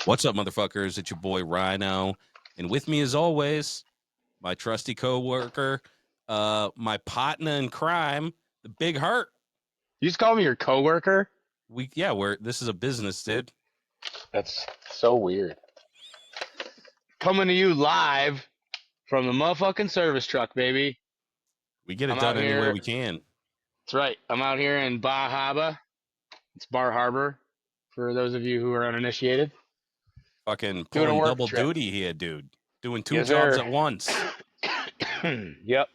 What's up, motherfuckers? It's your boy Rhino, and with me, as always, my trusty co-worker, my partner in crime, the Big Hurt. You just call me your coworker? This is a business, dude. That's so weird. Coming to you live from the motherfucking service truck, baby. We get it I'm done out any way here- we can. That's right. I'm out here in Bar Harbor. It's Bar Harbor for those of you who are uninitiated. Fucking Doing a pulling work double trip. duty here, dude. Doing two Yes, jobs sir. at once. Yep.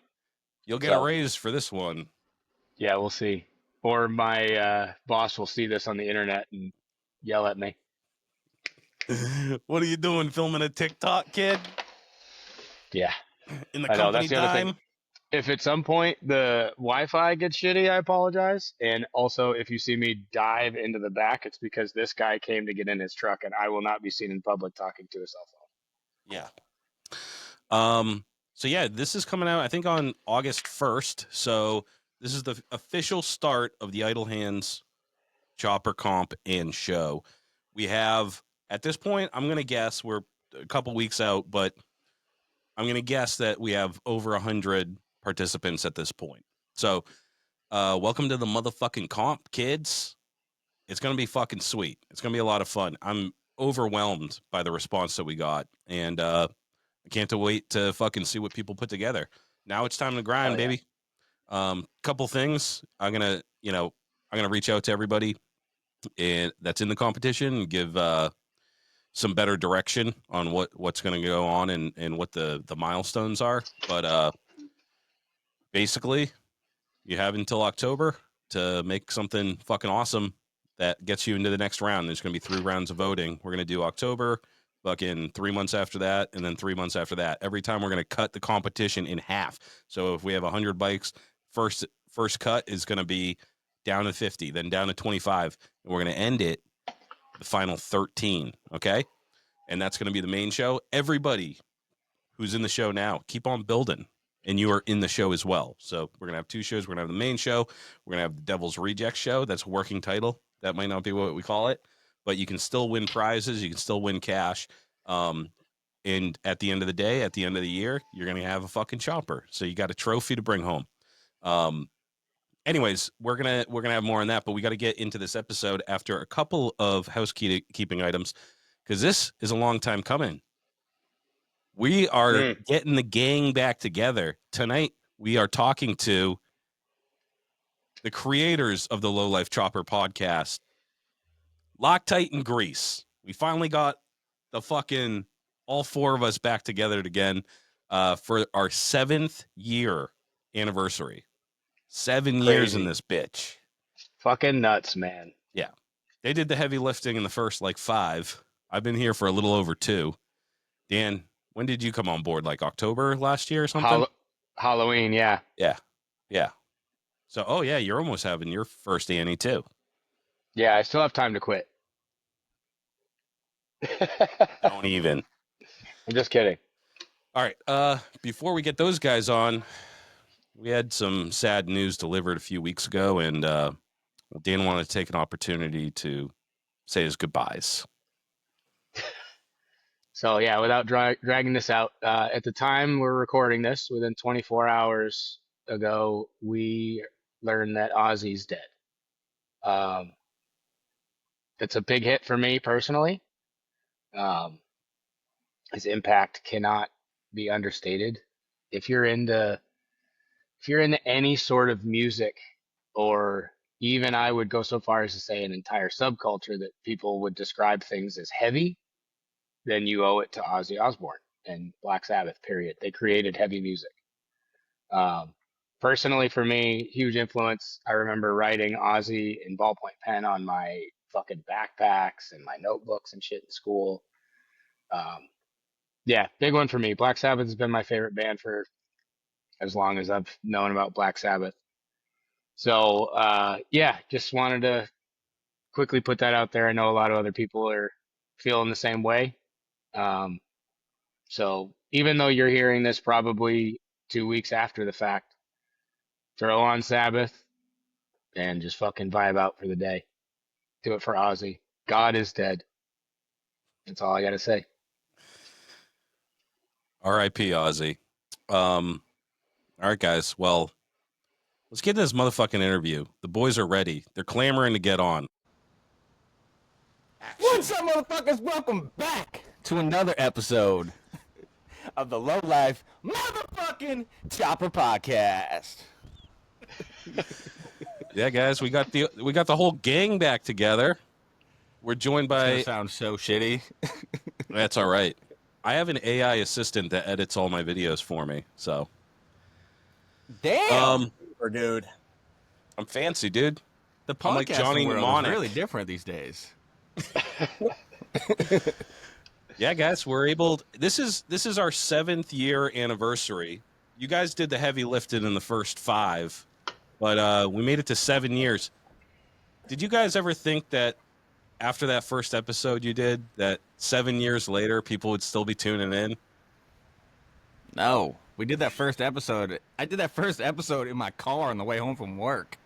You'll get a raise for this one. Yeah, we'll see. Or my boss will see this on the internet and yell at me. What are you doing? Filming a TikTok, kid? Yeah. In the I know, company that's the other time? thing. If at some point the Wi-Fi gets shitty, I apologize. And also, if you see me dive into the back, it's because this guy came to get in his truck, and I will not be seen in public talking to a cell phone. Yeah. So yeah, this is coming out, I think, on August 1st. So this is the official start of the Idle Hands Chopper Comp and Show. We have, at this point, I'm going to guess we're a couple weeks out, but I'm going to guess that we have over 100 participants at this point. So welcome to the motherfucking comp, kids. It's going to be fucking sweet. It's going to be a lot of fun. I'm overwhelmed by the response that we got. And I can't wait to fucking see what people put together. Now it's time to grind, baby. Couple things. I'm gonna reach out to everybody and that's in the competition and give some better direction on what's going to go on and what the milestones are. But basically, you have until October to make something fucking awesome that gets you into the next round. There's going to be 3 rounds of voting. We're going to do October, fucking 3 months after that, and then 3 months after that. Every time we're going to cut the competition in half. So if we have 100 bikes, first cut is going to be down to 50, then down to 25, and we're going to end it the final 13, okay? And that's going to be the main show. Everybody who's in the show now, keep on building, and you are in the show as well. So we're going to have 2 shows. We're going to have the main show. We're going to have the Devil's Reject show. That's a working title. That might not be what we call it, but you can still win prizes. You can still win cash. And at the end of the day, at the end of the year, you're going to have a fucking chopper. So you got a trophy to bring home. Anyways, we're gonna have more on that, but we got to get into this episode after a couple of housekeeping items because this is a long time coming. We are getting the gang back together tonight. We are talking to the creators of the Lowlife Chopper podcast, Loctite and Grease. We finally got the fucking all 4 of us back together again for our 7th year anniversary. 7 years in this bitch. Fucking nuts, man. Yeah. They did the heavy lifting in the first 5. I've been here for a little over 2. Dan, when did you come on board? October last year or something? Halloween, yeah. Yeah. So, you're almost having your first Annie too. Yeah, I still have time to quit. Don't even. I'm just kidding. All right. Before we get those guys on, we had some sad news delivered a few weeks ago, and Dan wanted to take an opportunity to say his goodbyes. So, yeah, without dragging this out, at the time we're recording this, within 24 hours ago, we learned that Ozzy's dead. It's a big hit for me personally. His impact cannot be understated. If you're into any sort of music, or even I would go so far as to say an entire subculture that people would describe things as heavy, then you owe it to Ozzy Osbourne and Black Sabbath, period. They created heavy music. Personally, for me, huge influence. I remember writing Ozzy in ballpoint pen on my fucking backpacks and my notebooks and shit in school. Yeah, big one for me. Black Sabbath has been my favorite band for as long as I've known about Black Sabbath. So, just wanted to quickly put that out there. I know a lot of other people are feeling the same way. So even though you're hearing this probably 2 weeks after the fact, throw on Sabbath and just fucking vibe out for the day. Do it for Ozzy. God is dead. That's all I got to say. R.I.P. Ozzy. All right, guys. Well, let's get into this motherfucking interview. The boys are ready. They're clamoring to get on. What's up, motherfuckers? Welcome back to another episode of the Lowlife Motherfucking Chopper Podcast. Yeah, guys, we got the whole gang back together. We're joined by. Sounds so shitty. That's all right. I have an AI assistant that edits all my videos for me, so. Damn, dude. I'm fancy, dude. The I'm like podcasting Johnny world Mnemonic. is really different these days. Yeah, guys, we're able. This is our 7th year anniversary. You guys did the heavy lifting in the first 5, but we made it to 7 years. Did you guys ever think that after that first episode you did, that 7 years later people would still be tuning in? No, we did that first episode. I did that first episode in my car on the way home from work.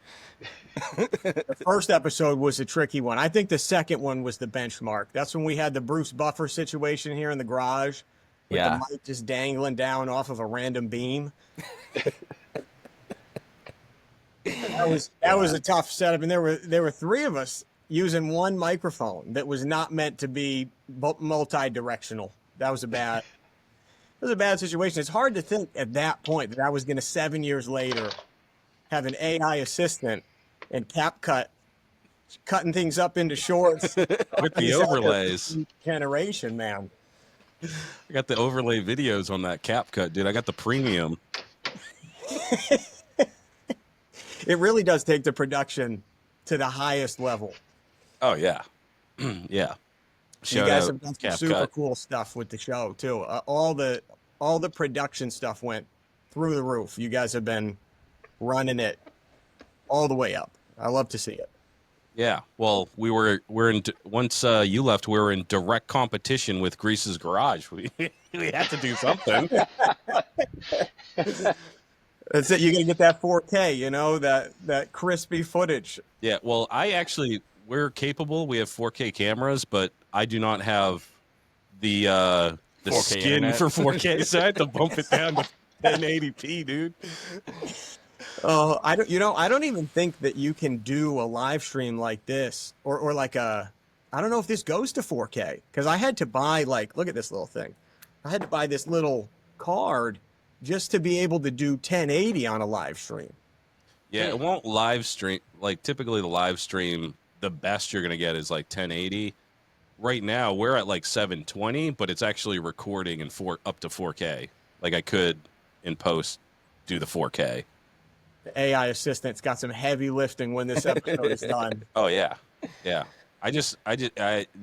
The first episode was a tricky one. I think the second one was the benchmark. That's when we had the Bruce Buffer situation here in the garage with Yeah. the mic just dangling down off of a random beam. That was a tough setup, and there were 3 of us using one microphone that was not meant to be multi-directional. That was a bad situation. It's hard to think at that point that I was going to 7 years later have an AI assistant and CapCut cutting things up into shorts With the overlays. Generation, man. I got the overlay videos on that CapCut, dude. I got the premium. It really does take the production to the highest level. Oh yeah, yeah. You guys have done some CapCut. super cool stuff with the show too. All the production stuff went through the roof. You guys have been running it all the way up. I love to see it. Yeah, well, we're in once you left, we were in direct competition with Grease's Garage. We had to do something. That's it. You're gonna get that 4K, you know, that crispy footage. Yeah, well, we're capable. We have 4K cameras, but I do not have the 4K skin internet. for 4K, so I had to bump it down to 1080p, dude. Oh, I don't even think that you can do a live stream like this or like I don't know if this goes to 4K because I had to buy look at this little thing. I had to buy this little card just to be able to do 1080 on a live stream. Yeah, it won't live stream. Like typically the live stream, the best you're gonna get is like 1080. Right now we're at like 720, but it's actually recording in up to 4K. Like I could in post do the 4K. The AI assistant's got some heavy lifting when this episode is done. Oh yeah, yeah. It's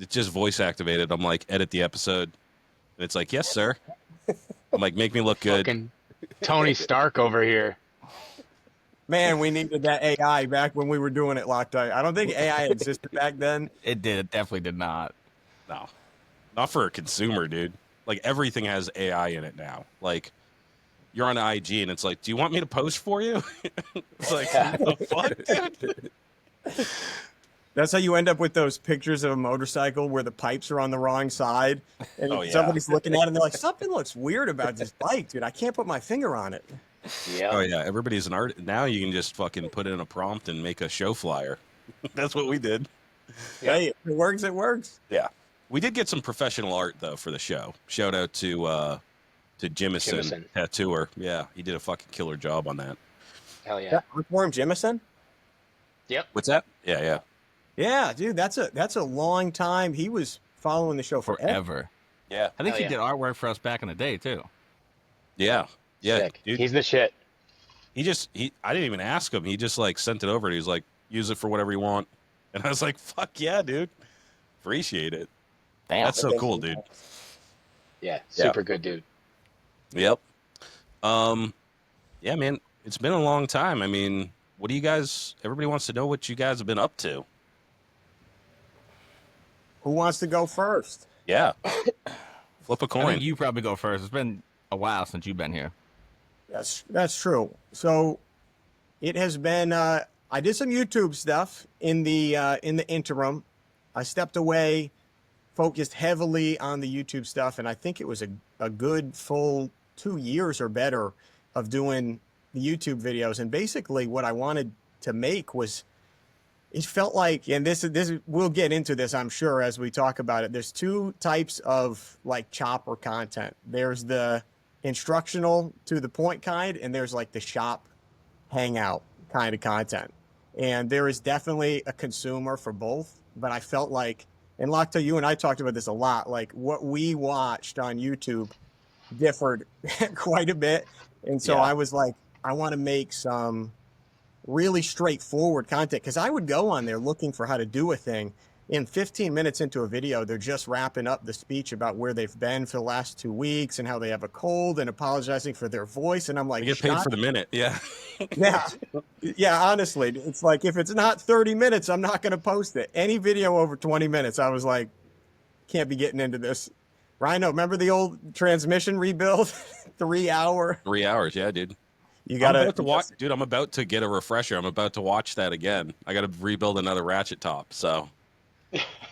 just voice activated. I'm like, edit the episode, and it's like, yes, sir. I'm like, make me look good. Fucking Tony Stark over here. Man, we needed that AI back when we were doing it Loctite. I don't think AI existed back then. It definitely did not. No, not for a consumer, dude. Like everything has AI in it now. Like you're on IG and it's like, do you want me to post for you? It's like, what the fuck, dude? That's how you end up with those pictures of a motorcycle where the pipes are on the wrong side. And Oh, yeah. somebody's looking at it and they're like, something looks weird about this bike, dude. I can't put my finger on it. Yeah. Oh yeah, everybody's an art. Now you can just fucking put in a prompt and make a show flyer. That's what we did. Hey, if it works, it works. Yeah, we did get some professional art though for the show. Shout out to Jimison Tattooer. Yeah, he did a fucking killer job on that. Hell yeah. Earthworm Jimison? Yep. What's that? Yeah. Yeah, dude, that's a long time. He was following the show forever. Forever. Yeah. I think Hell he did artwork for us back in the day too. Yeah. Sick. Dude. He's the shit. I didn't even ask him. He just like sent it over. And he was like, use it for whatever you want. And I was like, fuck yeah, dude. Appreciate it. Damn. That's so cool, dude. Yeah. Super good dude. Yep. Yeah, man, it's been a long time. I mean, what do you guys, everybody wants to know what you guys have been up to. Who wants to go first? Yeah. Flip a I coin. think you probably go first. It's been a while since you've been here. That's true. So it has been I did some YouTube stuff in the interim. I stepped away focused heavily on the YouTube stuff. And I think it was a good full 2 years or better of doing the YouTube videos. And basically what I wanted to make was, it felt like, and this we'll get into this, I'm sure, as we talk about it. There's two types of like chopper content. There's the instructional to the point kind, and there's like the shop hangout kind of content. And there is definitely a consumer for both. But I felt like, and Lakta, you and I talked about this a lot, like what we watched on YouTube differed quite a bit. And so I was like, I want to make some really straightforward content, because I would go on there looking for how to do a thing. In 15 minutes into a video, they're just wrapping up the speech about where they've been for the last 2 weeks and how they have a cold and apologizing for their voice. And I'm like, I get paid for the minute. Yeah. Yeah. Honestly, it's like, if it's not 30 minutes, I'm not going to post it. Any video over 20 minutes, I was like, can't be getting into this. Rhino, remember the old transmission rebuild? 3 hour. 3 hours. Yeah, dude. You gotta I'm about to watch, dude. I'm about to get a refresher. I'm about to watch that again. I got to rebuild another ratchet top. So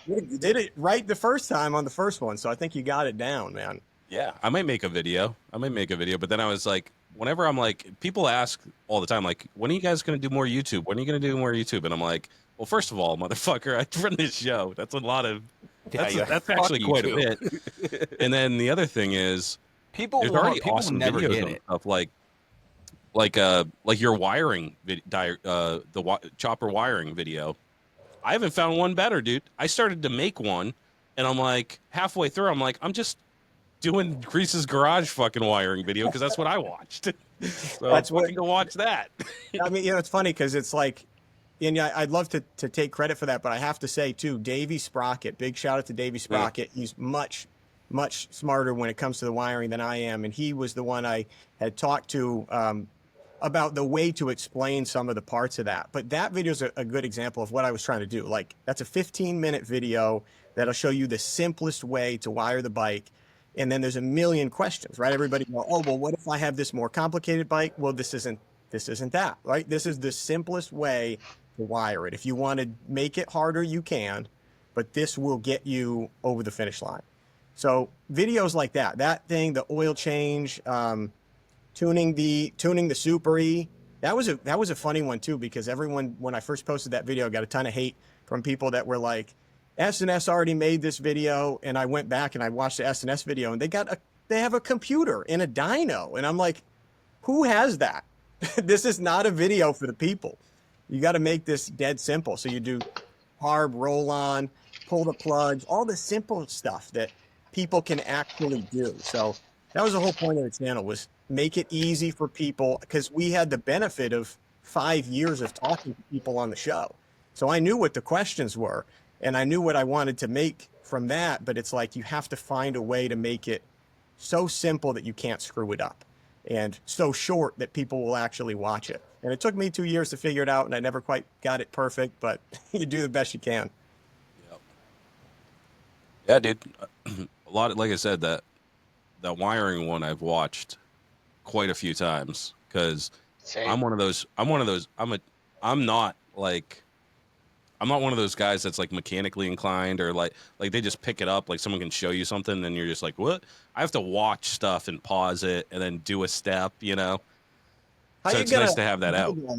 you did it right the first time on the first one, so I think you got it down, man. yeah, I might make a video. But then I was like, whenever I'm like, people ask all the time, like, when are you guys going to do more YouTube? When are you going to do more YouTube? And I'm like, well, first of all, motherfucker, I run this show. That's a lot of. That's actually quite a bit. And then the other thing is, there's already awesome never videos get and it. stuff like your wiring chopper wiring video. I haven't found one better, dude. I started to make one, and I'm like, halfway through, I'm like, I'm just doing Grease's garage fucking wiring video because that's what I watched. So That's what- go watch that. I mean, it's funny because it's like, and yeah, I'd love to take credit for that, but I have to say too, Davey Sprocket, big shout out to Davey Sprocket. He's much smarter when it comes to the wiring than I am, and he was the one I had talked to about the way to explain some of the parts of that. But that video is a good example of what I was trying to do. Like, that's a 15-minute video that'll show you the simplest way to wire the bike. And then there's a million questions, right? Everybody go, oh, well, what if I have this more complicated bike? Well, this isn't that, right? This is the simplest way to wire it. If you want to make it harder, you can, but this will get you over the finish line. So videos like that thing, the oil change, tuning the Super E, that was a funny one too, because everyone, when I first posted that video, got a ton of hate from people that were like, S&S already made this video, and I went back and I watched the S&S video, and they have a computer and a dyno, and I'm like, who has that? This is not a video for the people. You got to make this dead simple. So you do carb, roll on, pull the plugs, all the simple stuff that people can actually do. So that was the whole point of the channel, was make it easy for people, because we had the benefit of 5 years of talking to people on the show. So I knew what the questions were, and I knew what I wanted to make from that, but it's like, you have to find a way to make it so simple that you can't screw it up, and so short that people will actually watch it. And it took me 2 years to figure it out, and I never quite got it perfect, but you do the best you can. Yep. Yeah, dude. A lot, like I said, that wiring one I've watched quite a few times, because I'm one of those. I'm not one of those guys that's like mechanically inclined, or like they just pick it up, like someone can show you something and you're just like, what? I have to watch stuff and pause it and then do a step, you know. So it's nice to have that out. How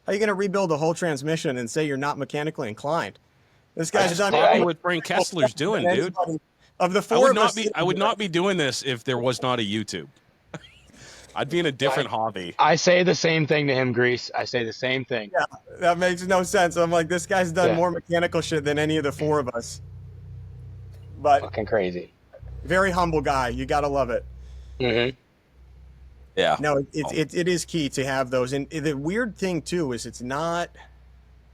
are you going to rebuild a whole transmission and say you're not mechanically inclined? This guy's done what Frank Kessler's doing, dude. Of the four of us, I would not be doing this if there was not a YouTube. I'd be in a different hobby. I say the same thing to him, Grease. I say the same thing. Yeah, that makes no sense. I'm like, this guy's done more mechanical shit than any of the four of us. But fucking crazy. Very humble guy. You got to love it. Mm-hmm. Yeah. No, it is key to have those. And the weird thing too is, it's not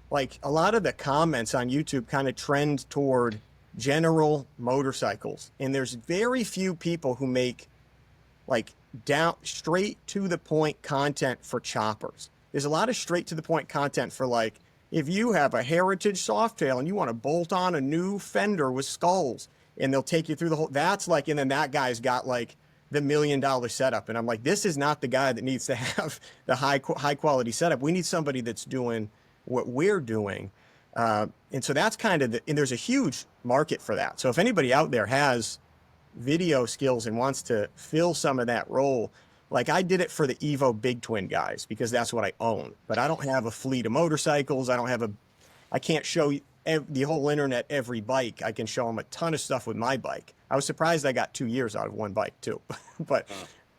like, a lot of the comments on YouTube kind of trend toward general motorcycles, and there's very few people who make like down straight to the point content for choppers. There's a lot of straight to the point content for, like, if you have a Heritage Softail and you want to bolt on a new fender with skulls, and they'll take you through the whole, that's like, and then that guy's got like the $1 million setup, and I'm like, this is not the guy that needs to have the high quality setup. We need somebody that's doing what we're doing. And so that's kind of and there's a huge market for that. So if anybody out there has video skills and wants to fill some of that role, like I did it for the Evo Big Twin guys because that's what I own, but I don't have a fleet of motorcycles. I can't show the whole internet every bike. I can show them a ton of stuff with my bike. I was surprised I got 2 years out of one bike too, but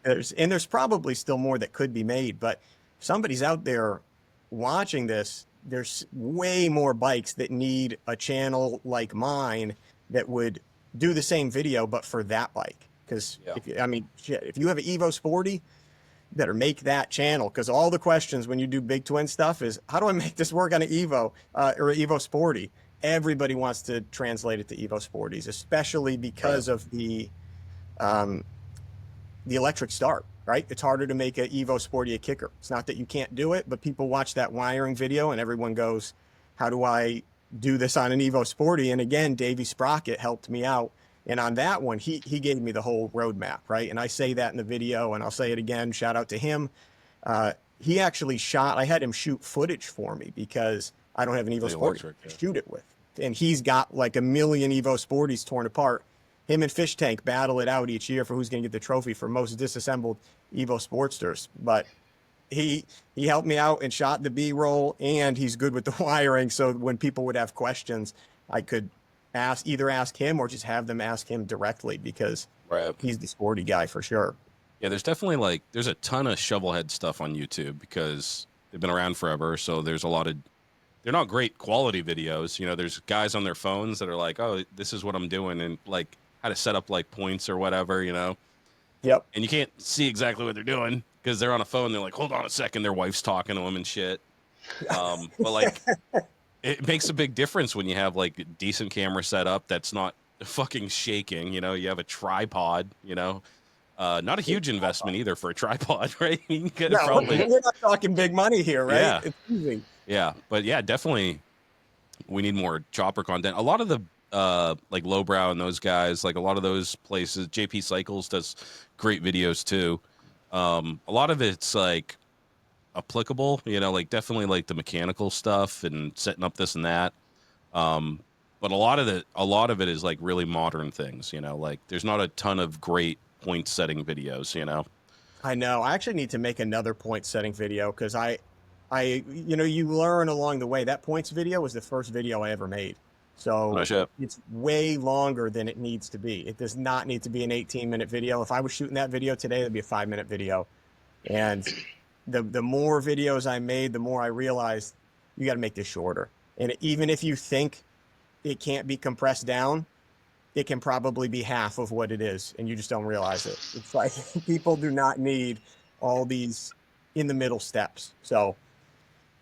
there's probably still more that could be made, but if somebody's out there watching this, there's way more bikes that need a channel like mine that would do the same video, but for that bike. Because if you have an Evo Sporty, you better make that channel. Because all the questions when you do Big Twin stuff is, how do I make this work on an Evo or an Evo Sporty? Everybody wants to translate it to Evo Sporties, especially because of the electric start. Right? It's harder to make an Evo Sporty a kicker. It's not that you can't do it, but people watch that wiring video and everyone goes, how do I do this on an Evo Sporty? And again, Davey Sprocket helped me out. And on that one, he gave me the whole roadmap, right? And I say that in the video and I'll say it again, shout out to him. He actually I had him shoot footage for me because I don't have an Evo Sporty to shoot it with. And he's got like 1 million Evo Sporties torn apart. Him and Fish Tank battle it out each year for who's going to get the trophy for most disassembled Evo Sportsters. But he helped me out and shot the B-roll, and he's good with the wiring. So when people would have questions, I could either ask him or just have them ask him directly because he's the sporty guy for sure. Yeah, there's definitely there's a ton of shovelhead stuff on YouTube because they've been around forever. So there's a lot of, they're not great quality videos. You know, there's guys on their phones that are like, oh, this is what I'm doing. And like, how to set up like points or whatever, you know? Yep. And you can't see exactly what they're doing because they're on a phone. They're like, hold on a second. Their wife's talking to them and shit. But like, it makes a big difference when you have like a decent camera setup that's not fucking shaking. You know, you have a tripod, you know, not a huge investment either for a tripod, right? You can we're not talking big money here, right? Yeah. It's easy. Yeah. But yeah, definitely we need more chopper content. A lot of the, like Lowbrow and those guys, like a lot of those places, JP Cycles does great videos too. A lot of it's like applicable, you know, like definitely like the mechanical stuff and setting up this and that. But a lot of it is like really modern things, you know, like there's not a ton of great point setting videos, you know. I know. I actually need to make another point setting video because you learn along the way. That points video was the first video I ever made. So it's way longer than it needs to be. It does not need to be an 18-minute video. If I was shooting that video today, it'd be a 5-minute video. And the more videos I made, the more I realized you got to make this shorter. And even if you think it can't be compressed down, it can probably be half of what it is, and you just don't realize it. It's like people do not need all these in the middle steps. So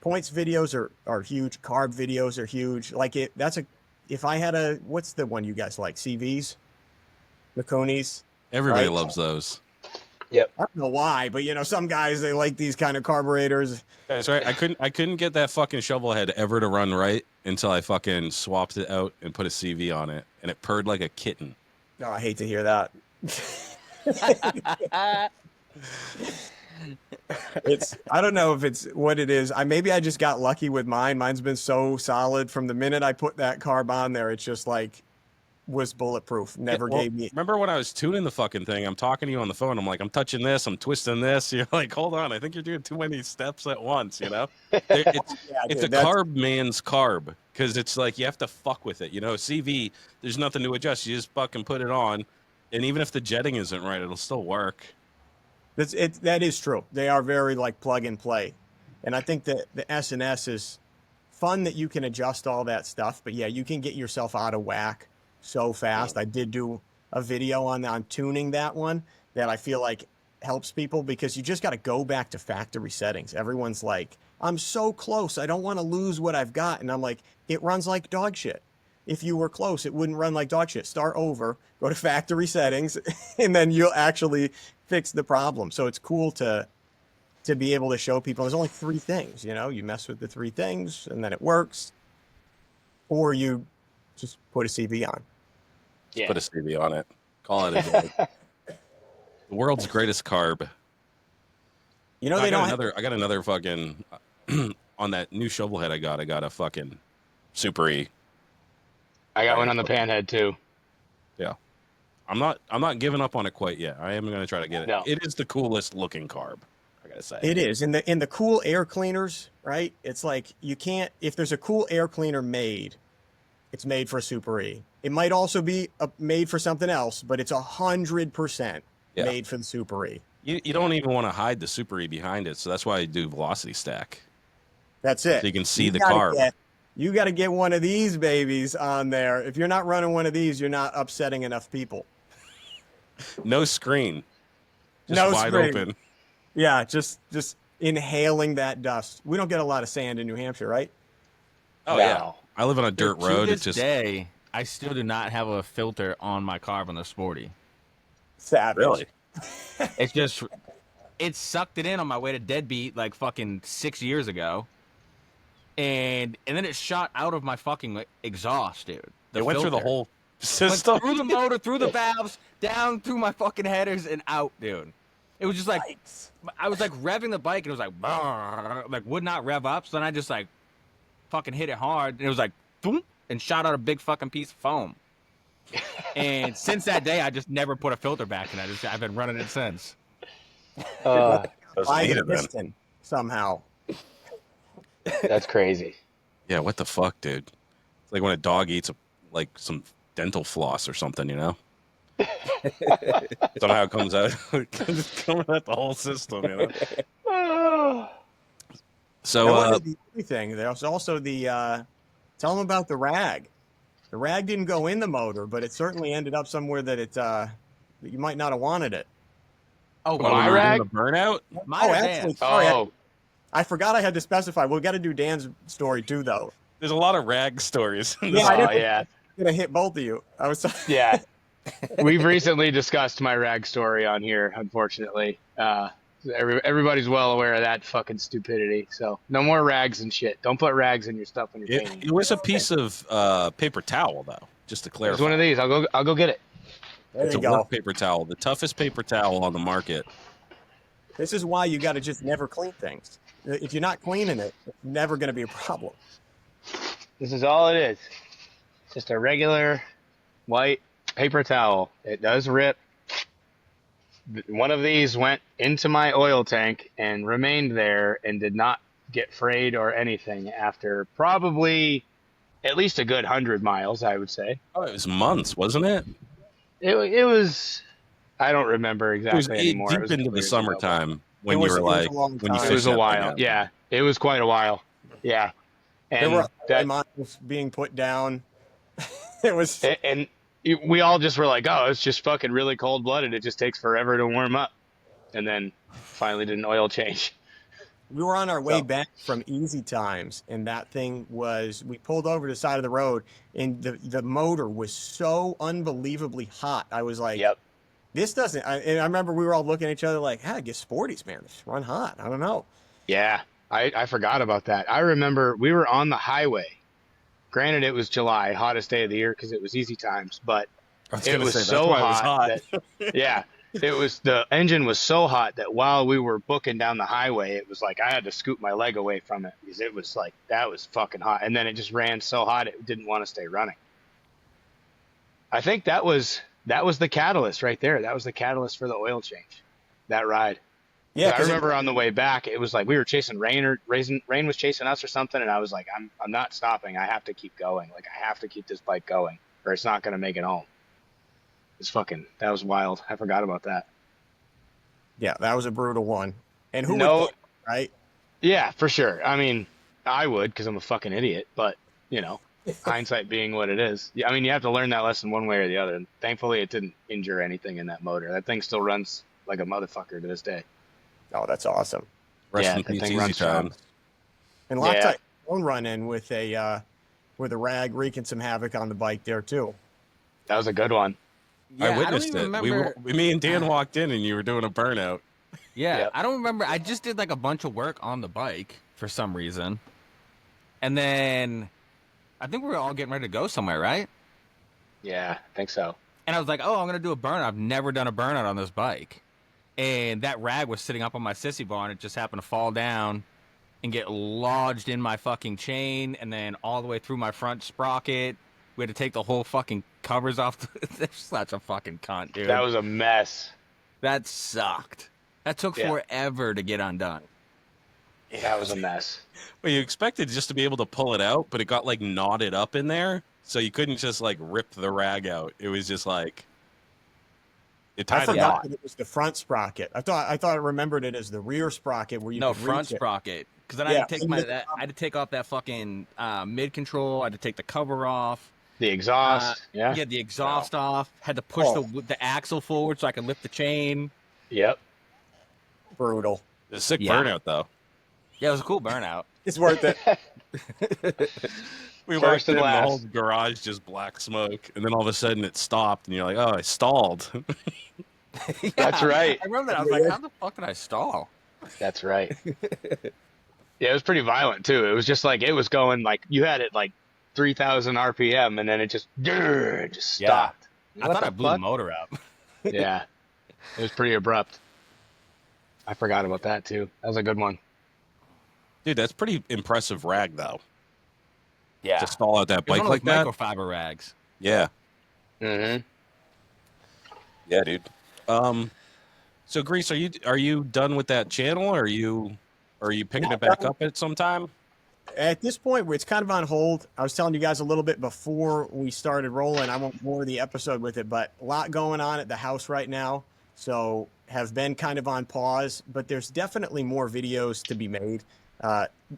points videos are huge. Carb videos are huge. Like if I had what's the one you guys like? CVs? Maconis? Everybody loves those. Yep. I don't know why, but some guys, they like these kind of carburetors. That's right. I couldn't get that fucking shovel head ever to run right until I fucking swapped it out and put a CV on it, and it purred like a kitten. Oh, I hate to hear that. I don't know if it's what it is. Maybe I just got lucky with mine. Mine's been so solid from the minute I put that carb on there. It's just like was bulletproof. Gave me. Remember when I was tuning the fucking thing? I'm talking to you on the phone. I'm like, I'm touching this. I'm twisting this. You're like, hold on. I think you're doing too many steps at once. You know, it's a carb man's carb because it's like you have to fuck with it. CV. There's nothing to adjust. You just fucking put it on, and even if the jetting isn't right, it'll still work. That is true. They are very like plug and play. And I think that the S&S is fun that you can adjust all that stuff. But yeah, you can get yourself out of whack so fast. I did do a video on tuning that one that I feel like helps people because you just got to go back to factory settings. Everyone's like, I'm so close. I don't want to lose what I've got. And I'm like, it runs like dog shit. If you were close, it wouldn't run like dog shit. Start over, go to factory settings, and then you'll actually fix the problem. So it's cool to be able to show people there's only 3 things, you mess with the 3 things and then it works, or you just put a CV on. Yeah. Put a CV on it. Call it a the world's greatest carb. I got another fucking on that new shovel head I got a fucking Super E. I got one on the panhead too. Yeah. I'm not giving up on it quite yet. I am going to try to get it. No. It is the coolest looking carb, I got to say. It is. In the cool air cleaners, right? It's like you can't, if there's a cool air cleaner made, it's made for Super E. It might also be made for something else, but it's 100% made for the Super E. You don't even want to hide the Super E behind it, so that's why I do velocity stack. That's it. So you can see the carb. You got to get one of these babies on there. If you're not running one of these, you're not upsetting enough people. No screen. Just no wide screen. open. Yeah, just inhaling that dust. We don't get a lot of sand in New Hampshire, right? Oh, yeah. I live on a dirt road. To this day, I still do not have a filter on my carb on the Sporty. Savage. Really? It's just, it sucked it in on my way to Deadbeat like fucking 6 years ago. And then it shot out of my fucking exhaust, dude. It went through the whole system. Went through the motor, through the valves, down through my fucking headers, and out, dude. It was just like, I was like revving the bike, and it was like, brrr, like would not rev up. So then I just like fucking hit it hard, and it was like, boom, and shot out a big fucking piece of foam. And since that day, I just never put a filter back in it. I've been running it since. Piston somehow. That's crazy. Yeah, what the fuck, dude? It's like when a dog eats like some dental floss or something, you know? Somehow it comes out. It's coming out the whole system, you know? So, the other thing, there's also the, tell them about the rag. The rag didn't go in the motor, but it certainly ended up somewhere that you might not have wanted it. Oh, my rag? The burnout? Actually, sorry. I forgot I had to specify. We've got to do Dan's story too, though. There's a lot of rag stories. Yeah. Gonna hit both of you. I was. Yeah. We've recently discussed my rag story on here, unfortunately. Everybody's well aware of that fucking stupidity. So no more rags and shit. Don't put rags in your stuff when you're painting. It was a piece of paper towel, though, just to clarify. It's one of these. I'll go get it. It's a work paper towel, the toughest paper towel on the market. This is why you got to just never clean things. If you're not cleaning it, it's never going to be a problem. This is all it is. Just a regular white paper towel. It does rip. One of these went into my oil tank and remained there and did not get frayed or anything after probably at least a good 100 miles, I would say. Oh, it was months, wasn't it? It was, I don't remember exactly anymore. Deep into the summertime when you were like, when you it was a while. Yeah, it was quite a while. Yeah. And there were miles being put down. It was, and we all just were like, oh, it's just fucking really cold blooded. It just takes forever to warm up. And then finally did an oil change. We were on our way back from Easy Times, and that thing was, we pulled over to the side of the road, and the motor was so unbelievably hot. I was like, yep. This doesn't, and I remember we were all looking at each other like, I get Sporties, man. This run hot. I don't know. Yeah, I forgot about that. I remember we were on the highway. Granted, it was July, hottest day of the year because it was Easy Times, but it was so hot. Yeah. The engine was so hot that while we were booking down the highway, it was like I had to scoot my leg away from it because it was like, that was fucking hot. And then it just ran so hot it didn't want to stay running. I think that was the catalyst right there. That was the catalyst for the oil change, that ride. Yeah, I remember on the way back, it was like we were chasing rain, or rain was chasing us or something, and I was like, I'm not stopping. I have to keep going. Like, I have to keep this bike going, or it's not going to make it home. That was wild. I forgot about that. Yeah, that was a brutal one. And who would, right? Yeah, for sure. I mean, I would because I'm a fucking idiot, but, you know, hindsight being what it is. I mean, you have to learn that lesson one way or the other. And thankfully, it didn't injure anything in that motor. That thing still runs like a motherfucker to this day. Oh, that's awesome. Rest in peace, Easy Times. And last time, one run in with a rag wreaking some havoc on the bike there too. That was a good one. Yeah, I witnessed it. Me and Dan walked in, and you were doing a burnout. Yeah, yep. I don't remember. I just did like a bunch of work on the bike for some reason, and then I think we were all getting ready to go somewhere, right? Yeah, I think so. And I was like, "Oh, I'm gonna do a burnout. I've never done a burnout on this bike." And that rag was sitting up on my sissy bar, and it just happened to fall down and get lodged in my fucking chain, and then all the way through my front sprocket. We had to take the whole fucking covers off. They're such a fucking cunt, dude. That was a mess. That sucked. That took forever to get undone. That was a mess. Well, you expected just to be able to pull it out, but it got like knotted up in there, so you couldn't just like rip the rag out. It was just like it I tied a forgot knot. that it was the front sprocket. I thought I remembered it as the rear sprocket where you No, could front reach it. sprocket. Because then I had to take I had to take off that fucking mid control. I had to take the cover off. The exhaust. Yeah, the exhaust off. Had to push the axle forward so I could lift the chain. Yep. Brutal. The sick Yeah. burnout though. Yeah, it was a cool burnout. It's worth it. We First walked and in, the last. whole garage just black smoke, and then all of a sudden it stopped, and you're like, "Oh, I stalled." Yeah, That's right. I remember that. I was like, how the fuck did I stall? That's right. Yeah, it was pretty violent too. It was just like it was going like you had it like 3,000 RPM, and then it just stopped. I What thought the I blew the fuck? motor up. Yeah, it was pretty abrupt. I forgot about that too. That was a good one. Dude, that's pretty impressive rag though. Yeah. To stall out that It was bike one like of that. those microfiber rags. Yeah, Mm-hmm. yeah, dude. So Grease, are you done with that channel? Or are you picking it back up at some time? At this point, where it's kind of on hold, I was telling you guys a little bit before we started rolling. I won't bore the episode with it, but a lot going on at the house right now. So have been kind of on pause, but there's definitely more videos to be made,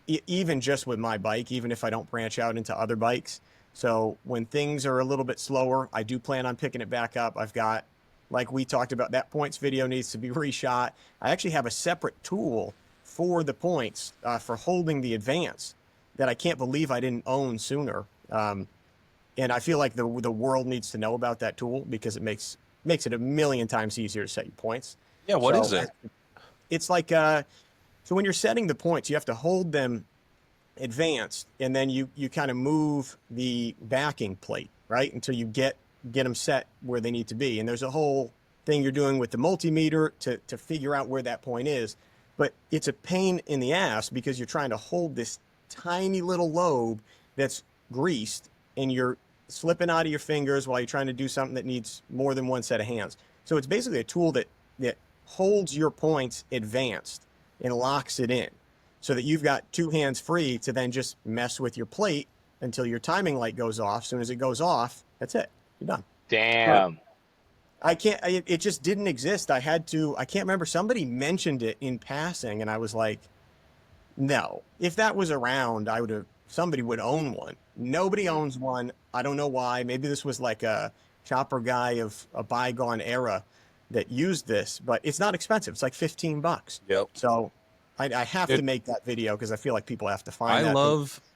even just with my bike, even if I don't branch out into other bikes. So when things are a little bit slower, I do plan on picking it back up. I've got, like we talked about, that points video needs to be reshot. I actually have a separate tool for the points for holding the advance that I can't believe I didn't own sooner. And I feel like the world needs to know about that tool because it makes it a million times easier to set your points. Yeah, what is it? It's like, so when you're setting the points, you have to hold them advanced, and then you kind of move the backing plate, right? Until you get them set where they need to be. And there's a whole thing you're doing with the multimeter to figure out where that point is. But it's a pain in the ass because you're trying to hold this tiny little lobe that's greased, and you're slipping out of your fingers while you're trying to do something that needs more than one set of hands. So it's basically a tool that holds your points advanced and locks it in so that you've got two hands free to then just mess with your plate until your timing light goes off. As soon as it goes off, that's it. You're done. Damn. It just didn't exist. I can't remember. Somebody mentioned it in passing, and I was like, no. If that was around, somebody would own one. Nobody owns one. I don't know why. Maybe this was like a chopper guy of a bygone era that used this, but it's not expensive. It's like $15. Yep. So I have to make that video because I feel like people have to find that.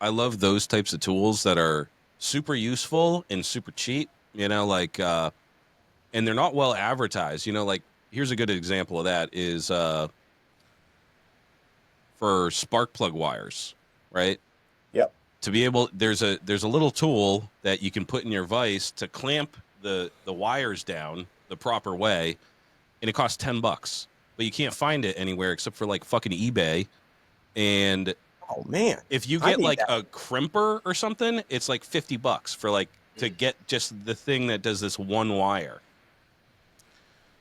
I love those types of tools that are super useful and super cheap, like, and they're not well advertised, like, here's a good example of that is, for spark plug wires, right? Yep. To be able, there's a little tool that you can put in your vise to clamp the wires down the proper way, and it costs $10, but you can't find it anywhere except for like fucking eBay. And Oh man. if you I get need like that. a crimper or something, it's like $50 for like to get just the thing that does this one wire.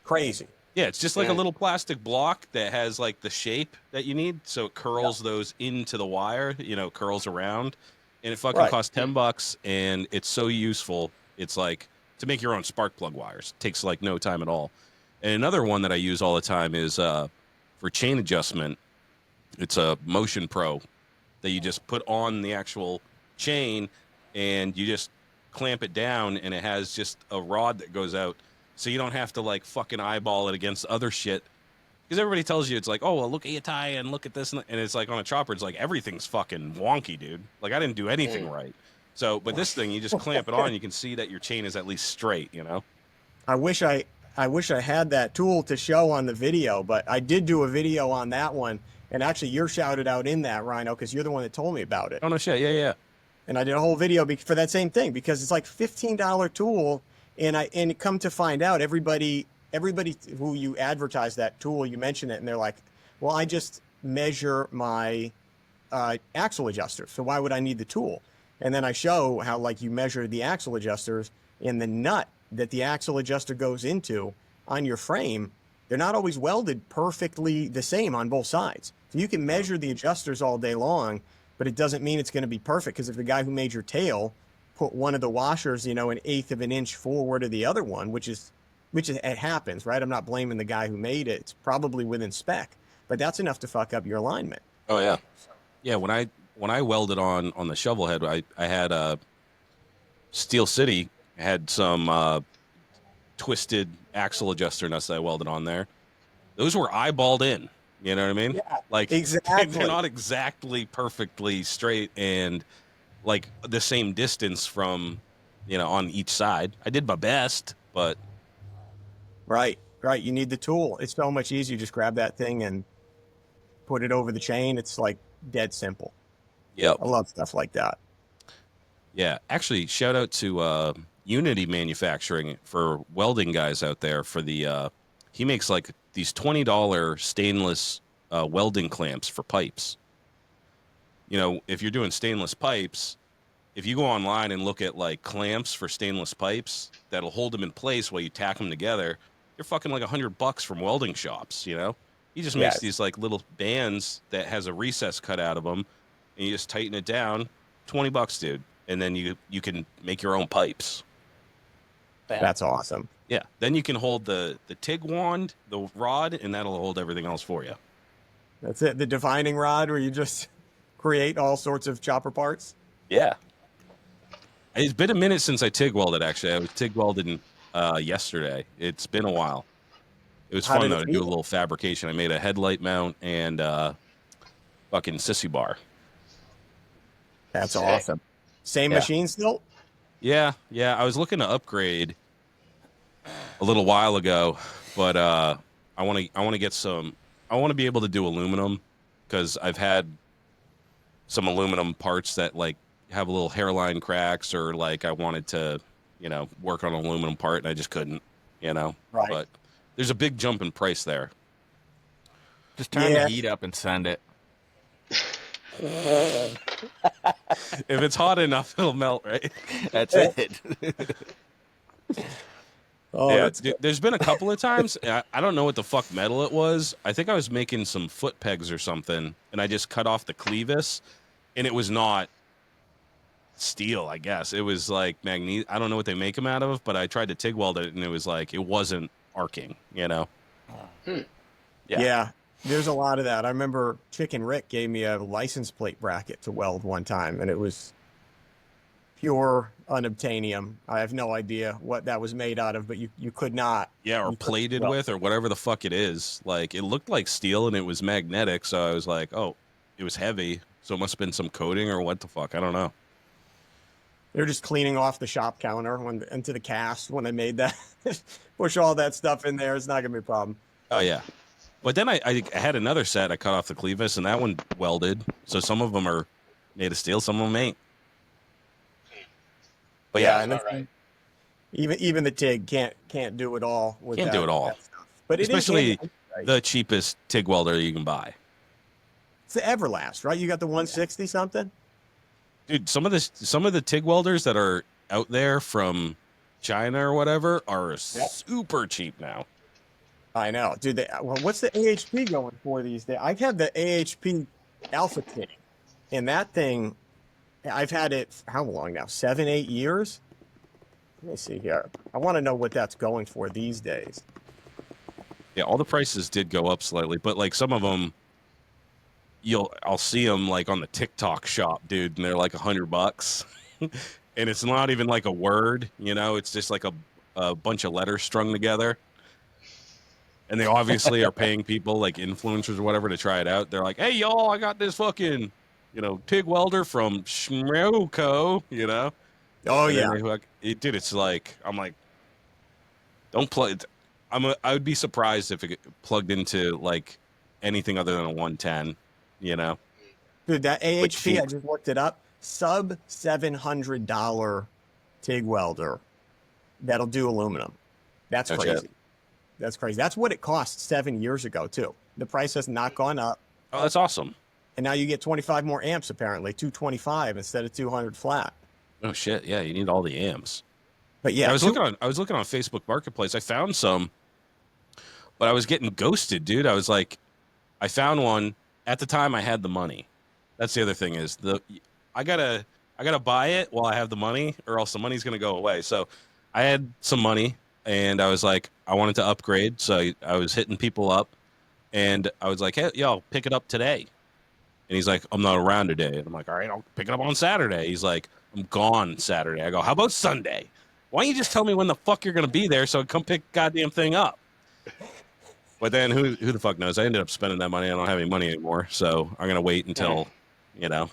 Crazy. Yeah, it's just like a Yeah. little plastic block that has like the shape that you need, so it curls those into the wire, curls around, and it fucking Right. costs $10, and it's so useful. It's like to make your own spark plug wires. It takes like no time at all. And another one that I use all the time is for chain adjustment. It's a Motion Pro that you just put on the actual chain, and you just clamp it down, and it has just a rod that goes out. So you don't have to like fucking eyeball it against other shit. Because everybody tells you it's like, oh, well, look at your tie and look at this. And it's like on a chopper, it's like everything's fucking wonky, dude. Like I didn't do anything right. So, but this thing, you just clamp it on and you can see that your chain is at least straight, I wish I had that tool to show on the video, but I did do a video on that one. And actually, you're shouted out in that, Rhino, because you're the one that told me about it. Oh, no shit. Yeah. And I did a whole video for that same thing because it's like $15 tool. And come to find out, everybody who you advertise that tool, you mention it, and they're like, well, I just measure my axle adjusters. So why would I need the tool? And then I show how like you measure the axle adjusters and the nut that the axle adjuster goes into on your frame. They're not always welded perfectly the same on both sides. So you can measure the adjusters all day long, but it doesn't mean it's going to be perfect, because if the guy who made your tail put one of the washers, an 1/8 of an inch forward of the other one, which it happens, right? I'm not blaming the guy who made it. It's probably within spec, but that's enough to fuck up your alignment. Oh yeah. Yeah, when I welded on the shovel head, I had a Steel City had some twisted axle adjuster nuts that I welded on there. Those were eyeballed in. You know what I mean? Yeah, like exactly. They're not exactly perfectly straight and like the same distance from, on each side. I did my best, but Right. You need the tool. It's so much easier. Just grab that thing and put it over the chain. It's like dead simple. Yep. I love stuff like that. Yeah. Actually, shout out to Unity Manufacturing for welding guys out there for the he makes like these $20 stainless welding clamps for pipes. If you're doing stainless pipes, if you go online and look at like clamps for stainless pipes that'll hold them in place while you tack them together, you're fucking like $100 from welding shops. He just makes these like little bands that has a recess cut out of them, and you just tighten it down. $20, dude, and then you can make your own pipes. That's awesome. Yeah, then you can hold the TIG wand, the rod, and that'll hold everything else for you. That's it. The divining rod, where you just create all sorts of chopper parts. Yeah. It's been a minute since I TIG welded, actually. I was TIG welding yesterday. It's been a while. It was fun, though, to do a little fabrication. I made a headlight mount and fucking sissy bar. That's awesome. Same machine still? Yeah. I was looking to upgrade a little while ago, but I want to get some. I want to be able to do aluminum, because I've had some aluminum parts that like have a little hairline cracks, or like I wanted to, work on an aluminum part and I just couldn't, Right. But there's a big jump in price there. Just turn the heat up and send it. If it's hot enough, it'll melt, right? That's it. Oh, yeah, there's been a couple of times. I don't know what the fuck metal it was. I think I was making some foot pegs or something, and I just cut off the clevis, and it was not steel, I guess. It was like magnesium. I don't know what they make them out of, but I tried to TIG weld it, and it was like, it wasn't arcing, Yeah. Yeah. There's a lot of that. I remember Chicken Rick gave me a license plate bracket to weld one time, and it was pure unobtainium. I have no idea what that was made out of, but you could not. Yeah, or plated with, or whatever the fuck it is. Like, it looked like steel, and it was magnetic, so I was like, oh, it was heavy, so it must have been some coating or what the fuck. I don't know. They're just cleaning off the shop counter into the cast when they made that. Push all that stuff in there. It's not going to be a problem. Oh, yeah. But then I had another set. I cut off the clevis, and that one welded. So some of them are made of steel, some of them ain't. But yeah, and right. even the TIG can't do it all. Can't do it all. But especially the cheapest TIG welder you can buy. It's the Everlast, right? You got the 160 something. Dude, some of the TIG welders that are out there from China or whatever are super cheap now. I know, dude. What's the AHP going for these days? I've had the AHP Alpha TIG, and that thing, I've had it how long now? 7-8 years. Let me see here. I want to know what that's going for these days. Yeah, all the prices did go up slightly, but like some of them, I'll see them like on the TikTok shop, dude, and they're like $100, and it's not even like a word, it's just like a bunch of letters strung together. And they obviously are paying people like influencers or whatever to try it out. They're like, hey, y'all, I got this fucking, TIG welder from Schmroko, Oh, and yeah. Dude, it's like, I'm like, don't plug. I would be surprised if it plugged into like anything other than a 110, Dude, that AHP, I just looked it up. Sub $700 TIG welder that'll do aluminum. That's crazy. That's crazy. That's what it cost 7 years ago, too. The price has not gone up. Oh, that's awesome. and now you get 25 more amps. Apparently, 225 instead of 200 flat. Oh shit! Yeah, you need all the amps. But yeah, I was looking on Facebook Marketplace. I found some, but I was getting ghosted, dude. I was like, I found one at the time I had the money. That's the other thing is I gotta buy it while I have the money, or else the money's gonna go away. So I had some money, and I was like, I wanted to upgrade, so I was hitting people up, and I was like, hey, yo, pick it up today. And he's like, I'm not around today. And I'm like, all right, I'll pick it up on Saturday. He's like, I'm gone Saturday. I go, how about Sunday? Why don't you just tell me when the fuck you're gonna be there so I can come pick the goddamn thing up? But then who the fuck knows? I ended up spending that money. I don't have any money anymore, so I'm gonna wait until, you know,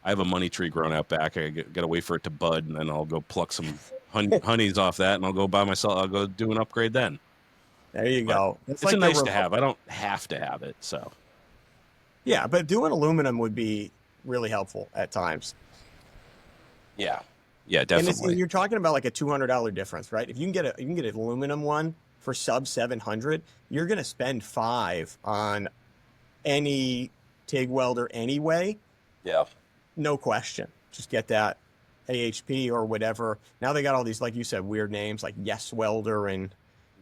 I have a money tree growing out back. I gotta wait for it to bud, and then I'll go pluck some honeys off that, and I'll go buy myself. I'll go do an upgrade then. There you go. It's like a nice to have. I don't have to have it, so. Yeah, but doing aluminum would be really helpful at times. Yeah, And definitely. you're talking about like a $200 difference, right? If you can get an aluminum one for sub 700, you're gonna spend $5 on any TIG welder anyway. Yeah. No question. Just get that AHP or whatever. Now they got all these, like you said, weird names like Yes Welder and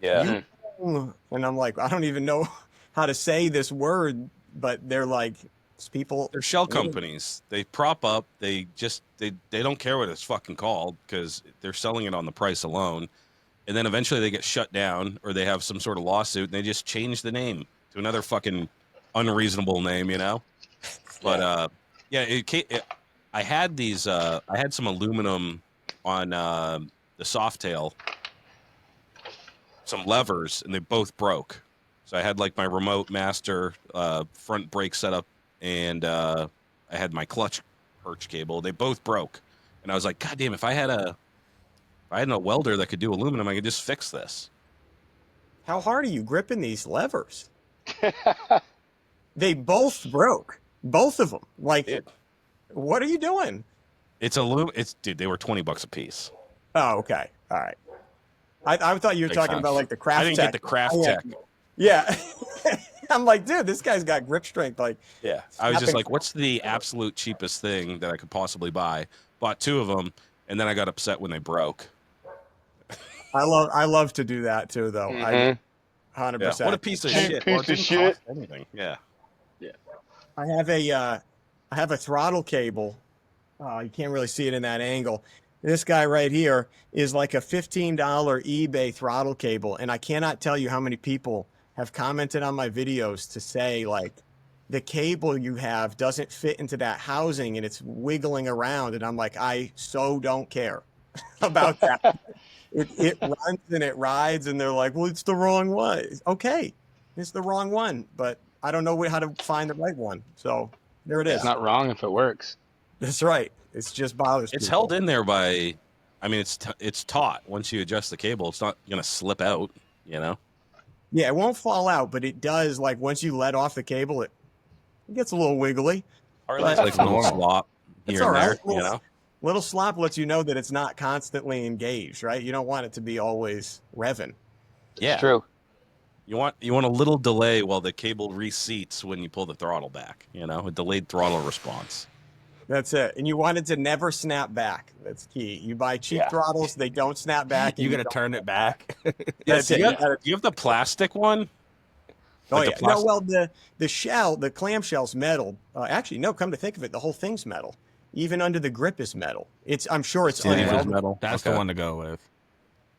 Yeah. and I'm like, I don't even know how to say this word, but they're like people. They're shell companies. They prop up. They don't care what it's fucking called because they're selling it on the price alone. And then eventually they get shut down or they have some sort of lawsuit and they just change the name to another fucking unreasonable name, you know? But I had these. I had some aluminum on the Softail, some levers, and they both broke. So I had like my remote master front brake setup, and I had my clutch perch cable. They both broke, and I was like, God damn! If I had a welder that could do aluminum, I could just fix this. How hard are you gripping these levers? They both broke, both of them. Like, what are you doing? It's dude. They were $20 a piece. Oh, okay, all right. I thought you were talking about like the craft. I didn't get the craft tech. Yeah. I'm like, dude, this guy's got grip strength. Like, yeah. I was just like, what's the absolute cheapest thing that I could possibly buy? Bought 2 of them, and then I got upset when they broke. I love to do that too, though. Mhm. 100%. What a piece of shit. Piece of shit. Anything. Yeah. I have a throttle cable. You can't really see it in that angle. This guy right here is like a $15 eBay throttle cable, and I cannot tell you how many people have commented on my videos to say like the cable you have doesn't fit into that housing and it's wiggling around, and I'm like, I so don't care about that. It runs and it rides, and they're like, well, it's the wrong one. Okay, it's the wrong one, but I don't know how to find the right one. So there it is. It's not wrong if it works. That's right. It's just bothers It's people. held in there by, I mean, it's taut. Once you adjust the cable, it's not going to slip out, you know? Yeah, it won't fall out, but it does. Like once you let off the cable, it gets a little wiggly. Or like a little slop It's here all and right. there, you know? Little slop lets you know that it's not constantly engaged, right? You don't want it to be always revving. Yeah. It's true. You want a little delay while the cable reseats when you pull the throttle back, you know? A delayed throttle response. That's it. And you want it to never snap back. That's key. You buy cheap throttles, they don't snap back. You got to turn it back. That's Do it. you have the plastic one? Oh, Like yeah. the No, plastic- well, the shell, the clamshell's metal. Actually, no, come to think of it, the whole thing's metal. Even under the grip is metal. I'm sure it's Sleeve is unwelded. metal. That's Okay. the one to go with.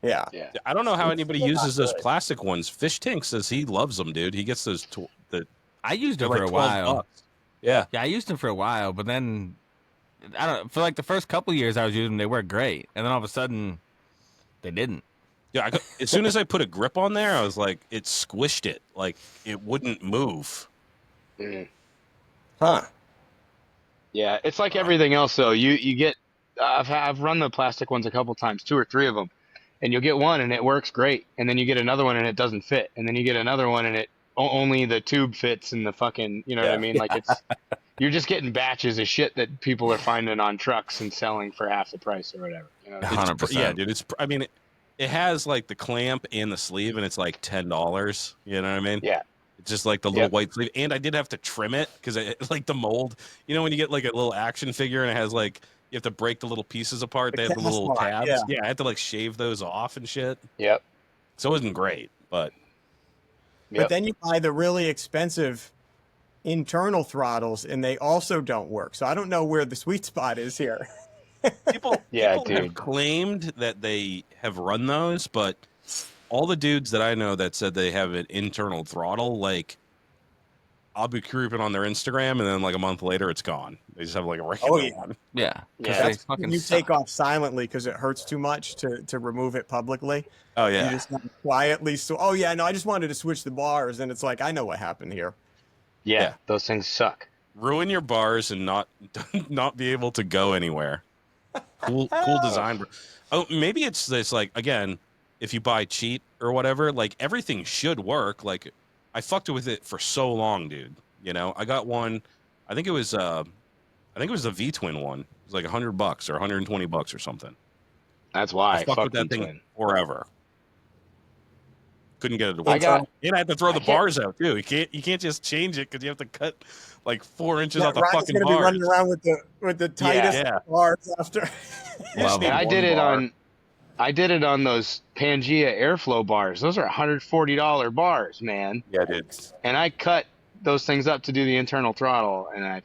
Yeah. Yeah. I don't know how anybody uses those good. plastic ones. Fish Tank says he loves them, dude. He gets those. I used They're them for like a while. $12. Yeah. Yeah, I used them for a while, but then I don't know. For like the first couple of years I was using them, they worked great, and then all of a sudden they didn't. Yeah. As soon as I put a grip on there, I was like, it squished it. Like it wouldn't move. Mm. Huh. Yeah, it's like everything else though. You get I've run the plastic ones a couple times, 2 or 3 of them, and you'll get one and it works great, and then you get another one and it doesn't fit, and then you get another one and it only the tube fits in the fucking, you know what I mean? Like it's you're just getting batches of shit that people are finding on trucks and selling for half the price or whatever. You know? 100%. Yeah, dude. I mean, it has like the clamp and the sleeve, and it's like $10. You know what I mean? Yeah. just like the little white sleeve. And I did have to trim it because like the mold. You know when you get like a little action figure and it has like you have to break the little pieces apart. They have the little tabs. Yeah, I had to like shave those off and shit. Yep. So it wasn't great, but. But then you buy the really expensive internal throttles, and they also don't work. So I don't know where the sweet spot is here. People have claimed that they have run those, but all the dudes that I know that said they have an internal throttle, like I'll be creeping on their Instagram, and then like a month later, it's gone. They just have like a regular one. Yeah. You take off silently because it hurts too much to remove it publicly. Oh yeah. You just quietly. So I just wanted to switch the bars, and it's like I know what happened here. Yeah, those things suck. Ruin your bars and not be able to go anywhere. Cool design. Oh, maybe it's this like again, if you buy cheap or whatever, like everything should work. Like I fucked with it for so long, dude. You know, I got one. I think it was the V twin one. It was like $100 or $120 or something. That's why I fucked with that thing forever. Couldn't get it to work. And I had to throw the bars out too. You can't just change it because you have to cut like 4 inches out the Ryan's fucking gonna bars. be running around with the tightest bars after. And I did it on those Pangea Airflow bars. Those are $140 bars, man. Yeah, dude. And I cut those things up to do the internal throttle, and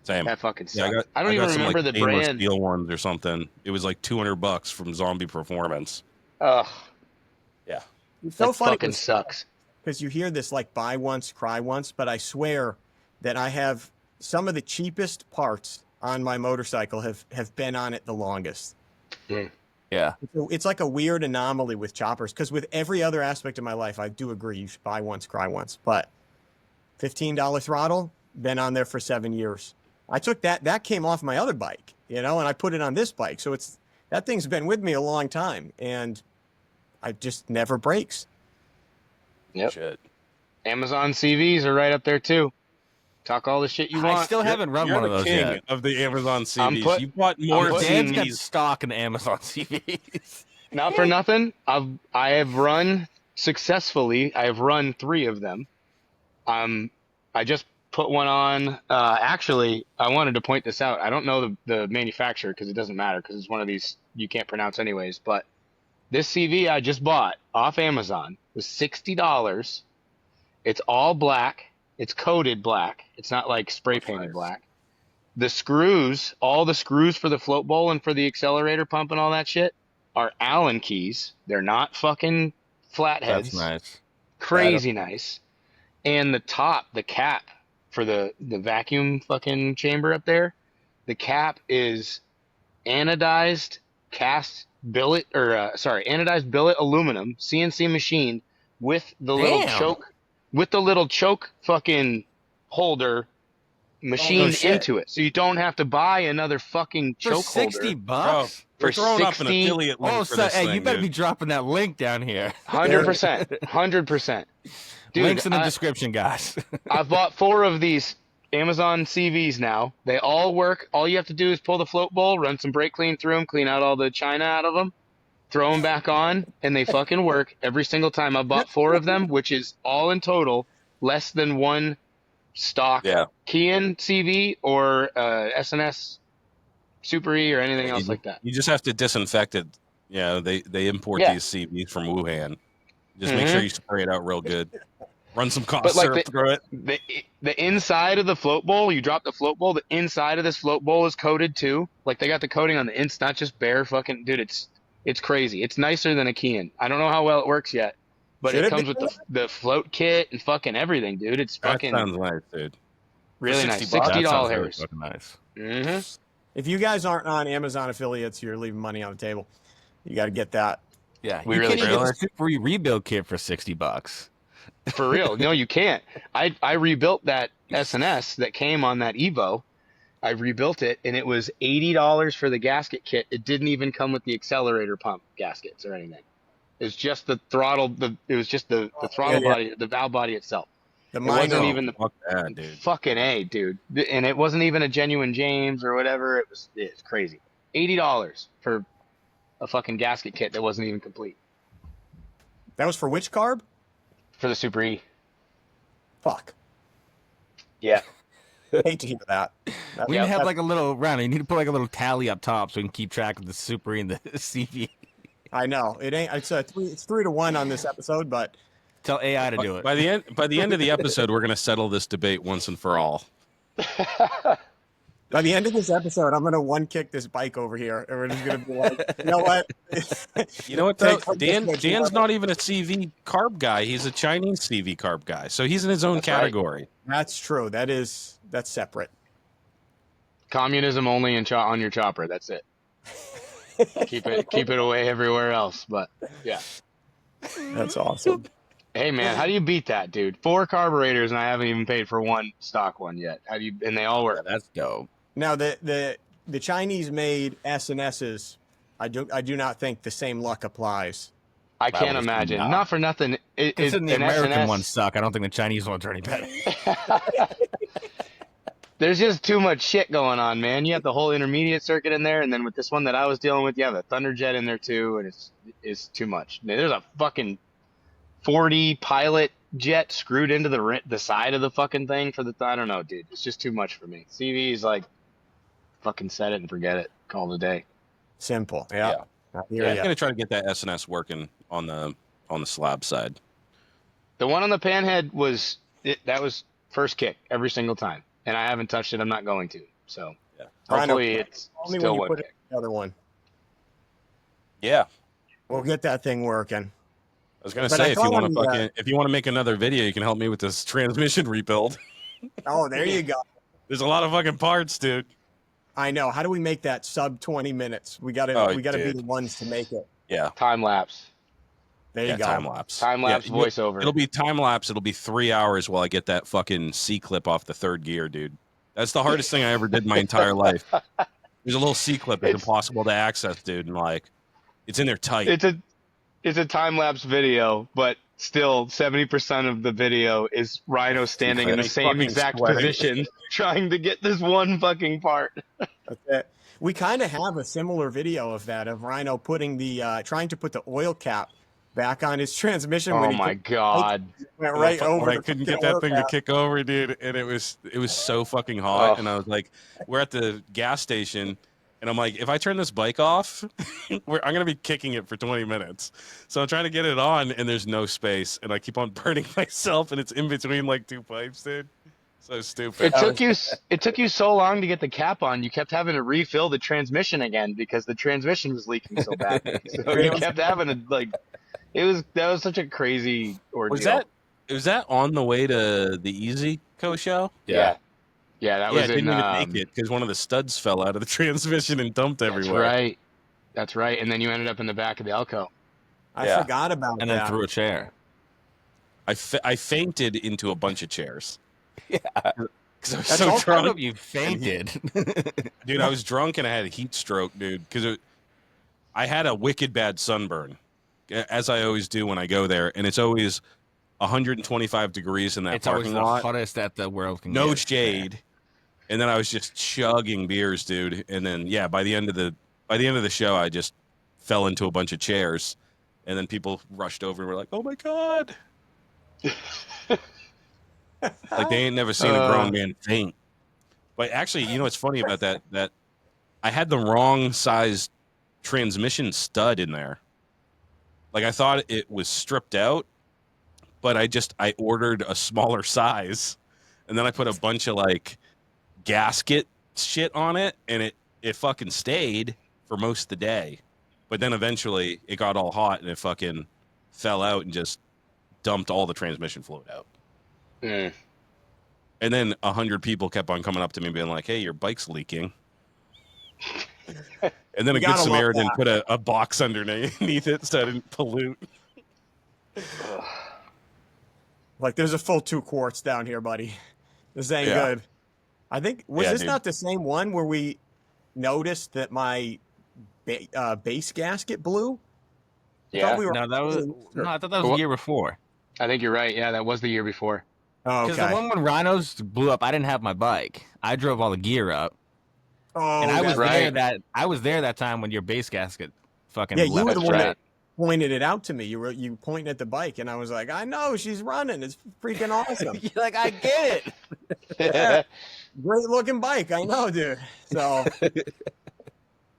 same. That fucking sucked. Yeah, I don't even remember the brand. Steel ones or something. It was like $200 from Zombie Performance. Ugh. Yeah. It's so funny. Fucking sucks. Because you hear this like buy once, cry once, but I swear that I have some of the cheapest parts on my motorcycle have been on it the longest. Yeah. It's like a weird anomaly with choppers because with every other aspect of my life, I do agree you should buy once, cry once. But $15 throttle, been on there for 7 years. I took that came off my other bike, and I put it on this bike. So that thing's been with me a long time, and I just never breaks. Yep. Shit. Amazon CVs are right up there too. Talk all the shit you want. I still haven't run one of those yet. Of the Amazon CVs, you bought more Dan's got CVs. stock in the Amazon CVs. Not for nothing. I have run successfully. I have run 3 of them. I just put one on. Actually, I wanted to point this out. I don't know the manufacturer because it doesn't matter because it's one of these you can't pronounce anyways. But this CV I just bought off Amazon was $60. It's all black. It's coated black. It's not like spray painted black. The screws, all the screws for the float bowl and for the accelerator pump and all that shit are Allen keys. They're not fucking flatheads. That's nice. Crazy nice. And the top, the cap for the vacuum fucking chamber up there, the cap is anodized anodized billet aluminum, CNC machined with the little choke fucking holder machined into it. So you don't have to buy another fucking choke holder. For $60? For throwing up an affiliate link for this thing, you better dude. be dropping that link down here. 100%. 100%. Dude, Links in the description, guys. I've bought 4 of these Amazon CVs now. They all work. All you have to do is pull the float bowl, run some brake clean through them, clean out all the china out of them, throw them back on, and they fucking work every single time. I bought 4 of them, which is all in total less than one stock Kian CV or SNS Super E or anything else like that. You just have to disinfect it. Yeah, they import these CVs from Wuhan. Just make sure you spray it out real good. Run some cough syrup through it. The inside of the float bowl, you drop the float bowl, the inside of this float bowl is coated too. Like they got the coating on the inside, not just bare fucking, dude, it's crazy. It's nicer than a Kian. I don't know how well it works yet, but it comes with the float kit and fucking everything, dude. It's fucking. That sounds nice, dude. Really nice. $60. $60. Fucking nice. Mm-hmm. If you guys aren't on Amazon affiliates, you're leaving money on the table. You got to get that. Yeah, We you really can't even should. get a Super E rebuild kit for $60. For real. No, you can't. I rebuilt that SNS that came on that Evo. I rebuilt it, and it was $80 for the gasket kit. It didn't even come with the accelerator pump gaskets or anything. It was just the throttle. It was just the throttle body, the valve body itself. It wasn't even the dude. fucking A, dude. And it wasn't even a genuine James or whatever. It's crazy. $80 for a fucking gasket kit that wasn't even complete. That was for which carb? For the Super E. Fuck. Yeah. Hate to hear that. We need to have like a little round. You need to put like a little tally up top so we can keep track of the Super and the CV. I know it ain't. It's 3-1 on this episode, but Tell AI to do it. By the end of the episode, we're gonna settle this debate once and for all. by the end of this episode, I'm gonna one kick this bike over here, and we're just gonna be like, you know what? You know what though? Dan's not even a CV carb guy. He's a Chinese CV carb guy, so he's in his own category. Right. That's true. That's separate. Communism only on your chopper. That's it. keep it away everywhere else. But yeah. That's awesome. Hey man, how do you beat that, dude? 4 carburetors and I haven't even paid for one stock one yet. And they all work. That's dope. Now the Chinese made S&S's, I do not think the same luck applies. I can't imagine. Not for nothing. Considering the an American S&S ones suck, I don't think the Chinese ones are any better. There's just too much shit going on, man. You have the whole intermediate circuit in there, and then with this one that I was dealing with, you have a Thunderjet in there too, and it's too much. There's a fucking 40 pilot jet screwed into the side of the fucking thing for the. I don't know, dude. It's just too much for me. CV is like, fucking set it and forget it. Call it a day. Simple. Yeah. I'm gonna try to get that S&S working on the slab side. The one on the panhead that was first kick every single time, and I haven't touched it. I'm not going to. So hopefully it's only still when you one put kick. it in the other one. Yeah, We'll get that thing working. I was gonna But say I thought on the, if you want to make another video, you can help me with this transmission rebuild. Oh, there you go. There's a lot of fucking parts, dude. I know. How do we make that sub 20 minutes? We gotta be the ones to make it. Yeah. Time lapse. There you go. Time lapse. Time lapse voiceover. It'll be time lapse. It'll be 3 hours while I get that fucking C clip off the third gear, dude. That's the hardest thing I ever did in my entire life. There's a little C clip. It's impossible to access, dude, and like, it's in there tight. It's a time lapse video, but still 70% of the video is Rhino standing in the same exact position trying to get this one fucking part. That's it. We kind of have a similar video of that, of Rhino putting trying to put the oil cap back on his transmission. Oh my God. Went right over. I couldn't get that thing to kick over, dude. And it was so fucking hot. And I was like, we're at the gas station. And I'm like, if I turn this bike off, I'm going to be kicking it for 20 minutes. So I'm trying to get it on, and there's no space. And I keep on burning myself, and it's in between, like, 2 pipes, dude. So stupid. It took you so long to get the cap on. You kept having to refill the transmission again because the transmission was leaking so bad. So you kept having to, like, that was such a crazy ordeal. Was that on the way to the Easy Co show? Yeah. Yeah, that was I didn't even make it because one of the studs fell out of the transmission and dumped everywhere. That's right. And then you ended up in the back of the Elco. I forgot about that. And then threw a chair. I fainted into a bunch of chairs. Yeah. Because I was so drunk. You fainted. Dude, I was drunk and I had a heat stroke, dude. Because I had a wicked bad sunburn, as I always do when I go there. And it's always 125 degrees in that parking lot. It's always the hottest that the world can get. No shade. And then I was just chugging beers, dude. And then by the end of the show, I just fell into a bunch of chairs, and then people rushed over and were like, "Oh my God!" Like they ain't never seen a grown man faint. But actually, you know what's funny about that? That I had the wrong size transmission stud in there. Like I thought it was stripped out, but I ordered a smaller size, and then I put a bunch of like gasket shit on it, and it fucking stayed for most of the day. But then eventually it got all hot and it fucking fell out and just dumped all the transmission fluid out. And then 100 people kept on coming up to me being like, "Hey, your bike's leaking." And then a good Samaritan put a box underneath it so I didn't pollute. Like, there's a full 2 quarts down here, buddy. This ain't good. I think, was this not the same one where we noticed that my base gasket blew? Yeah. I thought that was the year before. I think you're right. Yeah, that was the year before. Oh, okay. Because the one when Rhinos blew up, I didn't have my bike. I drove all the gear up. Oh, and I was right. I was there that time when your base gasket fucking you were the one pointed it out to me. You pointing at the bike, and I was like, I know she's running. It's freaking awesome. You're like, I get it. Yeah. Great looking bike. I know, dude. So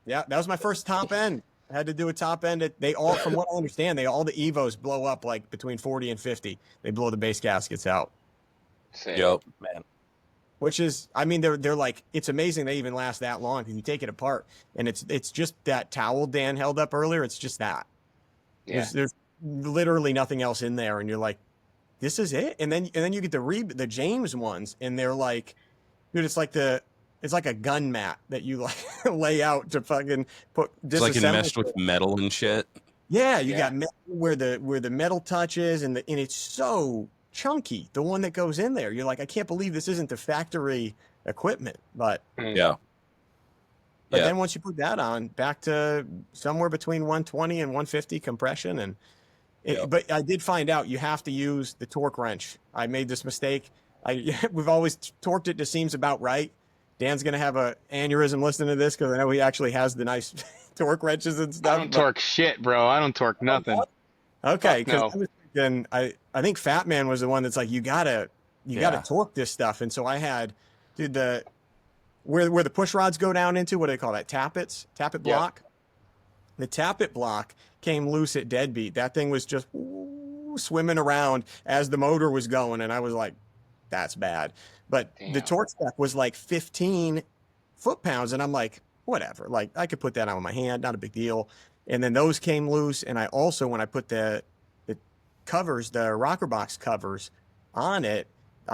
yeah, that was my first top end. I had to do a top end. They all, from what I understand, all the Evos blow up like between 40 and 50. They blow the base gaskets out. Yep. Man. Which is, I mean, they're like, it's amazing they even last that long because you take it apart and it's just that towel Dan held up earlier. It's just that. Yeah. There's literally nothing else in there, and you're like, this is it. And then you get the James ones, and they're like, dude, it's like a gun mat that you like lay out to fucking put. It's like enmeshed with metal and shit. Yeah, you got metal where the metal touches, and it's so chunky. The one that goes in there, you're like, I can't believe this isn't the factory equipment. But Yeah. But then once you put that on, back to somewhere between 120 and 150 compression, and but I did find out you have to use the torque wrench. I made this mistake. We've always torqued it to seems about right. Dan's gonna have a aneurysm listening to this because I know he actually has the nice torque wrenches and stuff. I don't torque shit, bro. I don't torque nothing. Okay, because No. I was thinking, I think Fat Man was the one that's like, you gotta torque this stuff, and so I had, dude, where the push rods go down into, what do they call that? Tappet block. The tappet block came loose at deadbeat. That thing was just swimming around as the motor was going, and I was like, that's bad. But the torque spec was like 15 foot-pounds, and I'm like, whatever. Like, I could put that on with my hand, not a big deal. And then those came loose, and I also, when I put the covers, the rocker box covers on it,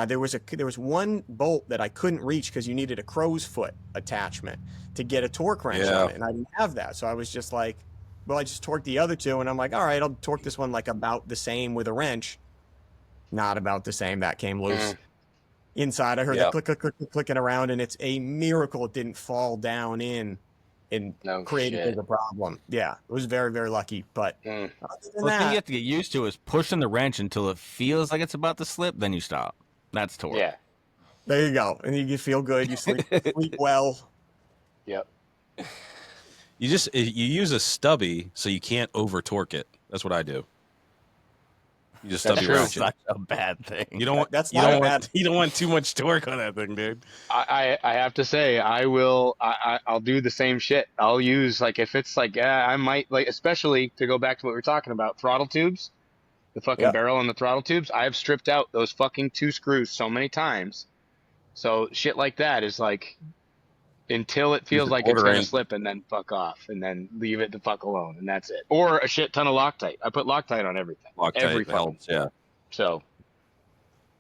there was one bolt that I couldn't reach because you needed a crow's foot attachment to get a torque wrench on it, and I didn't have that. So I was just like, well, I just torqued the other two, and I'm like, all right, I'll torque this one like about the same with a wrench. Not about the same. That came loose. Inside, I heard that clicking around, and it's a miracle it didn't fall down in and create a bigger problem. Yeah, it was very, very lucky. But other than The thing that, you have to get used to is pushing the wrench until it feels like it's about to slip, then you stop. That's torque. Yeah. there you go. And you feel good. You sleep well. Yep. You use a stubby so you can't over torque it. That's what I do. You just That's stubby true. wrench That's it. not a bad thing. You don't want That's you not don't bad. want you don't want too much torque on that thing, dude. I have to say I'll do the same shit. I'll use like if it's like I might like especially to go back to what we were talking about throttle tubes, the fucking barrel and the throttle tubes. I have stripped out those fucking 2 screws so many times. So shit like that is like until it feels like it's gonna slip and then fuck off and then leave it the fuck alone and that's it. Or a shit ton of Loctite. I put Loctite on everything. Every fucking helps, yeah. So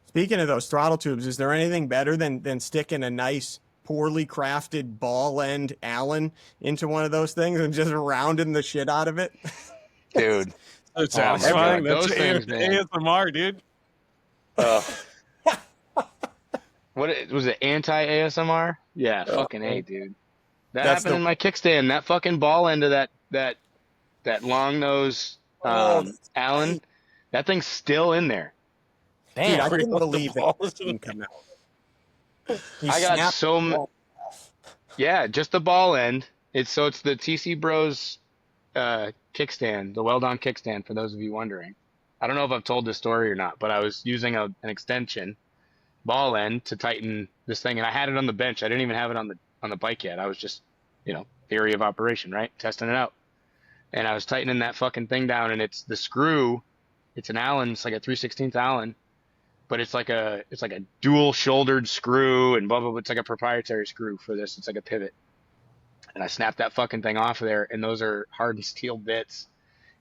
Speaking of those throttle tubes, is there anything better than sticking a nice, poorly crafted ball end Allen into one of those things and just rounding the shit out of it? dude. That's Oh, my satisfying. God. That's Those things, man. ASMR, dude. Was it anti-ASMR? Yeah, fucking A, dude. That That's happened in my kickstand. That fucking ball end of that long nose Allen, that thing's still in there. Dude, Damn. I couldn't What the believe that balls didn't come out. He I got snapped so the ball. Yeah, just the ball end. It's the TC Bros kickstand, the Weldon kickstand for those of you wondering. I don't know if I've told this story or not, but I was using an extension ball end to tighten this thing and I had it on the bench. I didn't even have it on the bike yet. I was just, theory of operation, right? Testing it out. And I was tightening that fucking thing down and it's the screw, it's an Allen, it's like a 3/16 Allen, but it's like a dual shouldered screw and blah blah blah. It's like a proprietary screw for this. It's like a pivot. And I snapped that fucking thing off of there and those are hardened steel bits.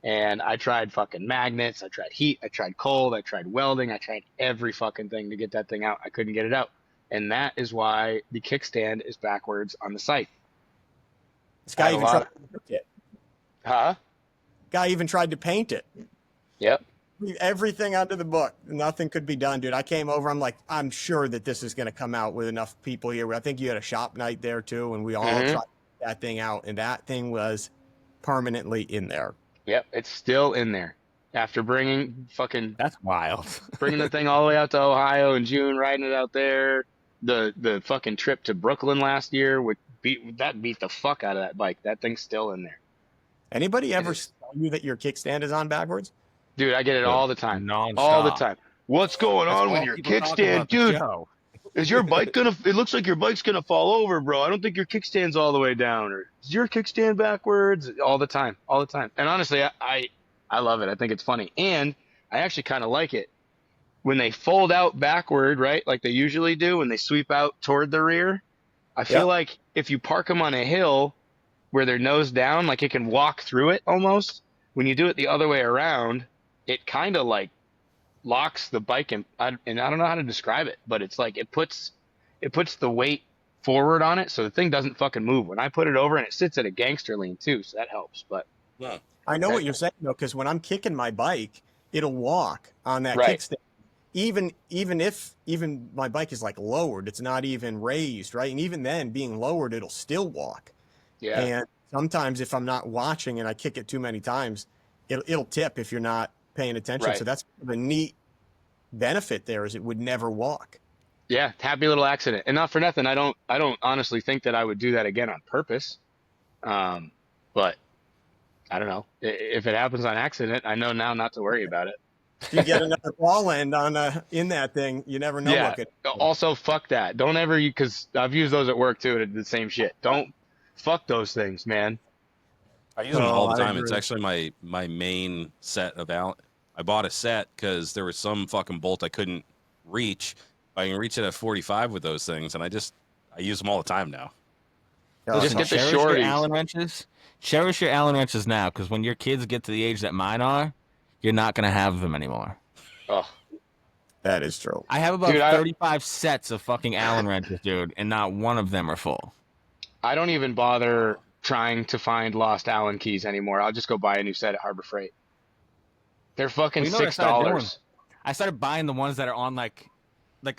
And I tried fucking magnets, I tried heat, I tried cold, I tried welding, I tried every fucking thing to get that thing out. I couldn't get it out. And that is why the kickstand is backwards on the site. This guy even tried to paint it. Huh? Guy even tried to paint it. Yep. Everything under the book. Nothing could be done, dude. I came over. I'm like, I'm sure that this is going to come out with enough people here. I think you had a shop night there too, and we all tried that thing out, and that thing was permanently in there. Yep. It's still in there. After bringing That's wild. the thing all the way out to Ohio in June, riding it out there, the fucking trip to Brooklyn last year beat the fuck out of that bike. That thing's still in there. Anybody ever tell you that your kickstand is on backwards? Dude, I get it all the time. Non-stop. All the time. What's going That's on all with your people talk kickstand, about the dude? show. Is your bike gonna? It looks like your bike's gonna fall over, bro. I don't think your kickstand's all the way down. Or is your kickstand backwards? All the time, all the time. And honestly, I love it. I think it's funny, and I actually kind of like it when they fold out backward, right? Like they usually do when they sweep out toward the rear. I feel like if you park them on a hill where they're nose down, like it can walk through it almost. When you do it the other way around, it kind of like locks the bike in, and I don't know how to describe it, but it's like it puts the weight forward on it so the thing doesn't fucking move. When I put it over, and it sits at a gangster lean too, so that helps. But I know what you're saying though, because when I'm kicking my bike, it'll walk on that Right. kickstand. Even if my bike is like lowered, it's not even raised, right? And even then, being lowered, it'll still walk. yeah, And sometimes if I'm not watching and I kick it too many times, it'll tip if you're not paying attention. Right. So that's the neat benefit there is it would never walk. yeah, happy little accident. And not for nothing, I don't honestly think that I would do that again on purpose. But I don't know. If it happens on accident, I know now not to worry about it. If you get another ball end in that thing, you never know Yeah. what could. Also, fuck that. Don't ever, because I've used those at work too. And it's the same shit. Don't fuck those things, man. I use them all the I time. It's agree. actually my main set of Allen. I bought a set because there was some fucking bolt I couldn't reach. I can reach it at 45 with those things, and I use them all the time now. Just get the Cherish your shorties. Allen wrenches. Cherish your Allen wrenches now, because when your kids get to the age that mine are, you're not gonna have them anymore. Oh, That is true. I have about Dude, 35 sets of fucking Allen wrenches, dude, and not one of them are full. I don't even bother trying to find lost Allen keys anymore. I'll just go buy a new set at Harbor Freight. They're fucking Well, you know what I started doing? $6. I started buying the ones that are on like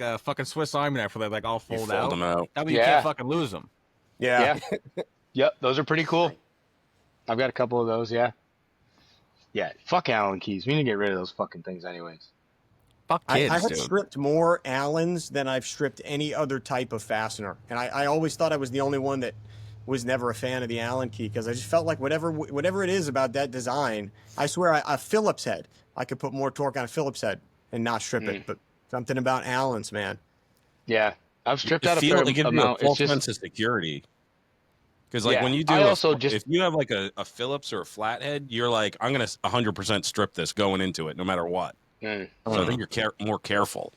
a fucking Swiss Army knife, where they like all You fold fold out. them out. That way you Yeah. can't fucking lose them. Yeah. Yeah. Yep, those are pretty cool. I've got a couple of those, yeah. Yeah, fuck Allen keys. We need to get rid of those fucking things anyways. Fuck I kids, have dude. stripped more Allens than I've stripped any other type of fastener. And I always thought I was the only one that was never a fan of the Allen key because I just felt like whatever it is about that design, I swear a Phillips head, I could put more torque on a Phillips head and not strip it. But something about Allens, man. Yeah, I've stripped out a Feel fair it gives you a amount. false It's sense just of security. Because like Yeah, when you do, I also just- if you have like a Phillips or a flathead, you're like, I'm gonna 100% strip this going into it, no matter what. Mm. So I think you're more careful.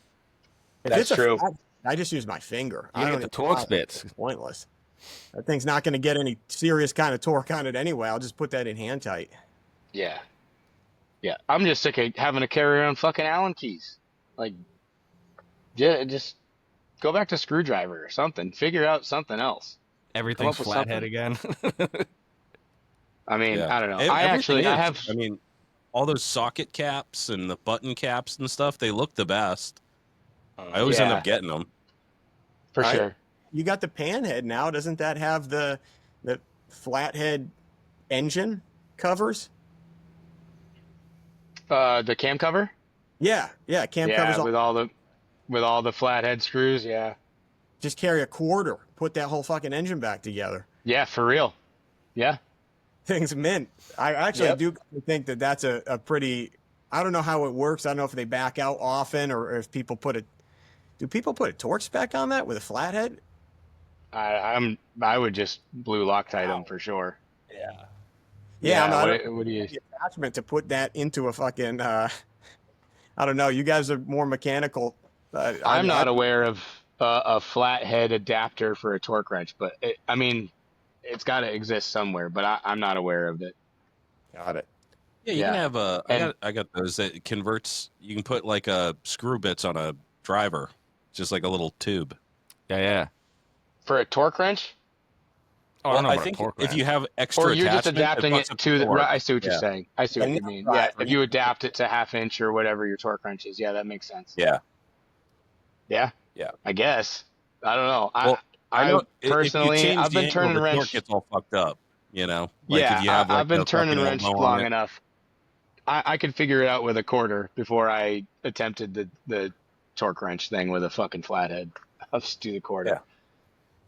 If That's it's a true. flat, I just use my finger. You I get don't the even torque bother. spits. It's pointless. That thing's not going to get any serious kind of torque on it anyway. I'll just put that in hand tight. Yeah. Yeah, I'm just sick of having to carry around fucking Allen keys. Like, just go back to screwdriver or something. Figure out something else. Everything's with flathead again. I mean, Yeah. I don't know. Everything I is. have. I mean, all those socket caps and the button caps and stuff, they look the best. I always end Yeah. up getting them. For I- sure. You got the panhead now. Doesn't that have the flathead engine covers? The cam cover. Yeah. Cam covers. Yeah, with all the flathead screws. Yeah. Just carry a quarter. Put that whole fucking engine back together. Yeah, for real. Yeah. Things mint. I actually Yep. do think that that's a pretty. I don't know how it works. I don't know if they back out often or if people put it. Do people put a torque spec on that with a flathead? I would just blue Loctite them for sure. Yeah, I'm not. What do you? The attachment to put that into a fucking. I don't know. You guys are more mechanical. I'm not aware of a flathead adapter for a torque wrench, but I mean, it's got to exist somewhere. But I'm not aware of it. Got it. Yeah, you Yeah. can have a. And- I got those that converts. You can put like a screw bits on a driver, just like a little tube. Yeah. For a torque wrench, Oh, I Well, don't know I about a think torque if wrench. you have extra, or you're just attachment, adapting bucks it up to the. torque. Right, I see what Yeah. you're saying. I see what And you not mean. right, Yeah, right. if you adapt it to half inch or whatever your torque wrench is, yeah, that makes sense. Yeah. Yeah. Yeah. I guess. I don't know. Well, I know personally, if you change I've the been angle, turning the torque wrench. gets all fucked up. You know. Yeah, if you have, I've been a turning fucking wrench elbow on long it. enough. I could figure it out with a quarter before I attempted the torque wrench thing with a fucking flathead. I'll just do the quarter. Yeah.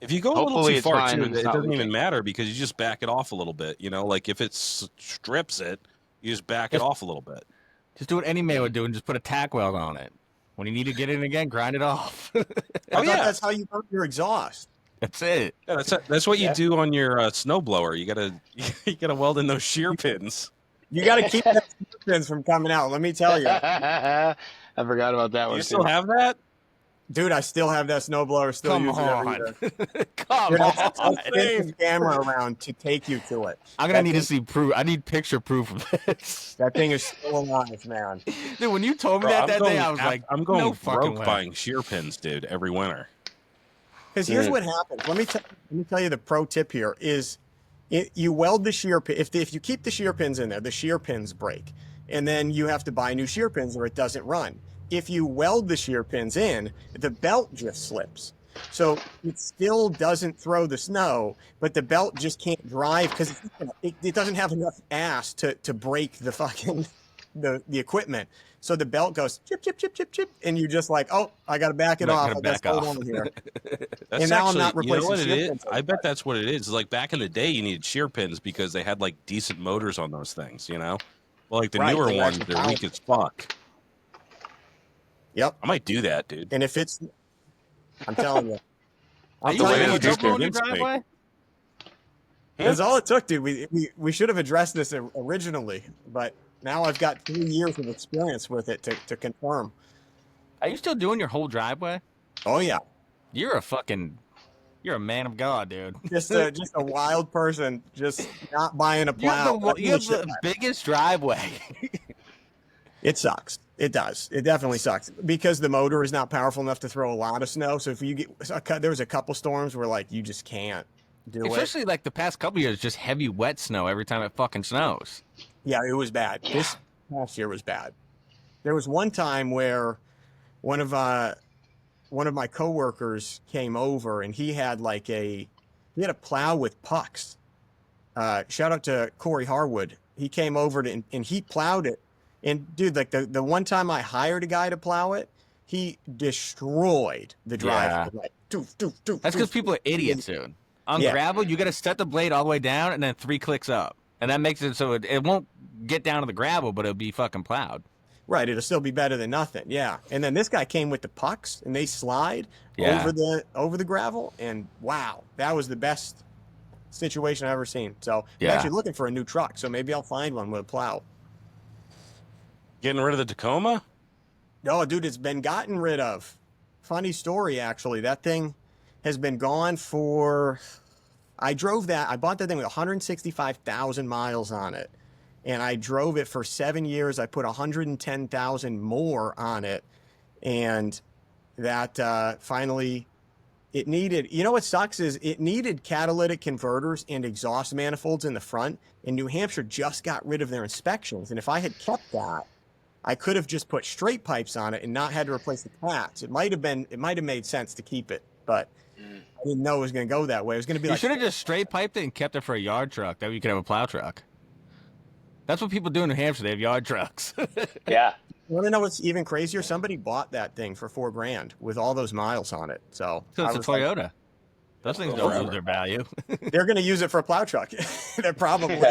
If you go a little Hopefully too it's far, fine too, and it it's not doesn't even leaking. matter because you just back it off a little bit. You know, like if it strips it, You just back it off a little bit. Just do what any man would do and just put a tack weld on it. When you need to get in again, grind it off. I thought that's how you burn your exhaust. That's it. Yeah, that's what you do on your snowblower. You gotta weld in those shear pins. You got to keep those pins from coming out. Let me tell you, I forgot about that one. You still have that? dude. I still have that snowblower. Still Come use it every on. year. Come Dude, on. I'll spin the camera around to take you to it. I'm going to need to see proof. I need picture proof of this. That thing is still alive, man. Dude, when you told me Bro, that day, I was like, I'm going no fucking broke way. buying shear pins, dude, every winter. Because here's what happens. Let me tell you the pro tip here is you weld the shear pin. If you keep the shear pins in there, the shear pins break. And then you have to buy new shear pins or it doesn't run. If you weld the shear pins in, the belt just slips. So it still doesn't throw the snow, but the belt just can't drive because it doesn't have enough ass to break the fucking the equipment. So the belt goes chip, chip, chip, chip, chip, and you're just like, oh, I got to back it off. I got to hold on here. That's And now I'm actually, not you know replacing what it shear is? pins I bet that's what it is. Like back in the day, you needed shear pins because they had like decent motors on those things, you know? Well, like the Right, newer they ones, actually they're weak as fuck. Yep. I might do that, dude. And if it's, I'm telling you, Are I'm you telling way really to you, do double in your convince me. driveway? that's all it took, dude. We should have addressed this originally, but now I've got 3 years of experience with it to confirm. Are you still doing your whole driveway? Oh yeah, You're a man of God, dude. just a wild person, just not buying a plow. You have the biggest driveway. It sucks. It does. It definitely sucks because the motor is not powerful enough to throw a lot of snow. So if you get, there was a couple storms where like you just can't do it. Especially like the past couple years, just heavy wet snow every time it fucking snows. Yeah, it was bad. Yeah. This past year was bad. There was one time where one of my coworkers came over and he had a plow with pucks. Shout out to Corey Harwood. He came over and he plowed it. And dude, like the one time I hired a guy to plow it, he destroyed the driveway. Yeah. Like, doof, doof, doof, That's because doof. people are idiots, dude. On Yeah. gravel, you got to set the blade all the way down and then 3 clicks up. And that makes it so it won't get down to the gravel, but it'll be fucking plowed. Right, it'll still be better than nothing. Yeah. And then this guy came with the pucks and they slide Yeah. over the gravel, and wow, that was the best situation I've ever seen. So Yeah. I'm actually looking for a new truck, so maybe I'll find one with a plow. Getting rid of the Tacoma? No, dude, it's been gotten rid of. Funny story, actually. That thing has been gone for. I bought that thing with 165,000 miles on it. And I drove it for 7 years. I put 110,000 more on it. And that finally, it needed. You know what sucks is it needed catalytic converters and exhaust manifolds in the front. And New Hampshire just got rid of their inspections. And if I had kept that, I could have just put straight pipes on it and not had to replace the cats. It might have made sense to keep it, but I didn't know it was going to go that way. It was going to be You like, should have just straight piped it and kept it for a yard truck. That way you could have a plow truck. That's what people do in New Hampshire. They have yard trucks. Yeah. you want to know what's even crazier? Somebody bought that thing for $4,000 with all those miles on it. So So I it's a was like, Toyota. Those things don't lose their value. they're going to use it for a plow truck. They're probably.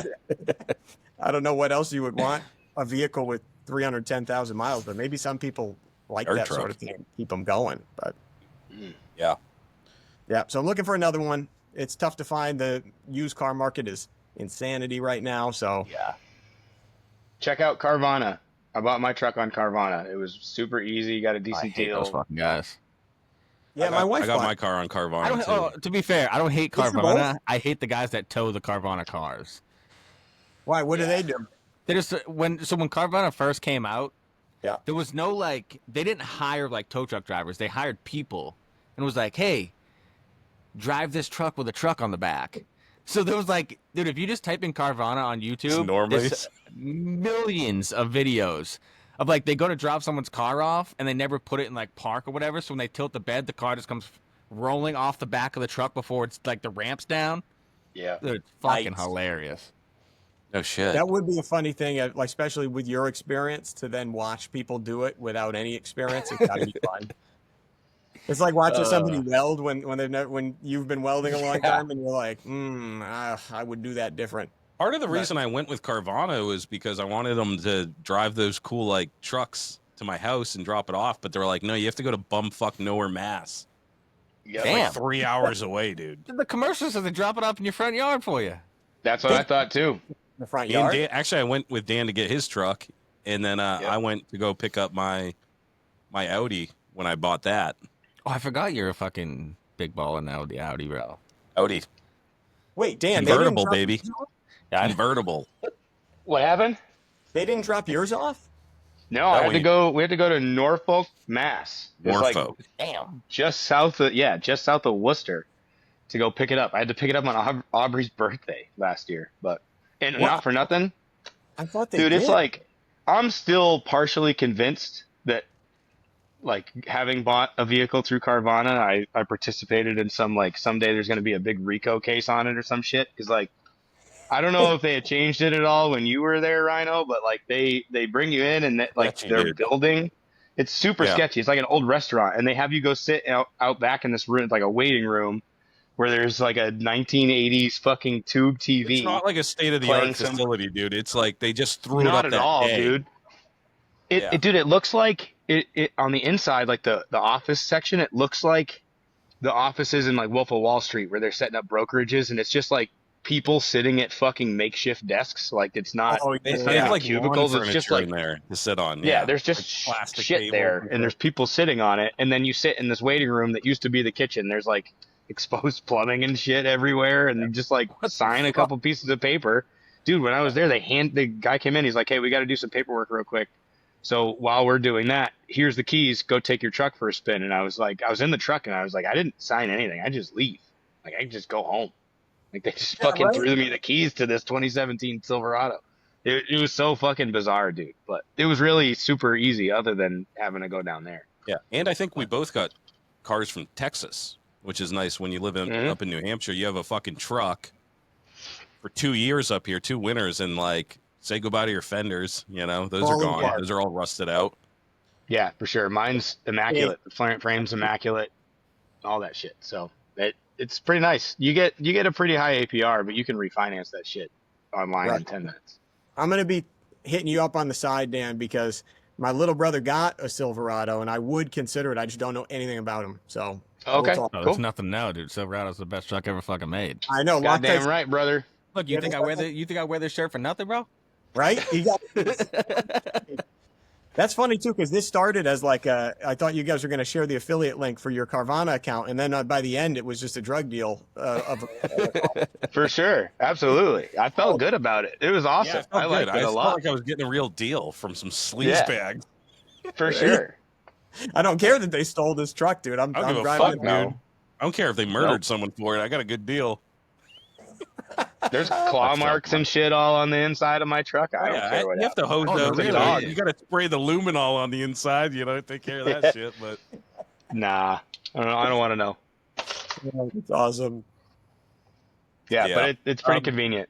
I don't know what else you would want a vehicle with 310,000 miles, but maybe some people like Dirt that truck. sort of thing, keep them going. But Yeah. yeah, so I'm looking for another one. It's tough to find. The used car market is insanity right now. So Yeah. Check out Carvana. I bought my truck on Carvana. It was super easy. Got a I decent hate those deal. fucking guys. yeah, my wife I got bought- my car on Carvana too. To be fair, I don't hate Is it Carvana. I hate the guys that tow the Carvana cars. Why? What do they do? They just when Carvana first came out, Yeah. there was no they didn't hire tow truck drivers. They hired people and was like, hey, drive this truck with a truck on the back. So there was dude, if you just type in Carvana on YouTube, normally- there's millions of videos of they go to drop someone's car off and they never put it in park or whatever. So when they tilt the bed, the car just comes rolling off the back of the truck before it's the ramps down. Yeah. Dude, it's fucking Nice. hilarious. No shit. That would be a funny thing, especially with your experience, to then watch people do it without any experience. It's gotta be fun. It's like watching somebody weld when you've been welding a long time, and you're like, I would do that different. Part of the reason I went with Carvana was because I wanted them to drive those cool like trucks to my house and drop it off, but they were like, no, you have to go to bumfuck nowhere, Mass. Yep. Damn. Like 3 hours away, dude. The commercials said they drop it off in your front yard for you. That's what I thought too. The front And yard. Dan, actually, I went with Dan to get his truck, and then I went to go pick up my Audi when I bought that. Oh, I forgot you're a fucking big baller now, the Audi, bro. Audi. Wait, Dan, Convertible, they didn't baby. drop- Convertible. What happened? They didn't drop yours off? No, I had to go. We had to go to Norfolk, Mass. It's Norfolk. Damn. just south of Worcester, to go pick it up. I had to pick it up on Aubrey's birthday last year, and not for nothing, I thought they dude. did. It's like I'm still partially convinced that, like, having bought a vehicle through Carvana, I participated in some, like, someday there's going to be a big RICO case on it or some shit. Because, like, I don't know if they had changed it at all when you were there, Rhino, but, like, they bring you in and like Sketchy, their dude. building, it's super sketchy. It's like an old restaurant, and they have you go sit out back in this room, like a waiting room, where there's like a 1980s fucking tube TV. It's not like a state-of-the-art Playing some- facility, dude. It's like they just threw it Not up at that all, day. dude. Dude, it looks like it on the inside, like the office section. It looks like the offices in like Wolf of Wall Street, where they're setting up brokerages, and it's just like people sitting at fucking makeshift desks. Like it's not. Oh, They, It's they not have like cubicles. lawn It's just furniture like in there to sit on. yeah, there's just Like plastic shit tables there, and and there's people sitting on it, and then you sit in this waiting room that used to be the kitchen. There's like exposed plumbing and shit everywhere, and you just like sign a couple pieces of paper. Dude, when I was there, the guy came in. He's like, "Hey, we got to do some paperwork real quick. So while we're doing that, here's the keys. Go take your truck for a spin." And I was like, I was in the truck, and I was like, I didn't sign anything. I just leave. Like I just go home. Like they just fucking right. threw me the keys to this 2017 Silverado. It was so fucking bizarre, dude. But it was really super easy, other than having to go down there. Yeah, and I think we both got cars from Texas, which is nice when you live up in New Hampshire. You have a fucking truck for 2 years up here, 2 winters, and like say goodbye to your fenders. You know, those are Falling gone. apart. Those are all rusted out. Yeah, for sure. Mine's immaculate. The frame's immaculate. All that shit. So it's pretty nice. You get a pretty high APR, but you can refinance that shit online in Right. 10 minutes. I'm going to be hitting you up on the side, Dan, because my little brother got a Silverado, and I would consider it. I just don't know anything about him. So Okay, we'll talk. Oh, cool. it's nothing now, dude. Silverado's the best truck ever fucking made. I know. Goddamn Loctite's- right, brother. Look, you Yeah, think I wear this shirt for nothing, bro? Right? You got. That's funny too, because this started as like I thought you guys were going to share the affiliate link for your Carvana account, and then by the end it was just a drug deal. For sure. Absolutely. I felt good about it. It was awesome. Yeah, I liked it a felt lot. like I was getting a real deal from some sleaze Yeah. bags. For sure. I don't care that they stole this truck, dude. I'm I don't give a driving fuck, it dude. no. I don't care if they murdered someone for it. I got a good deal. There's claw marks and shit all on the inside of my truck. I don't care what you have to hose happens. those. It's a You dog. got to spray the luminol on the inside. You know, take care of that shit. But Nah. I don't want to know. It's awesome. Yeah, Yeah. but it's pretty convenient.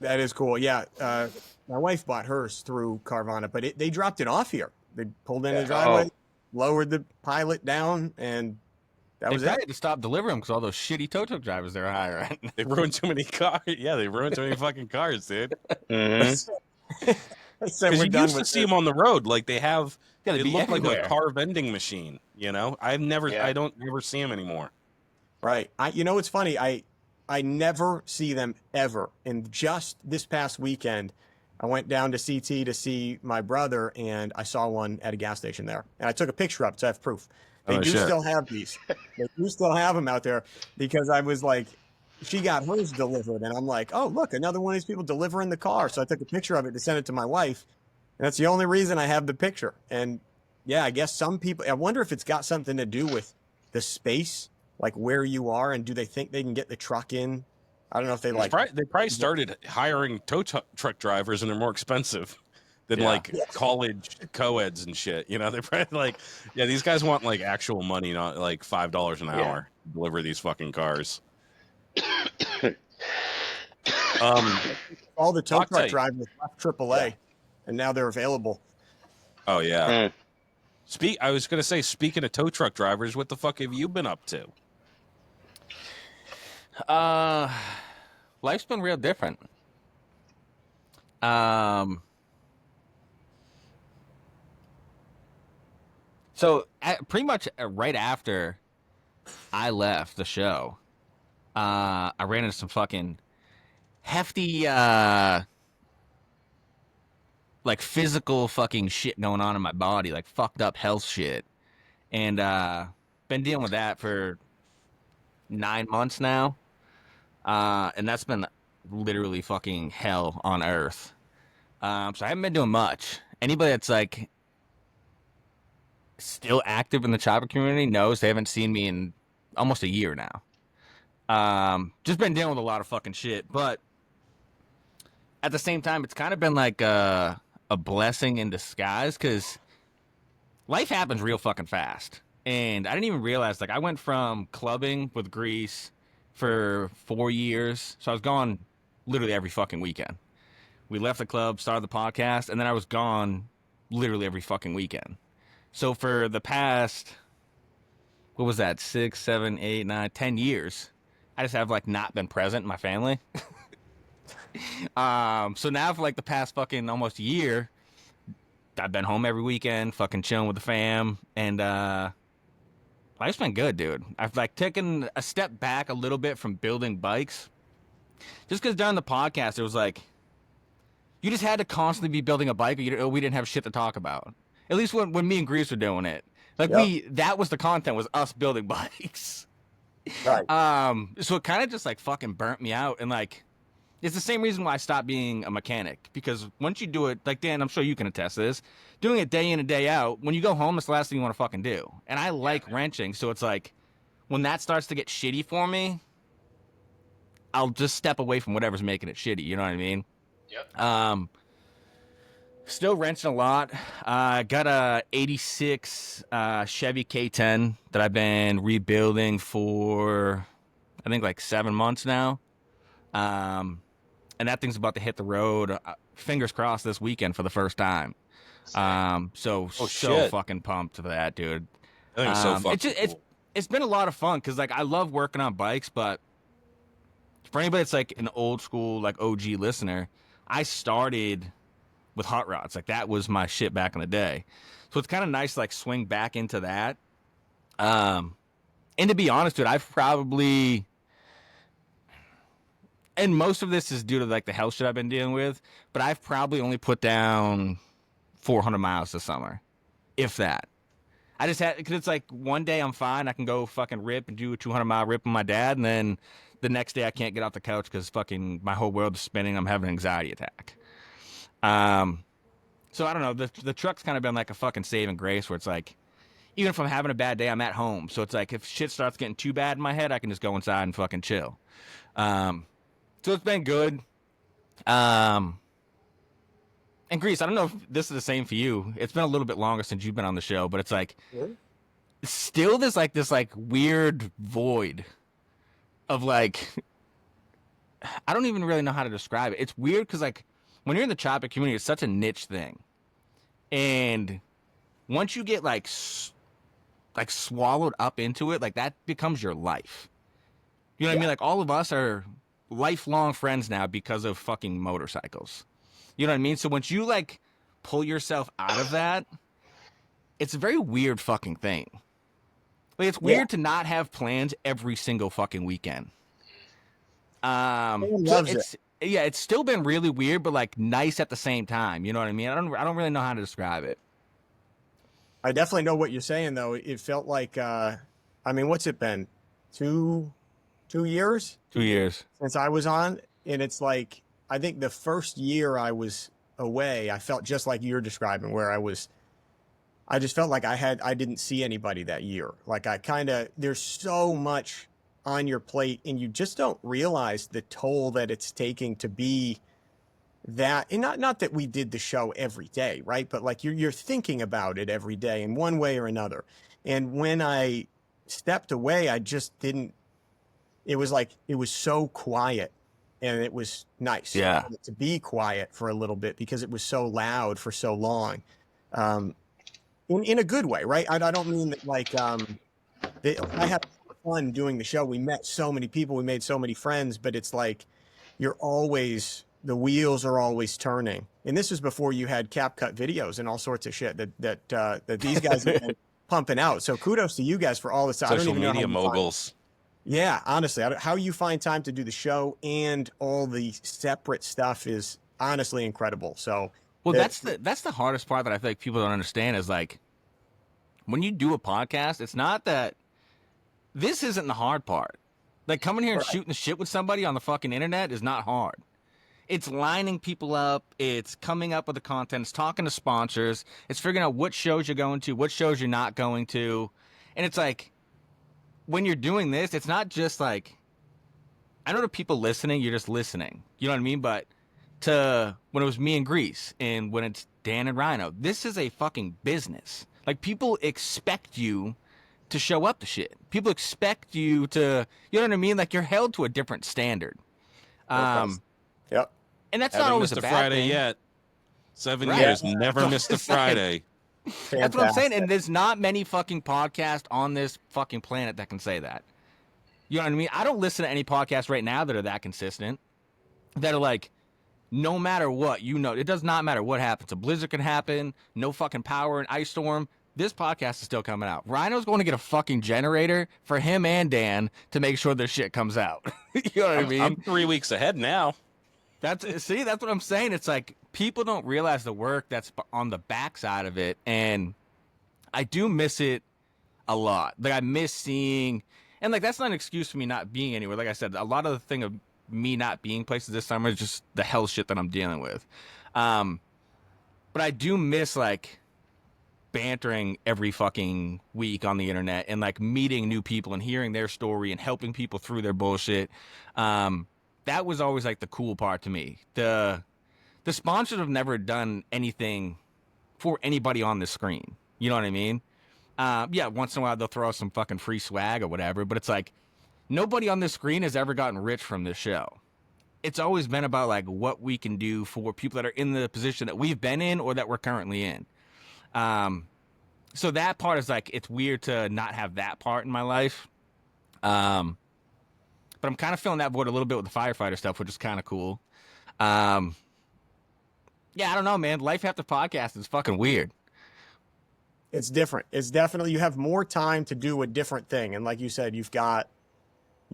That is cool. Yeah, my wife bought hers through Carvana, but they dropped it off here. They pulled in the driveway, lowered the pilot down, and that They was probably it. had to stop delivering because all those shitty tow truck drivers they're hiring. they ruined too many cars. Yeah, they ruined too many fucking cars, dude. Mhm. I said Because we're you done used to with see this. them on the road, like they have. Gotta It be looked like everywhere. a car vending machine. You know, I Yeah. don't ever see them anymore. Right. You know what's funny? I never see them ever. And just this past weekend, I went down to CT to see my brother, and I saw one at a gas station there. And I took a picture of it, so I have proof. They Oh, do shit. still have these. They do still have them out there because I was like, she got hers delivered, and I'm like, oh, look, another one of these people delivering the car. So I took a picture of it to send it to my wife. And that's the only reason I have the picture. And yeah, I guess some people, I wonder if it's got something to do with the space, like where you are, and do they think they can get the truck in? I don't know if they like. They probably started hiring truck drivers, and they're more expensive than Yeah. like college co-eds and shit. You know, they're probably like, yeah, these guys want like actual money, not like $5 an hour to deliver these fucking cars. All the tow I'll tell truck you. drivers left AAA, and now they're available. Oh yeah. Mm. I was gonna say, speaking of tow truck drivers, what the fuck have you been up to? Well, life's been real different. So pretty much right after I left the show, I ran into some fucking hefty, like physical fucking shit going on in my body, like fucked up health shit, and been dealing with that for 9 months now, and that's been literally fucking hell on earth. So I haven't been doing much. Anybody that's like still active in the chopper community knows they haven't seen me in almost a year now. Just been dealing with a lot of fucking shit, but at the same time, it's kind of been like a blessing in disguise because life happens real fucking fast. And I didn't even realize, like, I went from clubbing with Grease for 4 years. So I was gone literally every fucking weekend. We left the club, started the podcast, and then I was gone literally every fucking weekend. So for the past, what was that, 6, 7, 8, 9, 10 years, I just have, like, not been present in my family. So now for, like, the past fucking almost year, I've been home every weekend, fucking chilling with the fam, and life's been good, dude. I've like taken a step back a little bit from building bikes, just because during the podcast it was like you just had to constantly be building a bike, or we didn't have shit to talk about. At least when me and Grease were doing it, like that was the content, was us building bikes. Right. So it kind of just like fucking burnt me out, and like it's the same reason why I stopped being a mechanic, because once you do it, like Dan, I'm sure you can attest to this, doing it day in and day out, when you go home, it's the last thing you want to fucking do. And I like wrenching, so it's like, when that starts to get shitty for me, I'll just step away from whatever's making it shitty, you know what I mean? Yep. Still wrenching a lot. Got a 86 Chevy K10 that I've been rebuilding for, I think, like 7 months now. And that thing's about to hit the road, fingers crossed, this weekend for the first time. So fucking pumped for that, dude. I think it's so fucking cool. It's been a lot of fun because like I love working on bikes, but for anybody that's like an old school like OG listener, I started with hot rods. Like that was my shit back in the day. So it's kind of nice to like swing back into that. And to be honest, dude, I've probably, and most of this is due to like the health shit I've been dealing with, but I've probably only put down 400 miles this summer, if that. I just had, because it's like one day I'm fine, I can go fucking rip and do a 200-mile rip with my dad, and then the next day I can't get off the couch because fucking my whole world is spinning. I'm having an anxiety attack. So I don't know. The truck's kind of been like a fucking saving grace, where it's like, even if I'm having a bad day, I'm at home. So it's like if shit starts getting too bad in my head, I can just go inside and fucking chill. So it's been good. And Grease, I don't know if this is the same for you. It's been a little bit longer since you've been on the show, but it's like still this weird void of like, I don't even really know how to describe it. It's weird because like when you're in the chopper community, it's such a niche thing, and once you get like swallowed up into it, like that becomes your life. You know what I mean? Like all of us are lifelong friends now because of fucking motorcycles. You know what I mean? So once you like pull yourself out of that, it's a very weird fucking thing. Like it's weird to not have plans every single fucking weekend. It's still been really weird, but like nice at the same time. You know what I mean? I don't really know how to describe it. I definitely know what you're saying, though. It felt like, I mean, what's it been? 2 years? 2 years since I was on, and it's like, I think the first year I was away, I felt just like you're describing, where I just felt like I didn't see anybody that year. Like there's so much on your plate, and you just don't realize the toll that it's taking to be that. And not that we did the show every day, right? But like you're thinking about it every day in one way or another. And when I stepped away, I just didn't, it was like, it was so quiet. And it was nice to be quiet for a little bit because it was so loud for so long, in a good way, right? I don't mean that like I had fun doing the show. We met so many people, we made so many friends, but it's like the wheels are always turning. And this was before you had CapCut videos and all sorts of shit that these guys have been pumping out. So kudos to you guys for all this. I don't Social even know how media you moguls. yeah, honestly, how you find time to do the show and all the separate stuff is honestly incredible. So, well, that's the hardest part that I feel like people don't understand is like when you do a podcast, it's not that this isn't the hard part. Like coming here and shooting the shit with somebody on the fucking internet is not hard. It's lining people up. It's coming up with the content. It's talking to sponsors. It's figuring out what shows you're going to, what shows you're not going to. And it's like, when you're doing this, it's not just like, I know to people listening, you're just listening. You know what I mean? But to when it was me and Grease and when it's Dan and Rhino, this is a fucking business. Like people expect you to show up to shit. People expect you to, you know what I mean? Like you're held to a different standard. Yep. And that's Haven't not always missed a a bad Friday thing. yet. 7 Right. years, never missed a Friday. That's what I'm saying. And there's not many fucking podcasts on this fucking planet that can say that. You know what I mean? I don't listen to any podcasts right now that are that consistent. That are like, no matter what, you know, it does not matter what happens. A blizzard can happen, no fucking power, an ice storm. This podcast is still coming out. Rhino's going to get a fucking generator for him and Dan to make sure this shit comes out. You know what I mean? I'm 3 weeks ahead now. That's what I'm saying. It's like people don't realize the work that's on the backside of it, and I do miss it a lot. Like I miss seeing, and like that's not an excuse for me not being anywhere. Like I said, a lot of the thing of me not being places this summer is just the hell shit that I'm dealing with. But I do miss like bantering every fucking week on the internet and like meeting new people and hearing their story and helping people through their bullshit. That was always like the cool part to me. The sponsors have never done anything for anybody on the screen. You know what I mean? Yeah, once in a while they'll throw us some fucking free swag or whatever, but it's like nobody on this screen has ever gotten rich from this show. It's always been about like what we can do for people that are in the position that we've been in or that we're currently in. So that part is like, it's weird to not have that part in my life. But I'm kind of filling that void a little bit with the firefighter stuff, which is kind of cool. Yeah, I don't know, man. Life after podcast is fucking weird. It's different. It's definitely, you have more time to do a different thing. And like you said, you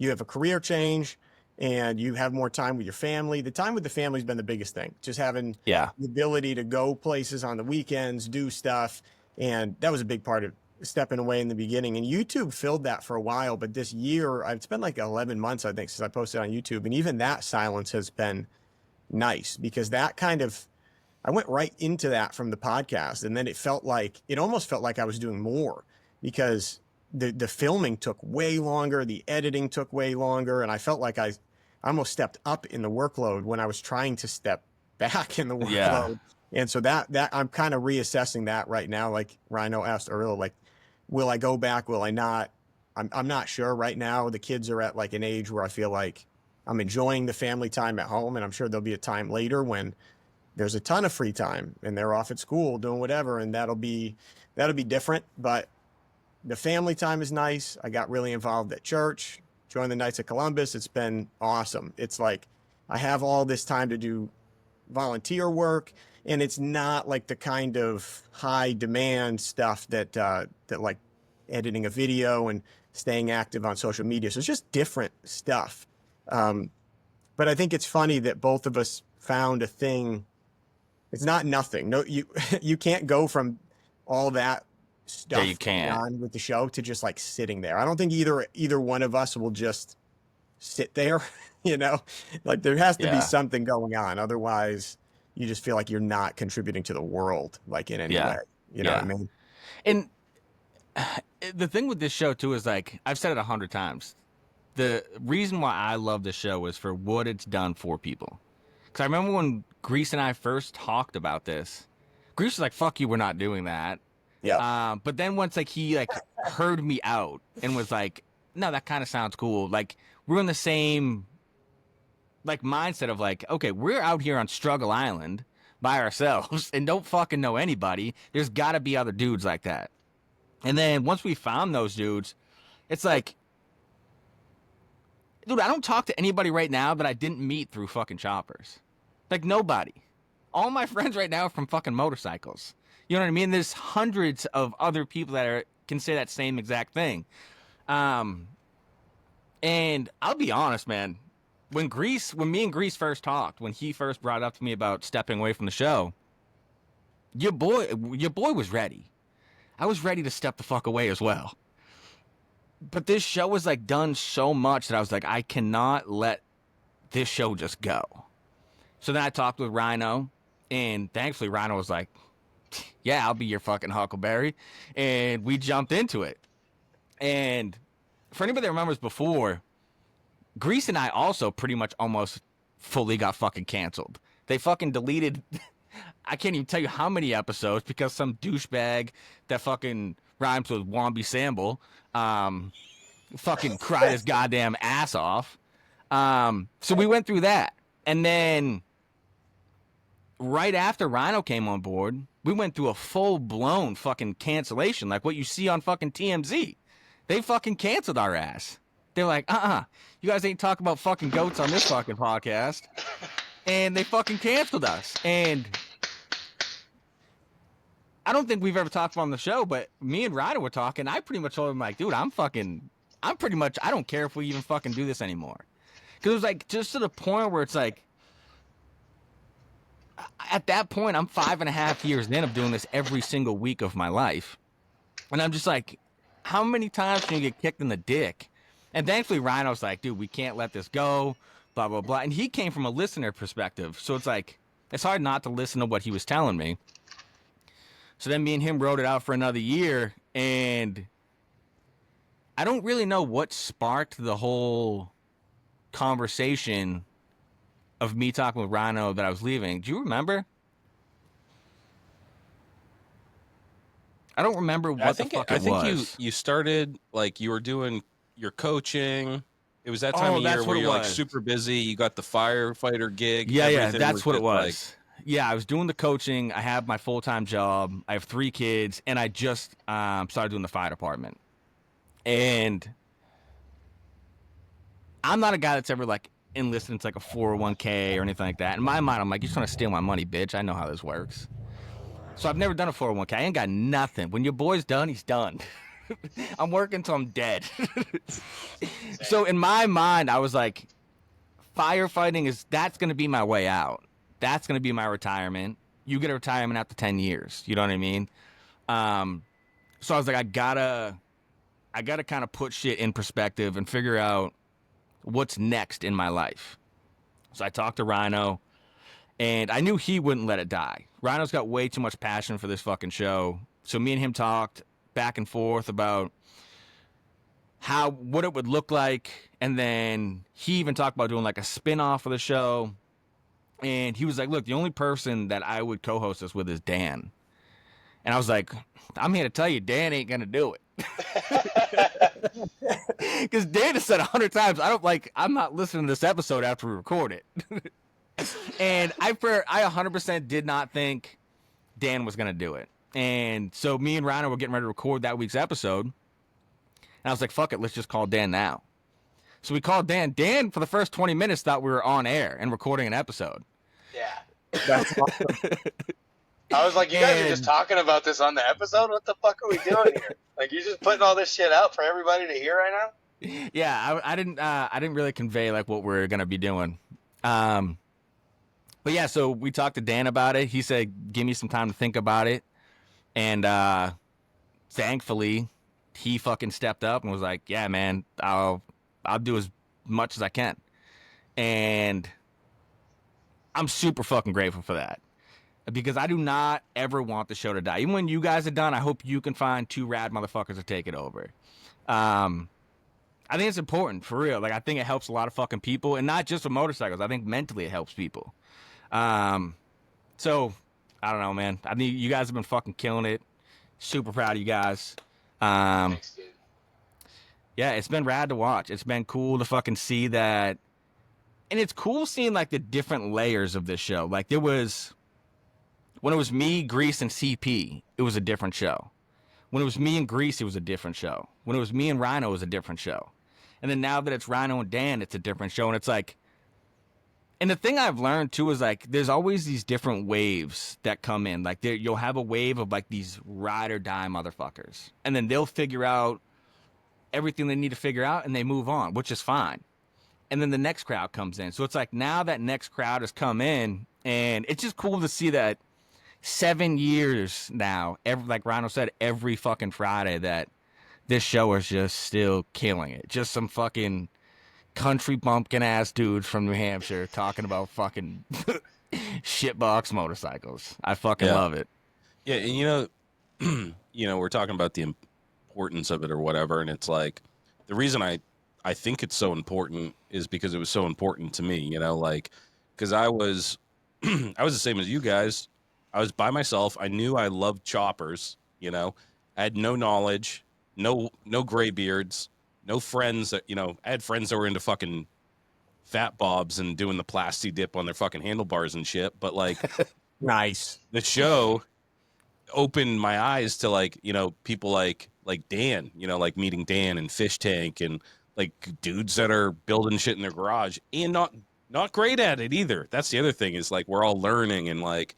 have a career change and you have more time with your family. The time with the family has been the biggest thing. Just having the ability to go places on the weekends, do stuff. And that was a big part of stepping away in the beginning. And YouTube filled that for a while. But this year, it's been like 11 months, I think, since I posted on YouTube. And even that silence has been nice because that kind of, I went right into that from the podcast. And then it almost felt like I was doing more because the filming took way longer. The editing took way longer. And I felt like I almost stepped up in the workload when I was trying to step back in the workload. Yeah. And so that I'm kind of reassessing that right now. Like Rhino asked earlier, like, will I go back? Will I not? I'm not sure right now. The kids are at like an age where I feel like I'm enjoying the family time at home. And I'm sure there'll be a time later when there's a ton of free time and they're off at school doing whatever. And that'll be different. But the family time is nice. I got really involved at church, joined the Knights of Columbus. It's been awesome. It's like I have all this time to do volunteer work, and it's not like the kind of high demand stuff that like editing a video and staying active on social media. So it's just different stuff. But I think it's funny that both of us found a thing. It's not nothing. No, you can't go from all that stuff you can on with the show to just like sitting there. I don't think either one of us will just sit there, you know, like there has to be something going on. Otherwise you just feel like you're not contributing to the world, like in any way, you know what I mean? And the thing with this show too, is like, I've said it 100 times. The reason why I love this show is for what it's done for people. Cause I remember when Grease and I first talked about this, Grease was like, fuck you, we're not doing that. Yeah. But then once like he like heard me out and was like, no, that kind of sounds cool. Like we're in the same like mindset of like, okay, we're out here on Struggle Island by ourselves and don't fucking know anybody. There's gotta be other dudes like that. And then once we found those dudes, it's like, Dude, I don't talk to anybody right now that I didn't meet through fucking choppers. Like, nobody. All my friends right now are from fucking motorcycles. You know what I mean? There's hundreds of other people that can say that same exact thing. And I'll be honest, man. When me and Grease first talked, when he first brought it up to me about stepping away from the show, your boy was ready. I was ready to step the fuck away as well. But this show was like done so much that I was like, I cannot let this show just go. So then I talked with Rhino, and thankfully Rhino was like, yeah, I'll be your fucking Huckleberry. And we jumped into it. And for anybody that remembers before, Grease and I also pretty much almost fully got fucking canceled. They fucking deleted, I can't even tell you how many episodes because some douchebag that fucking rhymes with Womby Samble fucking cried his goddamn ass off. So we went through that. And then right after Rhino came on board, we went through a full-blown fucking cancellation, like what you see on fucking TMZ. They fucking canceled our ass. They're like, you guys ain't talking about fucking goats on this fucking podcast. And they fucking canceled us. And I don't think we've ever talked on the show, but me and Ryder were talking. I pretty much told him, like, dude, I don't care if we even fucking do this anymore. Because it was like, just to the point where it's like, at that point, I'm 5.5 years in of doing this every single week of my life. And I'm just like, how many times can you get kicked in the dick? And thankfully, Rhino's like, dude, we can't let this go, blah, blah, blah. And he came from a listener perspective. So it's like, it's hard not to listen to what he was telling me. So then me and him wrote it out for another year. And I don't really know what sparked the whole conversation of me talking with Rhino that I was leaving. Do you remember? I don't remember what the fuck it was. I think you started, like, you were doing your coaching. It was that time of year where you're like super busy. You got the firefighter gig. Yeah, that's what it was. Yeah, I was doing the coaching. I have my full-time job. I have 3 kids, and I just started doing the fire department. And I'm not a guy that's ever like enlisted into like a 401k or anything like that. In my mind, I'm like, you're trying to steal my money, bitch. I know how this works. So I've never done a 401k. I ain't got nothing. When your boy's done, he's done. I'm working until I'm dead. So in my mind, I was like, firefighting that's going to be my way out. That's going to be my retirement. You get a retirement after 10 years. You know what I mean? So I was like, I gotta kind of put shit in perspective and figure out what's next in my life. So I talked to Rhino, and I knew he wouldn't let it die. Rhino's got way too much passion for this fucking show. So me and him talked back and forth about what it would look like. And then he even talked about doing like a spin-off of the show. And he was like, look, the only person that I would co-host this with is Dan. And I was like, I'm here to tell you, Dan ain't going to do it. Because Dan has said 100 times, I'm not listening to this episode after we record it. And I 100% did not think Dan was going to do it. And so me and Rhino were getting ready to record that week's episode. And I was like, fuck it, let's just call Dan now. So we called Dan. Dan, for the first 20 minutes, thought we were on air and recording an episode. Yeah. That's awesome. I was like, you guys are just talking about this on the episode? What the fuck are we doing here? Like, you're just putting all this shit out for everybody to hear right now? Yeah, I didn't really convey like what we're gonna be doing. But yeah, so we talked to Dan about it. He said, give me some time to think about it. And thankfully, he fucking stepped up and was like, yeah, man, I'll do as much as I can. And I'm super fucking grateful for that. Because I do not ever want the show to die. Even when you guys are done, I hope you can find 2 rad motherfuckers to take it over. I think it's important, for real. Like, I think it helps a lot of fucking people. And not just with motorcycles. I think mentally it helps people. So, I don't know, man. I mean, you guys have been fucking killing it. Super proud of you guys. Thanks, dude. Yeah, it's been rad to watch. It's been cool to fucking see that. And it's cool seeing, like, the different layers of this show. Like, when it was me, Grease, and CP, it was a different show. When it was me and Grease, it was a different show. When it was me and Rhino, it was a different show. And then now that it's Rhino and Dan, it's a different show. And it's like, and the thing I've learned too is like, there's always these different waves that come in. Like you'll have a wave of like these ride or die motherfuckers. And then they'll figure out everything they need to figure out and they move on, which is fine. And then the next crowd comes in. So it's like now that next crowd has come in, and it's just cool to see that 7 years now, like Rhino said, every fucking Friday that this show is just still killing it. Just some fucking country bumpkin ass dudes from New Hampshire talking about fucking shitbox motorcycles. I fucking love it. Yeah, and we're talking about the importance of it or whatever, and it's like the reason I think it's so important is because it was so important to me, like because I was I was the same as you guys. I was by myself. I knew I loved choppers, I had no knowledge, no gray beards, no friends that, I had friends that were into fucking fat bobs and doing the plasti dip on their fucking handlebars and shit. But like, nice. The show opened my eyes to like, people like Dan, like meeting Dan and Fish Tank and like dudes that are building shit in their garage and not great at it either. That's the other thing is like, we're all learning and like,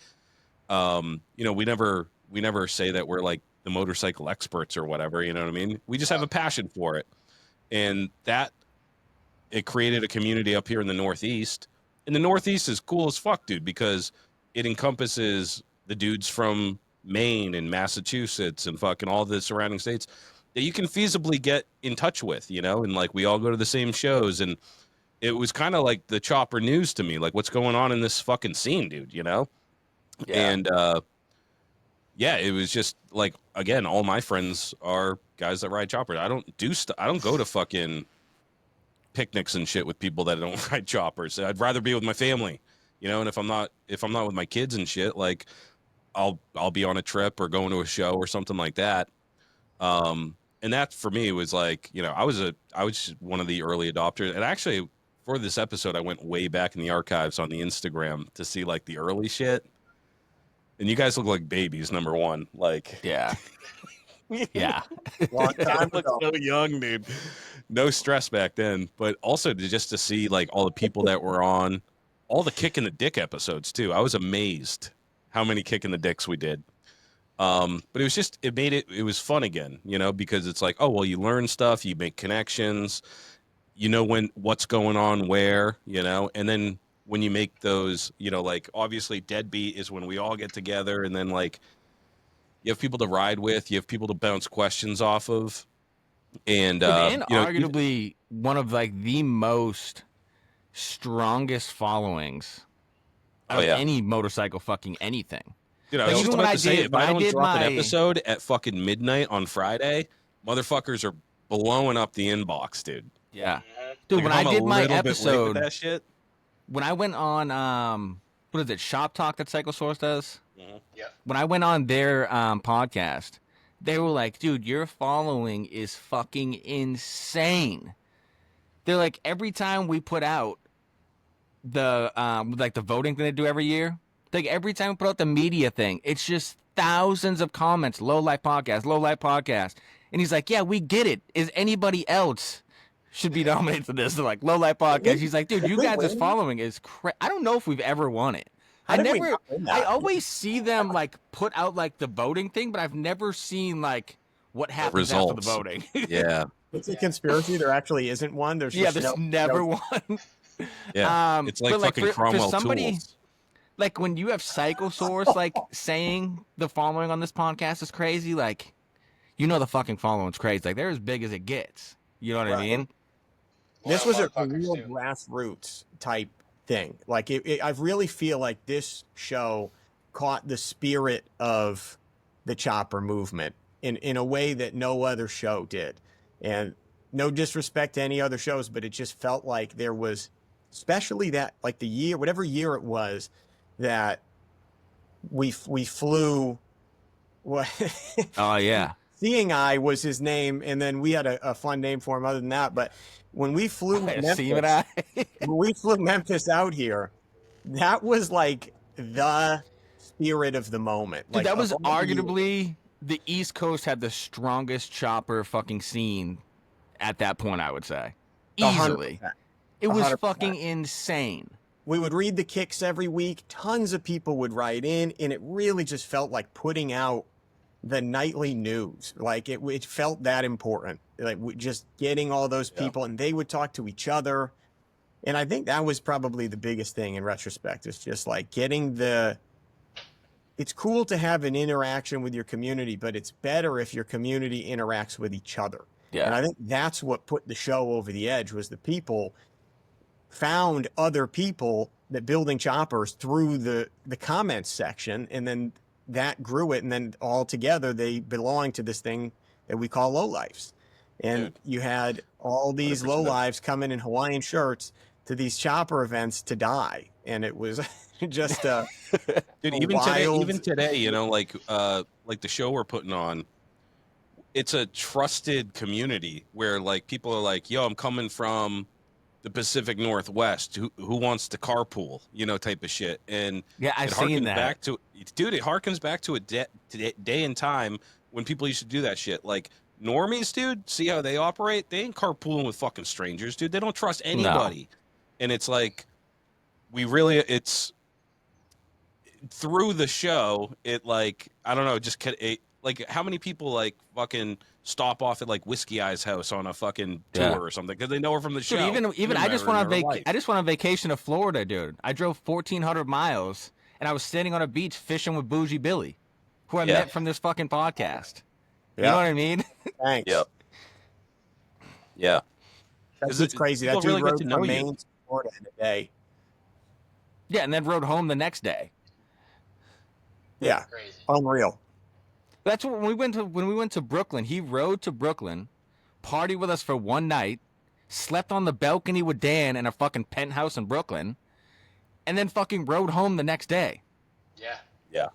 we never say that we're like the motorcycle experts or whatever, you know what I mean? We just have a passion for it. And that it created a community up here in the Northeast. And the Northeast is cool as fuck, dude, because it encompasses the dudes from Maine and Massachusetts and fucking all the surrounding states that you can feasibly get in touch with, and like we all go to the same shows. And it was kind of like the chopper news to me, like what's going on in this fucking scene, dude, Yeah. And it was just like, again, all my friends are guys that ride choppers. I don't I don't go to fucking picnics and shit with people that don't ride choppers. I'd rather be with my family, and if I'm not with my kids and shit, like I'll be on a trip or going to a show or something like that. And that for me was like, I was one of the early adopters. And actually for this episode, I went way back in the archives on the Instagram to see like the early shit. And you guys look like babies, number one. Like, yeah. Yeah. Long time look ago. so young, dude. No stress back then. But also just to see like all the people that were on, all the kick in the dick episodes too. I was amazed how many kick in the dicks we did. But it was just, it was fun again, because it's like, oh, well, you learn stuff, you make connections, what's going on where, and then when you make those, like obviously Deadbeat is when we all get together and then like you have people to ride with, you have people to bounce questions off of. And, arguably one of like the most strongest followings of any motorcycle fucking anything. Dude, I was just about to say, if I don't drop an my episode at fucking midnight on Friday, motherfuckers are blowing up the inbox, dude. Yeah. Dude, Like, when if I I'm did a my little bit late with episode, that shit. when I went on, what is it, Shop Talk that Cycle Source does? Mhm. Yeah. When I went on their podcast, they were like, dude, your following is fucking insane. They're like, every time we put out the like the voting thing they do every year, like every time we put out the media thing, it's just thousands of comments, Lowlife Podcast. And he's like, yeah, we get it. Is anybody else should be nominated for this? They're like, Lowlife Podcast. He's like, dude, you guys' following is I don't know if we've ever won it. I always see them like put out like the voting thing, but I've never seen like what happens after the voting. Yeah. It's a conspiracy. There actually isn't one. There's just there's never one. Yeah. It's like but, fucking Cromwell for somebody, tools. like when you have Cycle Source like saying the following on this podcast is crazy, like the fucking following's crazy. Like they're as big as it gets. You know what I mean? This was a real too. grassroots type thing. Like I really feel like this show caught the spirit of the chopper movement in a way that no other show did. And no disrespect to any other shows, but it just felt like there was, especially that, like the year, whatever year it was, that we flew. What? Oh yeah. Seeing Eye was his name, and then we had a fun name for him other than that. But when we flew Memphis out here, that was like the spirit of the moment. Dude, Like that was arguably the East Coast had the strongest chopper fucking scene at that point, I would say. Easily. 100%. It was 100%. fucking insane. We would read the kicks every week. Tons of people would write in, and it really just felt like putting out the nightly news. Like it felt that important. Like just getting all those people, and they would talk to each other. And I think that was probably the biggest thing in retrospect. It's just like getting it's cool to have an interaction with your community, but it's better if your community interacts with each other. Yeah. And I think that's what put the show over the edge, was the people found other people that building choppers through the comments section, and then that grew it, and then all together they belong to this thing that we call Lowlifes. And you had all these 100%. Lowlives coming in Hawaiian shirts to these chopper events to die, and it was just Dude, even today, you know, like the show we're putting on, it's a trusted community where like people are like, yo, I'm coming from the Pacific Northwest, who wants to carpool, you know, type of shit. And Yeah, I've seen that. It harkens back to a day and time when people used to do that shit. Like normies, dude, see how they operate? They ain't carpooling with fucking strangers, dude. They don't trust anybody. No. And it's like, it's through the show, it like, I don't know, just like how many people like fucking stop off at like Whiskey Eye's house on a fucking tour or something because they know her from the show. Dude, even I just went on vacation to Florida, dude. I drove 1,400 miles and I was standing on a beach fishing with Bougie Billy, who I met from this fucking podcast. You know what I mean? Thanks. Yep. Yeah. That's crazy. That dude really rode from Maine to Florida in a day. Yeah, and then rode home the next day. Yeah. Crazy. Unreal. That's when we went to Brooklyn. He rode to Brooklyn, partied with us for one night, slept on the balcony with Dan in a fucking penthouse in Brooklyn, and then fucking rode home the next day. Yeah. Yeah.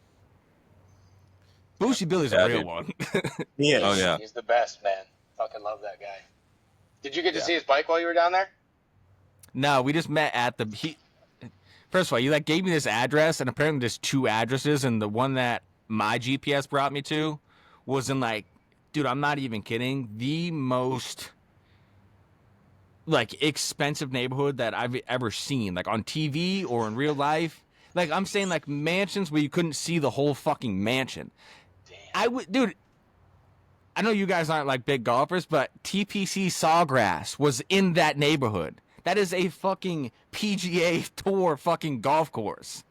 Bougie Billy's a real one. He is. Oh yeah. He's the best, man. Fucking love that guy. Did you get to see his bike while you were down there? No, we just met at first of all, you like gave me this address, and apparently there's two addresses, and the one that my GPS brought me to was in like, dude, I'm not even kidding, the most like expensive neighborhood that I've ever seen, like on TV or in real life. Like I'm saying, like mansions where you couldn't see the whole fucking mansion. Damn. Dude, I know you guys aren't like big golfers, but TPC Sawgrass was in that neighborhood. That is a fucking PGA Tour fucking golf course.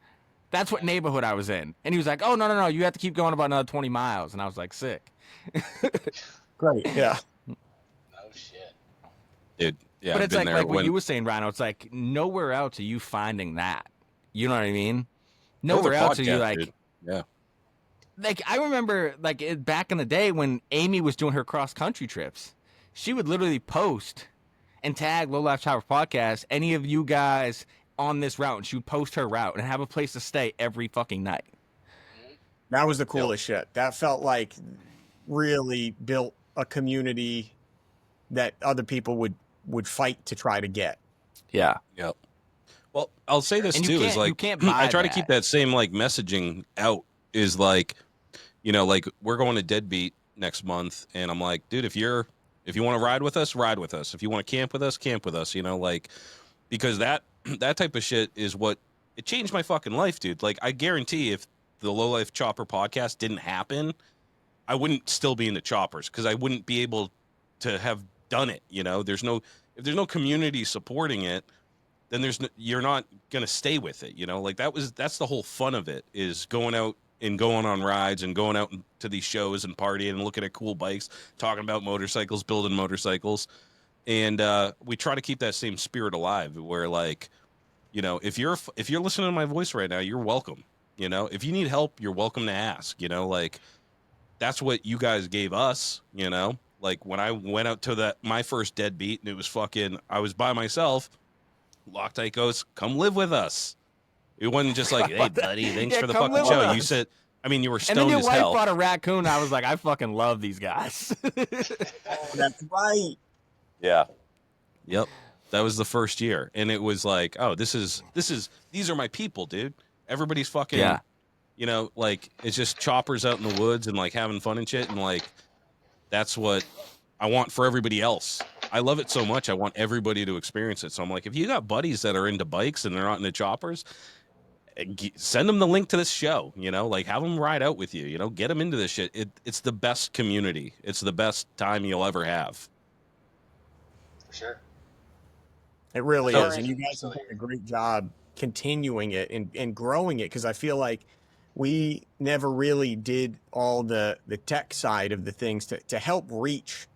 That's what neighborhood I was in. And he was like, oh, no, you have to keep going about another 20 miles. And I was like, sick. Great, yeah. Oh, shit. Dude, yeah. But it's like what you were saying, Rhino. It's like nowhere else are you finding that. You know what I mean? Nowhere else are you like... Dude. Yeah. Like, I remember, like, back in the day when Amy was doing her cross-country trips, she would literally post and tag Lowlife Chopper Podcast, any of you guys on this route, and she would post her route and have a place to stay every fucking night. That was the coolest shit. That felt like really built a community that other people would fight to try to get. Yeah. Yep. Well, I'll say this and too, is like, I try to keep that same like messaging out, is like, you know, like we're going to Deadbeat next month, and I'm like, dude, if you want to ride with us, ride with us. If you want to camp with us, camp with us, you know, like, because that type of shit is what it changed my fucking life, dude. Like, I guarantee if the Lowlife Chopper podcast didn't happen, I wouldn't still be into choppers, because I wouldn't be able to have done it. You know, if there's no community supporting it, then you're not going to stay with it. You know, like that's the whole fun of it, is going out and going on rides and going out to these shows and partying and looking at cool bikes, talking about motorcycles, building motorcycles. And we try to keep that same spirit alive, where, like, you know, if you're listening to my voice right now, you're welcome. You know, if you need help, you're welcome to ask. You know, like, that's what you guys gave us. You know, like when I went out to my first Deadbeat, and it was fucking, I was by myself. Loctite goes, come live with us. It wasn't just like, hey buddy, thanks for the fucking show. You said, I mean, you were stoned as hell. And then your wife brought a raccoon. I was like, I fucking love these guys. That's right. Yeah. Yep. That was the first year. And it was like, oh, these are my people, dude. Everybody's fucking, you know, like, it's just choppers out in the woods and like having fun and shit. And like, that's what I want for everybody else. I love it so much. I want everybody to experience it. So I'm like, if you got buddies that are into bikes and they're not into choppers, send them the link to this show, like have them ride out with you, get them into this shit. It's the best community. It's the best time you'll ever have. For sure. It really is. And you guys have done a great job continuing it and growing it, because I feel like we never really did all the tech side of the things to help reach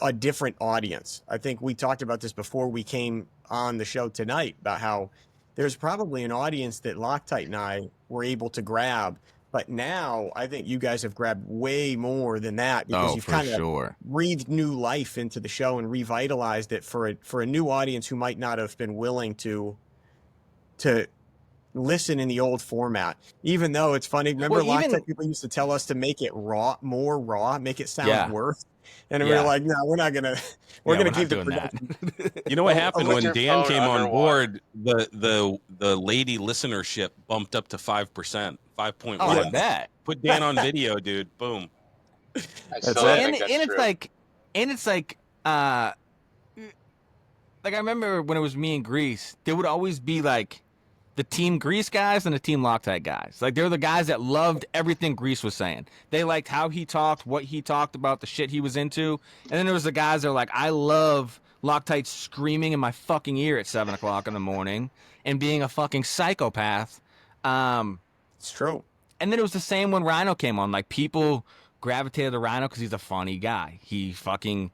a different audience. I think we talked about this before we came on the show tonight, about how there's probably an audience that Loctite and I were able to grab, but now I think you guys have grabbed way more than that, because you've kind of breathed new life into the show and revitalized it for a new audience who might not have been willing to listen in the old format. Even though it's funny, remember Loctite people used to tell us to make it more raw, make it sound worse. And we were like, no, we're not gonna. We're gonna keep the production. You know what happened when Dan came on board? The lady listenership bumped up to 5%, 5.1. Oh, that put Dan on video, dude. Boom. And it's like, I remember when it was me and Grease, there would always be like the Team Grease guys and the Team Loctite guys. Like, they're the guys that loved everything Grease was saying. They liked how he talked, what he talked about, the shit he was into. And then there was the guys that were like, I love Loctite screaming in my fucking ear at 7 o'clock in the morning and being a fucking psychopath. It's true. And then it was the same when Rhino came on. Like, people gravitated to Rhino because he's a funny guy. He fucking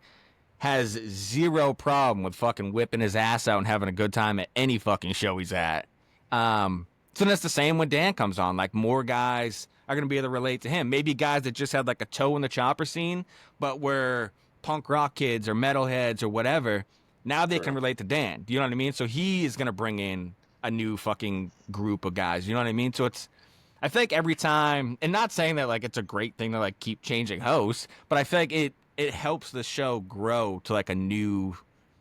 has zero problem with fucking whipping his ass out and having a good time at any fucking show he's at. So that's the same when Dan comes on. Like, more guys are going to be able to relate to him. Maybe guys that just had like a toe in the chopper scene, but were punk rock kids or metalheads or whatever. Now they can relate to Dan. Do you know what I mean? So he is going to bring in a new fucking group of guys. You know what I mean? So I feel like every time, and not saying that like it's a great thing to like keep changing hosts, but I feel like it helps the show grow to like a new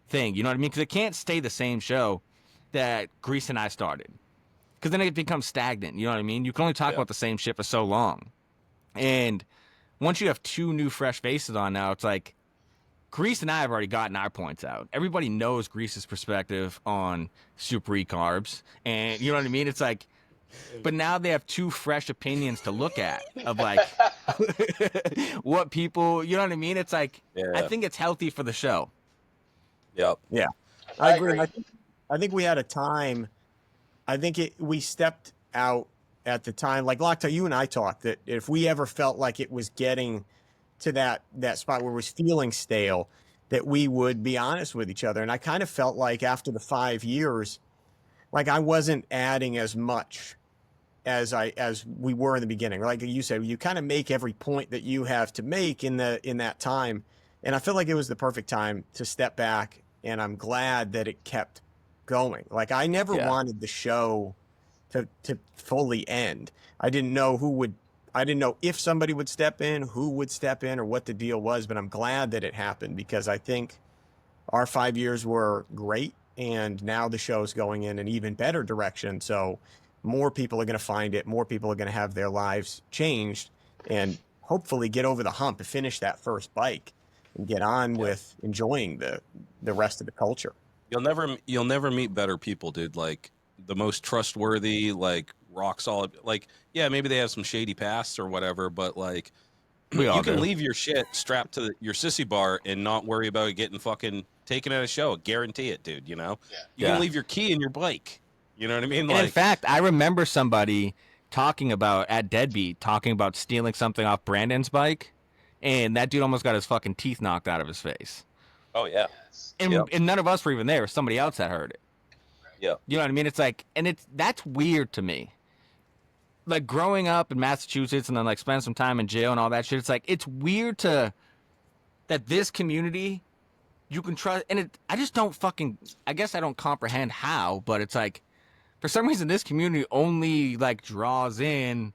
thing. You know what I mean? Because it can't stay the same show that Grease and I started, because then it becomes stagnant. You know what I mean? You can only talk about the same shit for so long. And once you have two new fresh faces on now, it's like Grease and I have already gotten our points out. Everybody knows Grease's perspective on super carbs, and you know what I mean? It's like, but now they have two fresh opinions to look at of like what people, you know what I mean? It's like, I think it's healthy for the show. Yep. Yeah. I agree. I think we had a time, we stepped out at the time, like Loctite, you and I talked, that if we ever felt like it was getting to that spot where it was feeling stale, that we would be honest with each other. And I kind of felt like after the 5 years, like I wasn't adding as much as we were in the beginning. Like you said, you kind of make every point that you have to make in that time. And I feel like it was the perfect time to step back, and I'm glad that it kept going. Like, I never wanted the show to fully end. I didn't know if somebody would step in, who would step in, or what the deal was, but I'm glad that it happened, because I think our 5 years were great, and now the show's going in an even better direction. So more people are going to find it, more people are going to have their lives changed, and hopefully get over the hump and finish that first bike and get on with enjoying the rest of the culture. You'll never meet better people, dude. Like, the most trustworthy, like rock solid. Like, yeah, maybe they have some shady pasts or whatever, but like, you can leave your shit strapped to your sissy bar and not worry about it getting fucking taken at a show. Guarantee it, dude. You know, you can leave your key in your bike. You know what I mean? And in fact, I remember somebody talking about stealing something off Brandon's bike, and that dude almost got his fucking teeth knocked out of his face. Oh yeah. And none of us were even there. Somebody else had heard it. Yeah. You know what I mean? It's like, and that's weird to me. Like, growing up in Massachusetts and then like spending some time in jail and all that shit, it's like, it's weird that this community you can trust. And I just don't I guess I don't comprehend how, but it's like, for some reason, this community only like draws in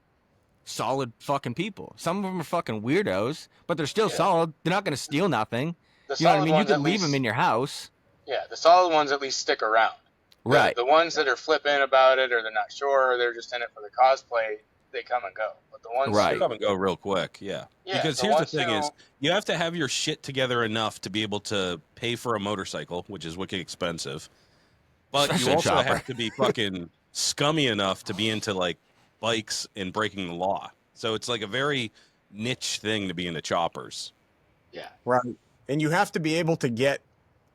solid fucking people. Some of them are fucking weirdos, but they're still solid. They're not going to steal nothing. You know what I mean? You can leave them in your house. Yeah, the solid ones at least stick around. Right. The ones that are flipping about it, or they're not sure, or they're just in it for the cosplay, they come and go. But the ones Right. They come and go real quick. Yeah. Yeah, Because the here's the ones thing who- is you have to have your shit together enough to be able to pay for a motorcycle, which is wicked expensive. But Especially you a also chopper. have to be fucking scummy enough to be into like bikes and breaking the law. So it's like a very niche thing to be into choppers. yeah, Right. And you have to be able to get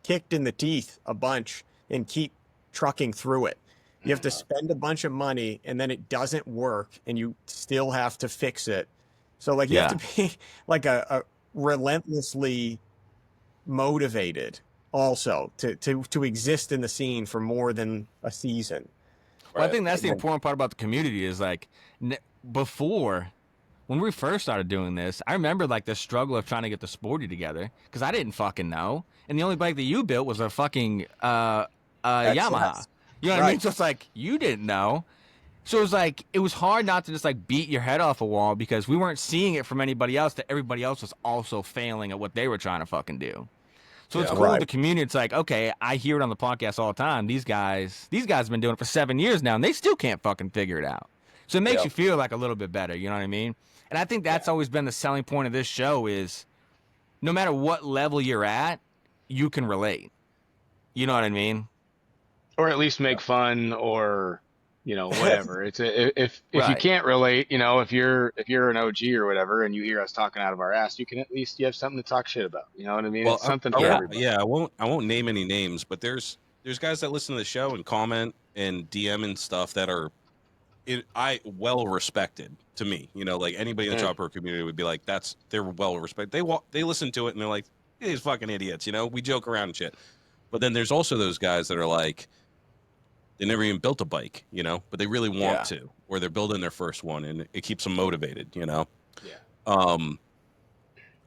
kicked in the teeth a bunch and keep trucking through it. You have to spend a bunch of money and then it doesn't work and you still have to fix it. So like you have to be like a relentlessly motivated also to exist in the scene for more than a season. Well, I Right. think that's the important part about the community is like before, when we first started doing this, I remember like the struggle of trying to get the Sporty together because I didn't fucking know, and the only bike that you built was a fucking Yamaha. You know what I mean? Right. So it's like you didn't know. So it was like it was hard not to just like beat your head off a wall because we weren't seeing it from anybody else that everybody else was also failing at what they were trying to fucking do. So it's Yeah. cool with Right. the community. It's like, okay, I hear it on the podcast all the time. These guys have been doing it for 7 years now, and they still can't fucking figure it out. So it makes Yep. you feel like a little bit better. You know what I mean? And I think that's always been the selling point of this show is no matter what level you're at, you can relate. You know what I mean? or at least make fun, or whatever. It's if you Right. can't relate, if you're an OG or whatever, and you hear us talking out of our ass, you can at least you have something to talk shit about. You know what I mean? Well, It's something I for won't- everybody. yeah, I won't name any names, but there's guys that listen to the show and comment and DM and stuff that are well respected to me. Like anybody in the chopper community would be like, they're well respected. They listen to it and they're like, these fucking idiots. We joke around and shit. But then there's also those guys that are like, they never even built a bike, but they really want to, or they're building their first one, and it keeps them motivated. Yeah.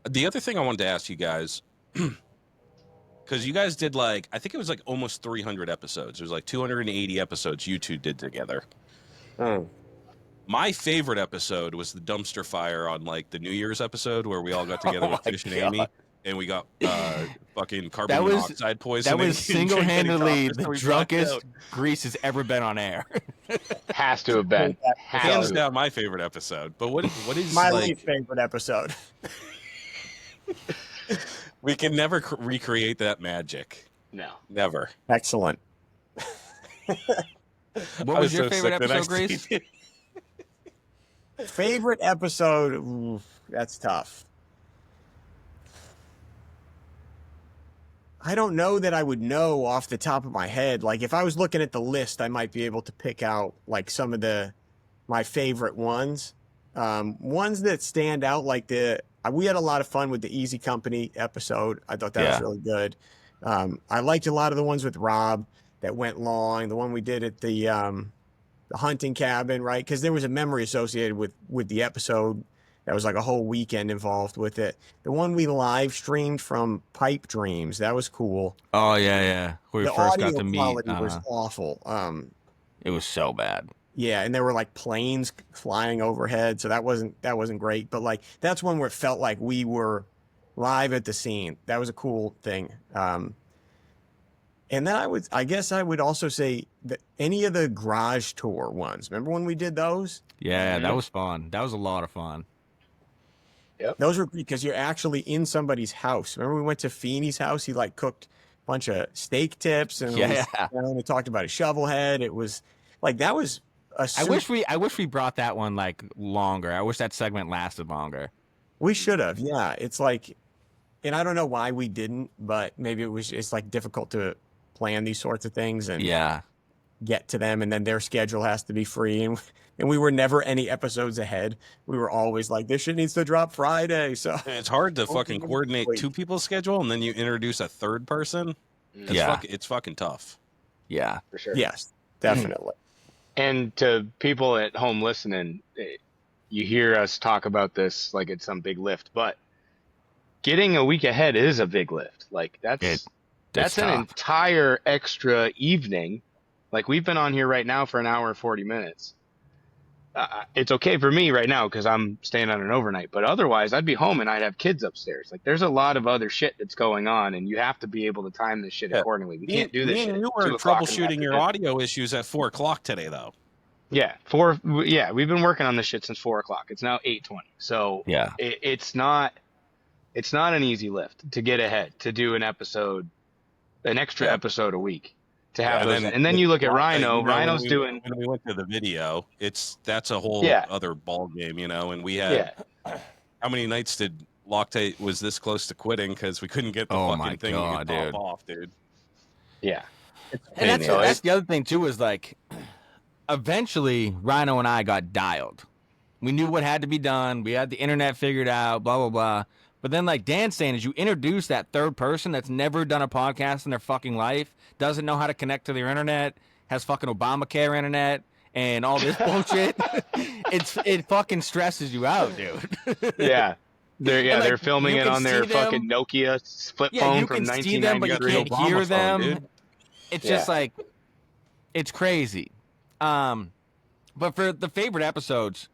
The other thing I wanted to ask you guys, because you guys did I think it was like almost 300 episodes. It was like 280 episodes you two did together. My favorite episode was the dumpster fire on the New Year's episode where we all got together with Fish and Amy, and we got fucking carbon That was- monoxide poisoning. That was single-handedly After the we blacked drunkest out. Grease has ever been on air. Has to have been. Hands to. down, my favorite episode. But what is My least favorite episode. We can never recreate that magic. No. Never. Excellent. What was your favorite episode, Grace? Favorite episode? Ooh, that's tough. I don't know that I would know off the top of my head. Like if I was looking at the list, I might be able to pick out some of my favorite ones. Ones that stand out we had a lot of fun with the Easy Company episode. I thought that was really good. I liked a lot of the ones with Rob that went long. The one we did at the hunting cabin, right? Because there was a memory associated with the episode. That was like a whole weekend involved with it. The one we live streamed from Pipe Dreams, that was cool. Oh yeah. Where we The first audio got to meet. quality was awful. It was so bad. Yeah, and there were planes flying overhead, so that wasn't great. But that's one where it felt like we were live at the scene. That was a cool thing. And then I guess I would also say that any of the garage tour ones. Remember when we did those? Yeah, that was fun. That was a lot of fun. Those were because you're actually in somebody's house. Remember we went to Feeney's house? He cooked a bunch of steak tips and we talked about a shovel head. It was that was a I wish we brought that one longer. I wish that segment lasted longer. We should have. Yeah, it's and I don't know why we didn't, but maybe it's difficult to plan these sorts of things and get to them, and then their schedule has to be free, and we were never any episodes ahead. We were always this shit needs to drop Friday. So it's hard to fucking coordinate two people's schedule, and then you introduce a third person. It's fucking tough. Yeah, For sure. yes, definitely. And to people at home listening, you hear us talk about this like it's some big lift, but getting a week ahead is a big lift. That's an entire extra evening. We've been on here right now for an hour and 40 minutes. It's okay for me right now because I'm staying on an overnight, but otherwise I'd be home and I'd have kids upstairs. There's a lot of other shit that's going on, and you have to be able to time this shit accordingly. We can't do this shit. You were troubleshooting your audio issues at 4:00 today, though. Yeah, we've been working on this shit since 4 o'clock. It's now 8:20. So Yeah. it's not an easy lift to get ahead, to do an extra Yeah. episode a week, to have And those. then And then you look at Rhino. you know, Rhino's doing. when we went to the video, that's a whole Yeah. other ball game, you know. And we had how many nights did Loctite was this close to quitting because we couldn't get the Oh fucking my thing God, to dude. pop off, dude. Yeah. And that's, So that's the other thing too, is like, eventually Rhino and I got dialed. We knew what had to be done. We had the internet figured out, blah, blah, blah. But then, like Dan's saying, is you introduce that third person that's never done a podcast in their fucking life, doesn't know how to connect to their internet, has fucking Obamacare internet, and all this bullshit. It fucking stresses you out, dude. Yeah. They're filming you it can on their see them. fucking Nokia flip Yeah, phone you from can see them, but you 1993. can't hear Obama phone, them. dude. It's just like, it's crazy. But for the favorite episodes,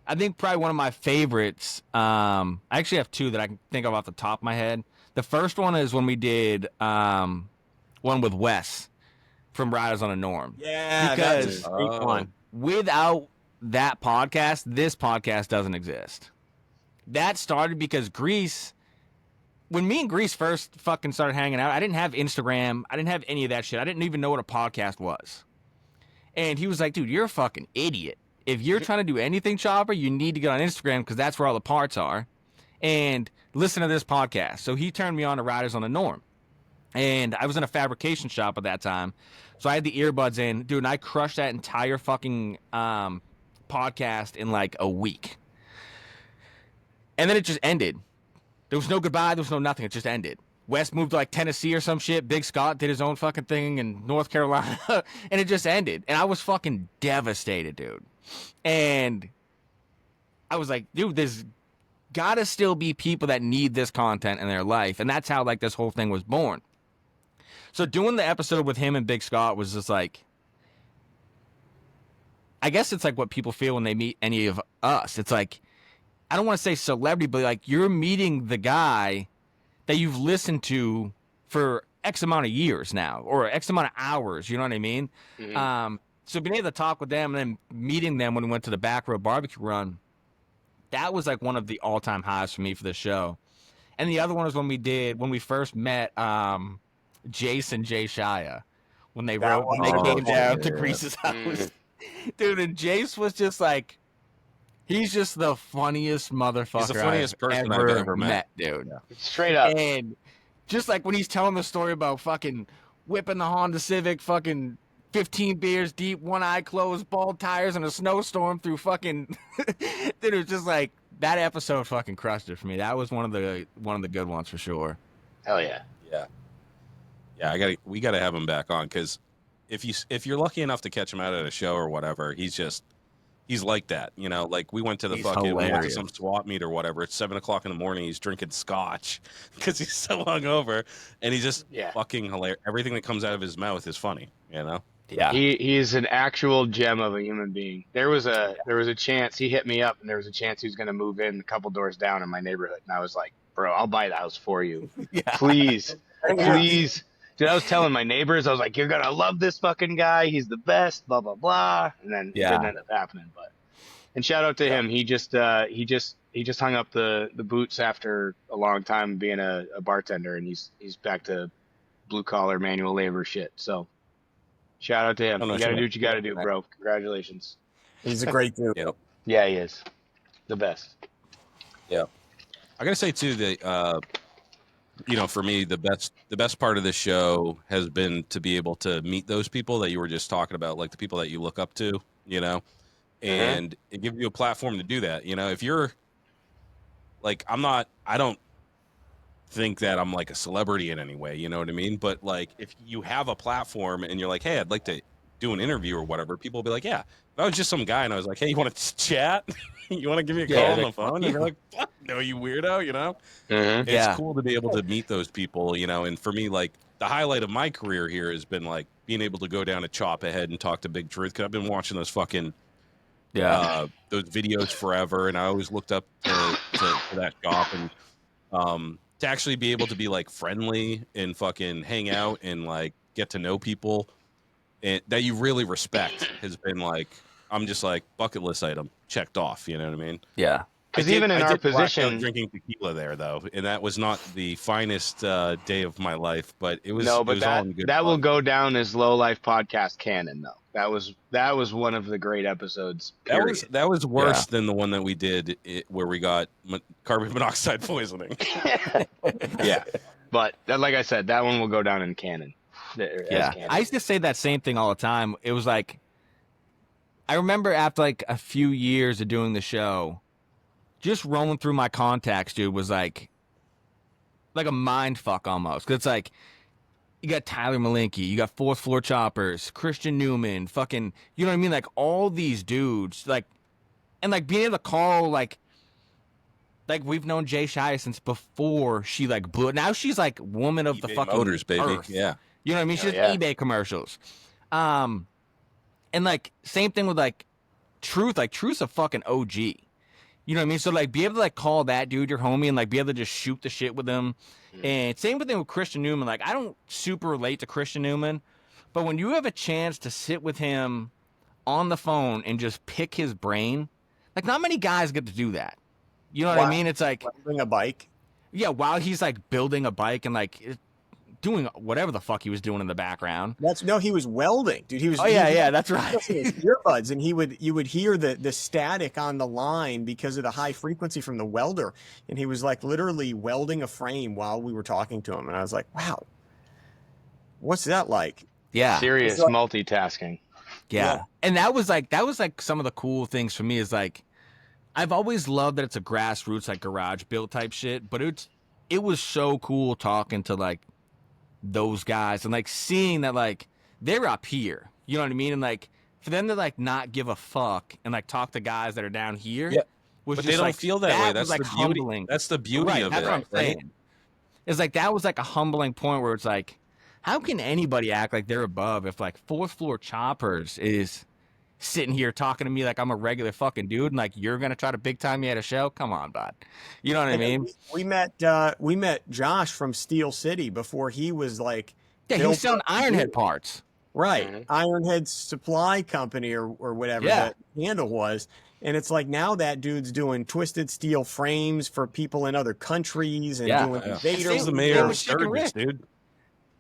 I think probably one of my favorites, I actually have two that I can think of off the top of my head. The first one is when we did one with Wes from Riders on a Norm. Yeah, Because- that's a great one. Without that podcast, this podcast doesn't exist. That started because Grease, when me and Grease first fucking started hanging out, I didn't have Instagram. I didn't have any of that shit. I didn't even know what a podcast was. And he was like, dude, you're a fucking idiot. If you're trying to do anything, Chopper, you need to get on Instagram because that's where all the parts are. And listen to this podcast. So he turned me on to Riders on the Norm. And I was in a fabrication shop at that time. So I had the earbuds in. Dude, and I crushed that entire fucking podcast in like a week. And then it just ended. There was no goodbye. There was no nothing. It just ended. Wes moved to like Tennessee or some shit. Big Scott did his own fucking thing in North Carolina. And it just ended. And I was fucking devastated, dude. And I was like, dude, there's gotta still be people that need this content in their life. And that's how like this whole thing was born. So doing the episode with him and Big Scott was just like, I guess it's like what people feel when they meet any of us. It's like, I don't want to say celebrity, but like you're meeting the guy that you've listened to for X amount of years now, or X amount of hours. You know what I mean? Mhm. So being able to talk with them and then meeting them when we went to the Back Road Barbecue Run, that was like one of the all-time highs for me for the show. And the other one was when we first met Jason Jay Shia, when they came down to Grease's house. Dude, and Jace was just like, he's just the funniest motherfucker He's the funniest person I've ever met. dude. Yeah. Straight up. And just like when he's telling the story about fucking whipping the Honda Civic, fucking 15 beers deep, one eye closed, bald tires in a snowstorm through fucking dude, it was just like that episode fucking crushed it for me. That was one of the good ones for sure. Hell yeah. Yeah, we gotta have him back on, because if you're lucky enough to catch him out at a show or whatever, he's like that, you know. Like we went to we went to some swap meet or whatever. It's 7 o'clock in the morning. He's drinking scotch because he's so hungover, and he's just fucking hilarious. Everything that comes out of his mouth is funny, you know. Yeah, He's an actual gem of a human being. There was a chance he hit me up, and there was a chance he was going to move in a couple doors down in my neighborhood, and I was like, bro, I'll buy the house for you, please. Dude, I was telling my neighbors, I was like, you're gonna love this fucking guy. He's the best. Blah blah blah. And then it didn't end up happening. And shout out to him. He just hung up the boots after a long time being a bartender, and he's back to blue collar manual labor shit. So shout out to him. You gotta do what you gotta do, bro. Congratulations. He's a great dude. Yep. Yeah, he is the best. Yeah, I gotta say too that you know, for me, the best part of this show has been to be able to meet those people that you were just talking about, like the people that you look up to, you know, and it gives you a platform to do that. You know, if you're like, I don't think that I'm like a celebrity in any way, you know what I mean? But like, if you have a platform and you're like, hey, I'd like to do an interview or whatever, people will be like, yeah. If I was just some guy and I was like, hey, you want to chat? You want to give me a call on the phone? And you're like, fuck no, you weirdo, you know? It's cool to be able to meet those people, you know? And for me, like, the highlight of my career here has been, like, being able to go down to Chop Ahead and talk to Big Truth, because I've been watching those fucking those videos forever, and I always looked up to that shop, and to actually be able to be, like, friendly and fucking hang out and, like, get to know people and that you really respect has been, like, I'm just like bucket list item checked off. You know what I mean? Yeah. Because even in I our did black out position, drinking tequila there though, and that was not the finest day of my life, but it was. no, It but was all in good that will fun. go down as Lowlife Podcast canon, though. That was one of the great episodes. Period. That was worse than the one that we did where we got carbon monoxide poisoning. Yeah, but like I said, that one will go down in canon. Yeah. Canon. I used to say that same thing all the time. It was like, I remember after like a few years of doing the show, just rolling through my contacts, dude, was like a mind fuck almost. Cause it's like, you got Tyler Malinky, you got Fourth Floor Choppers, Christian Newman, fucking, you know what I mean? Like all these dudes, like, and like being able to call like we've known Jay Shia since before she like blew. Now she's like woman of the eBay fucking Motors, baby. earth. Yeah. You know what I mean? She's yeah. eBay commercials. And like same thing with like Truth. Like Truth's a fucking OG. You know what I mean? So like be able to like call that dude your homie and like be able to just shoot the shit with him. And same thing with Christian Newman. Like I don't super relate to Christian Newman, but when you have a chance to sit with him on the phone and just pick his brain, like not many guys get to do that. You know what I mean? It's like Bring a bike. Yeah, while he's like building a bike and like doing whatever the fuck he was doing in the background. He was welding, dude. He was. Oh yeah, that's right. His earbuds, and you would hear the static on the line because of the high frequency from the welder, and he was like literally welding a frame while we were talking to him, and I was like, wow, what's that like? Yeah, Serious like, multitasking. Yeah, and that was like some of the cool things for me is like, I've always loved that it's a grassroots like garage built type shit, but it was so cool talking to like those guys and like seeing that like they're up here, you know what I mean, and like for them to like not give a fuck and like talk to guys that are down here, was But just they don't like, feel that way. That's was, like, the beauty. humbling. That's the beauty Right, of that's it. what I'm right? saying. It's like that was like a humbling point where it's like, how can anybody act like they're above if like Fourth Floor Choppers is sitting here talking to me like I'm a regular fucking dude and like you're gonna try to big time me at a show? Come on, bud. You know what I mean? We met Josh from Steel City before he was like He was selling Ironhead parts. Right. Mm-hmm. Ironhead Supply Company or whatever that handle was. And it's like now that dude's doing twisted steel frames for people in other countries and doing invaders. He's the mayor of Chicken Sturgis, Rick. dude.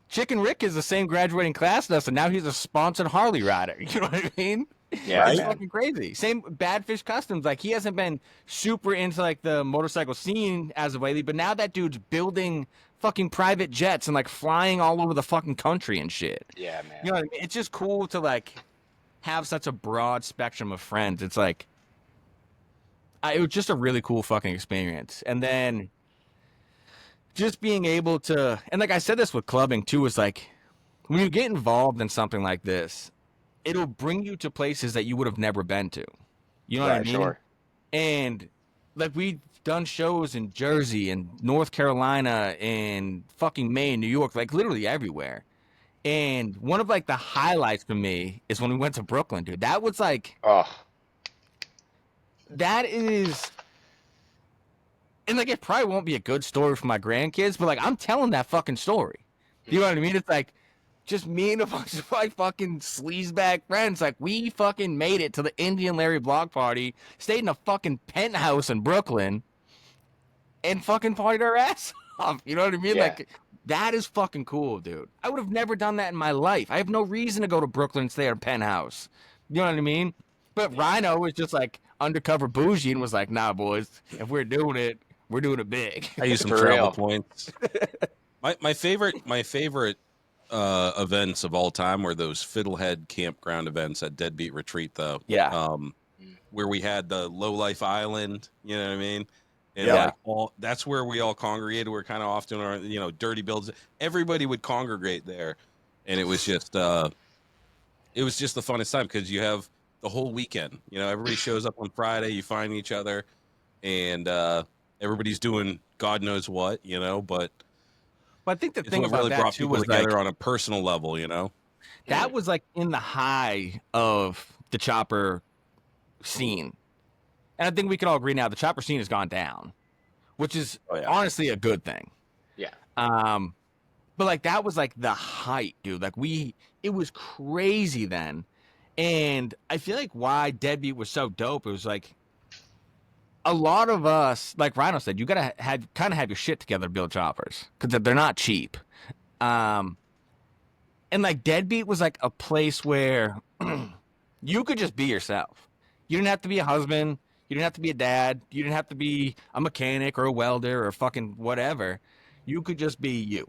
Chicken Rick is the same graduating class as us, and now he's a sponsored Harley rider. You know what I mean? Yeah, It's man. fucking crazy. Same Badfish Customs. Like, he hasn't been super into, like, the motorcycle scene as of lately, but now that dude's building fucking private jets and, like, flying all over the fucking country and shit. Yeah, man. You know what I mean? It's just cool to, like, have such a broad spectrum of friends. It's like, it was just a really cool fucking experience. And then just being able to, and like I said this with clubbing too, is like, when you get involved in something like this, it'll bring you to places that you would have never been to. You know what I mean? Sure. And like we've done shows in Jersey and North Carolina and fucking Maine, New York, like literally everywhere. And one of like the highlights for me is when we went to Brooklyn, dude. That was like, that is, and like it probably won't be a good story for my grandkids, but like I'm telling that fucking story. You know what I mean? It's like just me and a bunch of my fucking sleazebag friends. Like we fucking made it to the Indian Larry block party, stayed in a fucking penthouse in Brooklyn, and fucking partied our ass off. You know what I mean? Yeah. Like that is fucking cool, dude. I would have never done that in my life. I have no reason to go to Brooklyn and stay at a penthouse. You know what I mean? But Rhino was just like undercover bougie and was like, nah, boys, if we're doing it, we're doing it big. I use some For travel real. points. My favorite events of all time were those Fiddlehead campground events at Deadbeat Retreat, though. Yeah. Where we had the Lowlife Island. You know what I mean? And Yeah. like that's where we all congregated. We're kind of off doing our dirty builds. Everybody would congregate there, and it was just the funnest time because you have the whole weekend. Everybody shows up on Friday. You find each other, and everybody's doing God knows what. But But I think the it's thing what about really that brought too people was like, together on a personal level. that was like in the high of the chopper scene. And I think we can all agree now the chopper scene has gone down, which is honestly a good thing. Yeah. But like that was like the height, dude. Like it was crazy then. And I feel like why Deadbeat was so dope, it was like a lot of us, like Rhino said, you gotta kind of have your shit together to build choppers because they're not cheap. And like Deadbeat was like a place where you could just be yourself. You didn't have to be a husband. You didn't have to be a dad. You didn't have to be a mechanic or a welder or fucking whatever. You could just be you.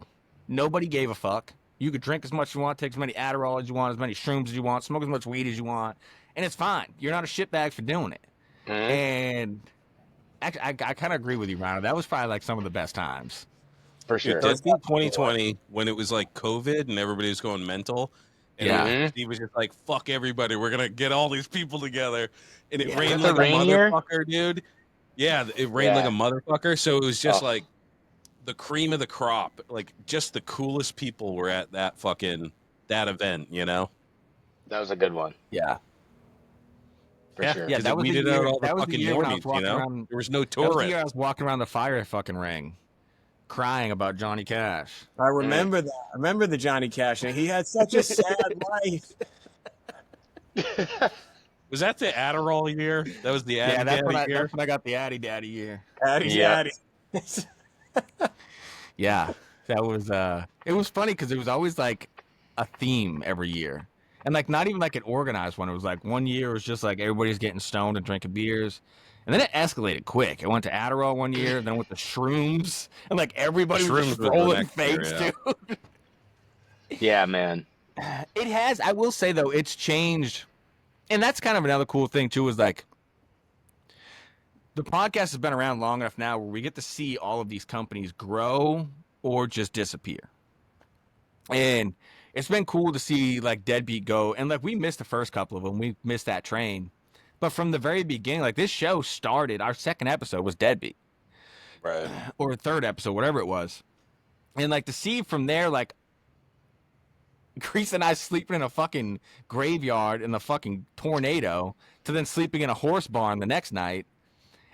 Nobody gave a fuck. You could drink as much as you want, take as many Adderall as you want, as many shrooms as you want, smoke as much weed as you want, and it's fine. You're not a shitbag for doing it. Mhm. And actually, I kind of agree with you, Rhino. That was probably like some of the best times. For sure. It does beat 2020 when it was like COVID and everybody was going mental. And Yeah. Steve was just like, fuck everybody. We're going to get all these people together. And it Yeah. rained Was it like the a rain year? motherfucker, dude. Yeah, it rained like a motherfucker. So it was just Oh. like the cream of the crop. Like just the coolest people were at that event, you know? That was a good one. Yeah. For Yeah. sure. Yeah, 'Cause that it was the weeded year- out all the that was the fucking year when I was normies, you walking know? around- There was no That was the year I tourists. was walking around the fire fucking ring, crying about Johnny Cash. I remember that. I remember the Johnny Cash, and he had such a sad life. Was that the Adderall year? That was the Yeah, that's when, year? that's when I got the Addy Daddy year. Addy, Yeah. Addy. Yeah, that was it was funny because it was always like a theme every year, and like not even like an organized one. It was like one year it was just like everybody's getting stoned and drinking beers, and then it escalated quick. It went to Adderall one year, then it went to shrooms, and like everybody was Shrooms just was the rolling next year, fakes, yeah. dude. Yeah, man. It has. I will say though, it's changed, and that's kind of another cool thing too. Is like the podcast has been around long enough now where we get to see all of these companies grow or just disappear, and it's been cool to see like Deadbeat go. And like we missed the first couple of them, we missed that train, but from the very beginning, like this show started. Our second episode was Deadbeat, Right. or third episode, whatever it was, and like to see from there, like. Grease and I sleeping in a fucking graveyard in the fucking tornado to then sleeping in a horse barn the next night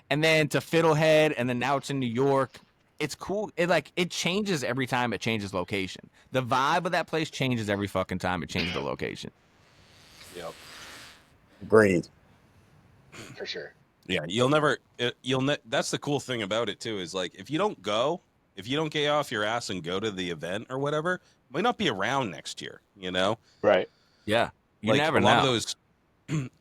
and then to Fiddlehead and then now it's in New York. It's cool. It changes every time it changes location. The vibe of that place changes every fucking time it changes the location. Yep. Agreed. For sure. Yeah, that's the cool thing about it too, is like if you don't get off your ass and go to the event or whatever, it might not be around next year, you know? Right. Yeah. You Like never a know. lot of those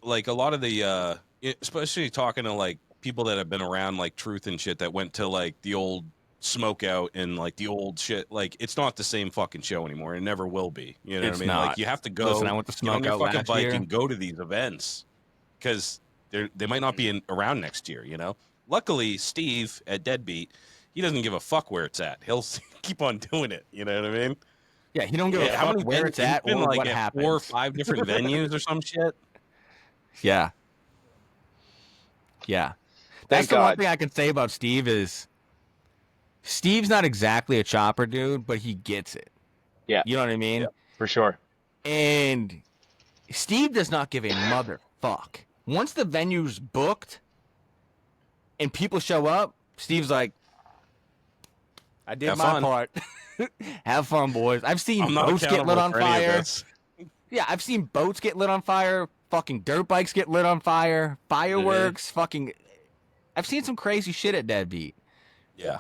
like a lot of the especially talking to like people that have been around like Truth and shit that went to like the old smoke out and like the old shit, like it's not the same fucking show anymore. It never will be. You know It's what I mean? not. Like you have to go Listen, I went to get on smoke your out fucking last bike year. and go to these events because they might not be around next year, you know? Luckily, Steve at Deadbeat, he doesn't give a fuck where it's at. He'll keep on doing it. You know what I mean? Yeah, he don't give a fuck where it's at He's been or like what at happens. 4 or 5 different venues or some shit. Yeah. Yeah. That's Thank the one God. thing I can say about Steve is Steve's not exactly a chopper dude, but he gets it. Yeah. You know what I mean? Yeah. For sure. And Steve does not give a motherfuck. Once the venue's booked and people show up, Steve's like, I did Have my fun. part. Have fun, boys. I've seen I'm not boats get lit accountable on for any of fire. this. Yeah, I've seen boats get lit on fire. Fucking dirt bikes get lit on fire. Fireworks. Fucking. I've seen some crazy shit at Deadbeat. Yeah,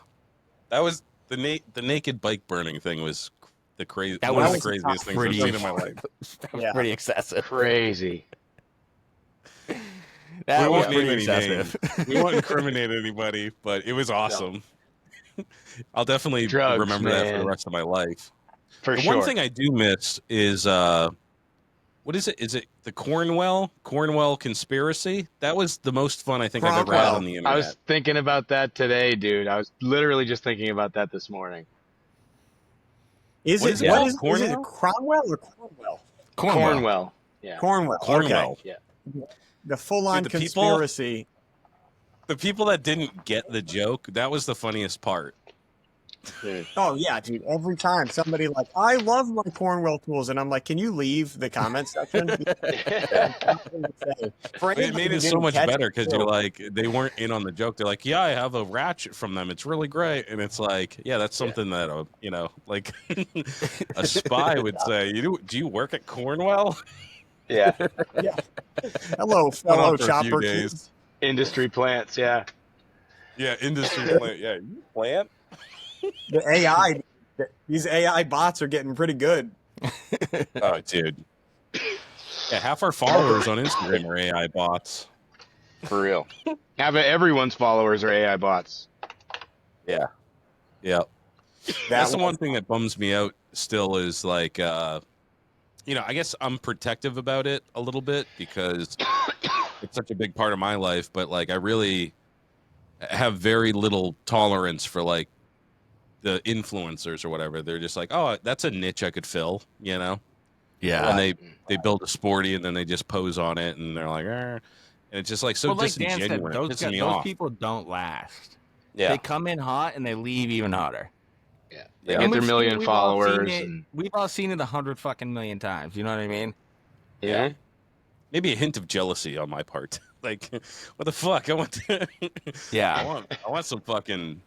that was the naked bike burning thing was the crazy. That One of was the craziest things I've pretty- seen in my life. That was Yeah. pretty excessive. Crazy. That We was won't pretty name any excessive. We won't incriminate anybody, but it was awesome. I'll definitely Drugs, remember that for man. the rest of my life. For The sure. one thing I do miss is what is it? Is it the Cornwell conspiracy? That was the most fun I think I've ever had Cromwell. on the I internet. was thinking about that today, dude. I was literally just thinking about that this morning. Is What it is it what called? is it Cromwell? Cromwell or Cornwell? Cornwell. Yeah. Cornwell. Cornwell. Okay. The full-on Dude, the people- conspiracy. The people that didn't get the joke, that was the funniest part. Dude. Oh yeah, dude. Every time somebody like, I love my Cornwell tools, and I'm like, can you leave the comment section? For It anybody made who it so didn't much catch better it, because you're like, they weren't in on the joke. They're like, yeah, I have a ratchet from them. It's really great. And it's like, yeah, that's something that, like a spy would say. Do you work at Cornwell? Yeah. Yeah. Hello, Went fellow on for a few chopper days. kids. Industry plants. Yeah. Yeah, industry plant. Yeah, you plant. The AI, these AI bots are getting pretty good. Oh, dude. Yeah, half our followers on Instagram are AI bots. For real. Everyone's followers are AI bots. Yeah. Yeah. That's the one thing that bums me out still is like, I guess I'm protective about it a little bit because it's such a big part of my life, but like I really have very little tolerance for like the influencers or whatever. They're just like, oh, that's a niche I could fill, Yeah. And they build a sporty and then they just pose on it and they're like, and it's just like so Well, like Dan said, disingenuine. those, It pisses me those off. people don't last. Yeah. They come in hot and they leave even hotter. Yeah. Yeah. They get And their we've million seen it- we've all seen followers. it- And We've all seen it 100 fucking million times. You know what I mean? yeah. Maybe a hint of jealousy on my part. Like, what the fuck? I want Yeah. I want some fucking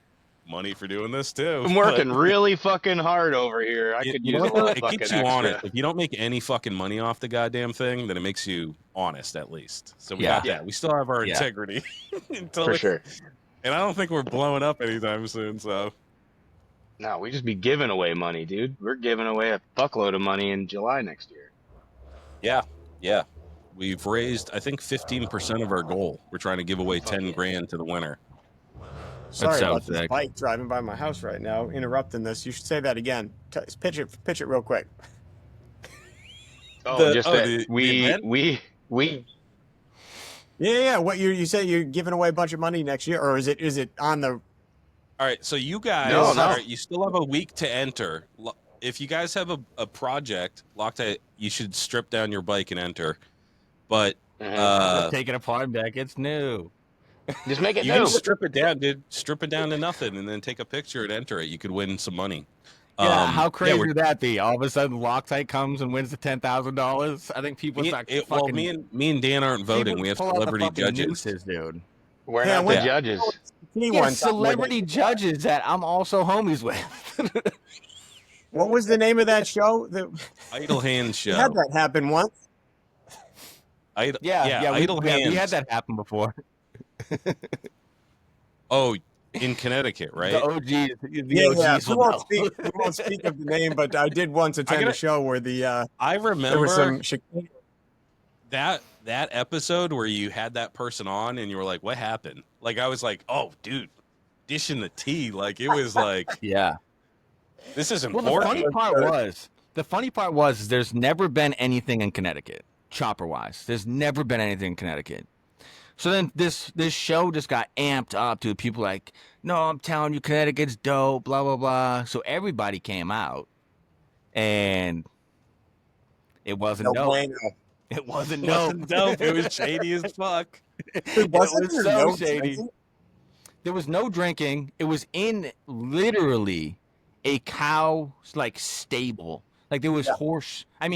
money for doing this too. I'm working really fucking hard over here. I could You use know a little what? It fucking keeps you extra. honest. If you don't make any fucking money off the goddamn thing, then it makes you honest at least. So we Yeah. got that. We still have our Yeah. integrity. Until For sure. And I don't think we're blowing up anytime soon. So No, we just be giving away money, dude. We're giving away a fuckload of money in July next year. yeah, we've raised I think 15% of our goal. We're trying to give away 10 grand to the winner. Sorry so about this sick. bike driving by my house right now, interrupting this. You should say that again. Pitch it real quick. Oh, The- just oh, that the we event? Yeah. What you say you're giving away a bunch of money next year, or is it on the? All right, so you guys, No. all right, you still have a week to enter. If you guys have a project, Loctite, you should strip down your bike and enter. But Take it apart and back. It's new. just make it you new. can strip it down, dude. Strip it down to nothing, and then take a picture and enter it. You could win some money. Yeah, how crazy we're- would that be? All of a sudden, Loctite comes and wins the $10,000. I think people start well, fucking. me and Dan aren't voting. people We have pull out the celebrity fucking judges. nooses, dude. We're Yeah, not when- the judges. Yeah, celebrity judges that I'm also homies with. What was the name of that show? Idle Hands Show. We had that happen once. Idle, yeah, Idle Hands. we had that happen before. Oh, in Connecticut, right? The OGs. The Yeah. OGs We will won't know. speak. We won't speak of the name, but I did once attend gotta- a show where the I there remember was some chicane. that episode where you had that person on and you were like, what happened? Like, I was like, oh, dude, dishing the tea. Like, it was like, Yeah. this is Well, important. the funny part was there's never been anything in Connecticut, chopper wise. There's never been anything in Connecticut. So then this show just got amped up to people like, no, I'm telling you, Connecticut's dope, blah blah blah. So everybody came out, and it wasn't No dope. bueno. It wasn't It dope. wasn't dope. It was shady as fuck. Dude, wasn't was there so no shady. drinking? There was no drinking. It was in literally a cow like stable. Like there was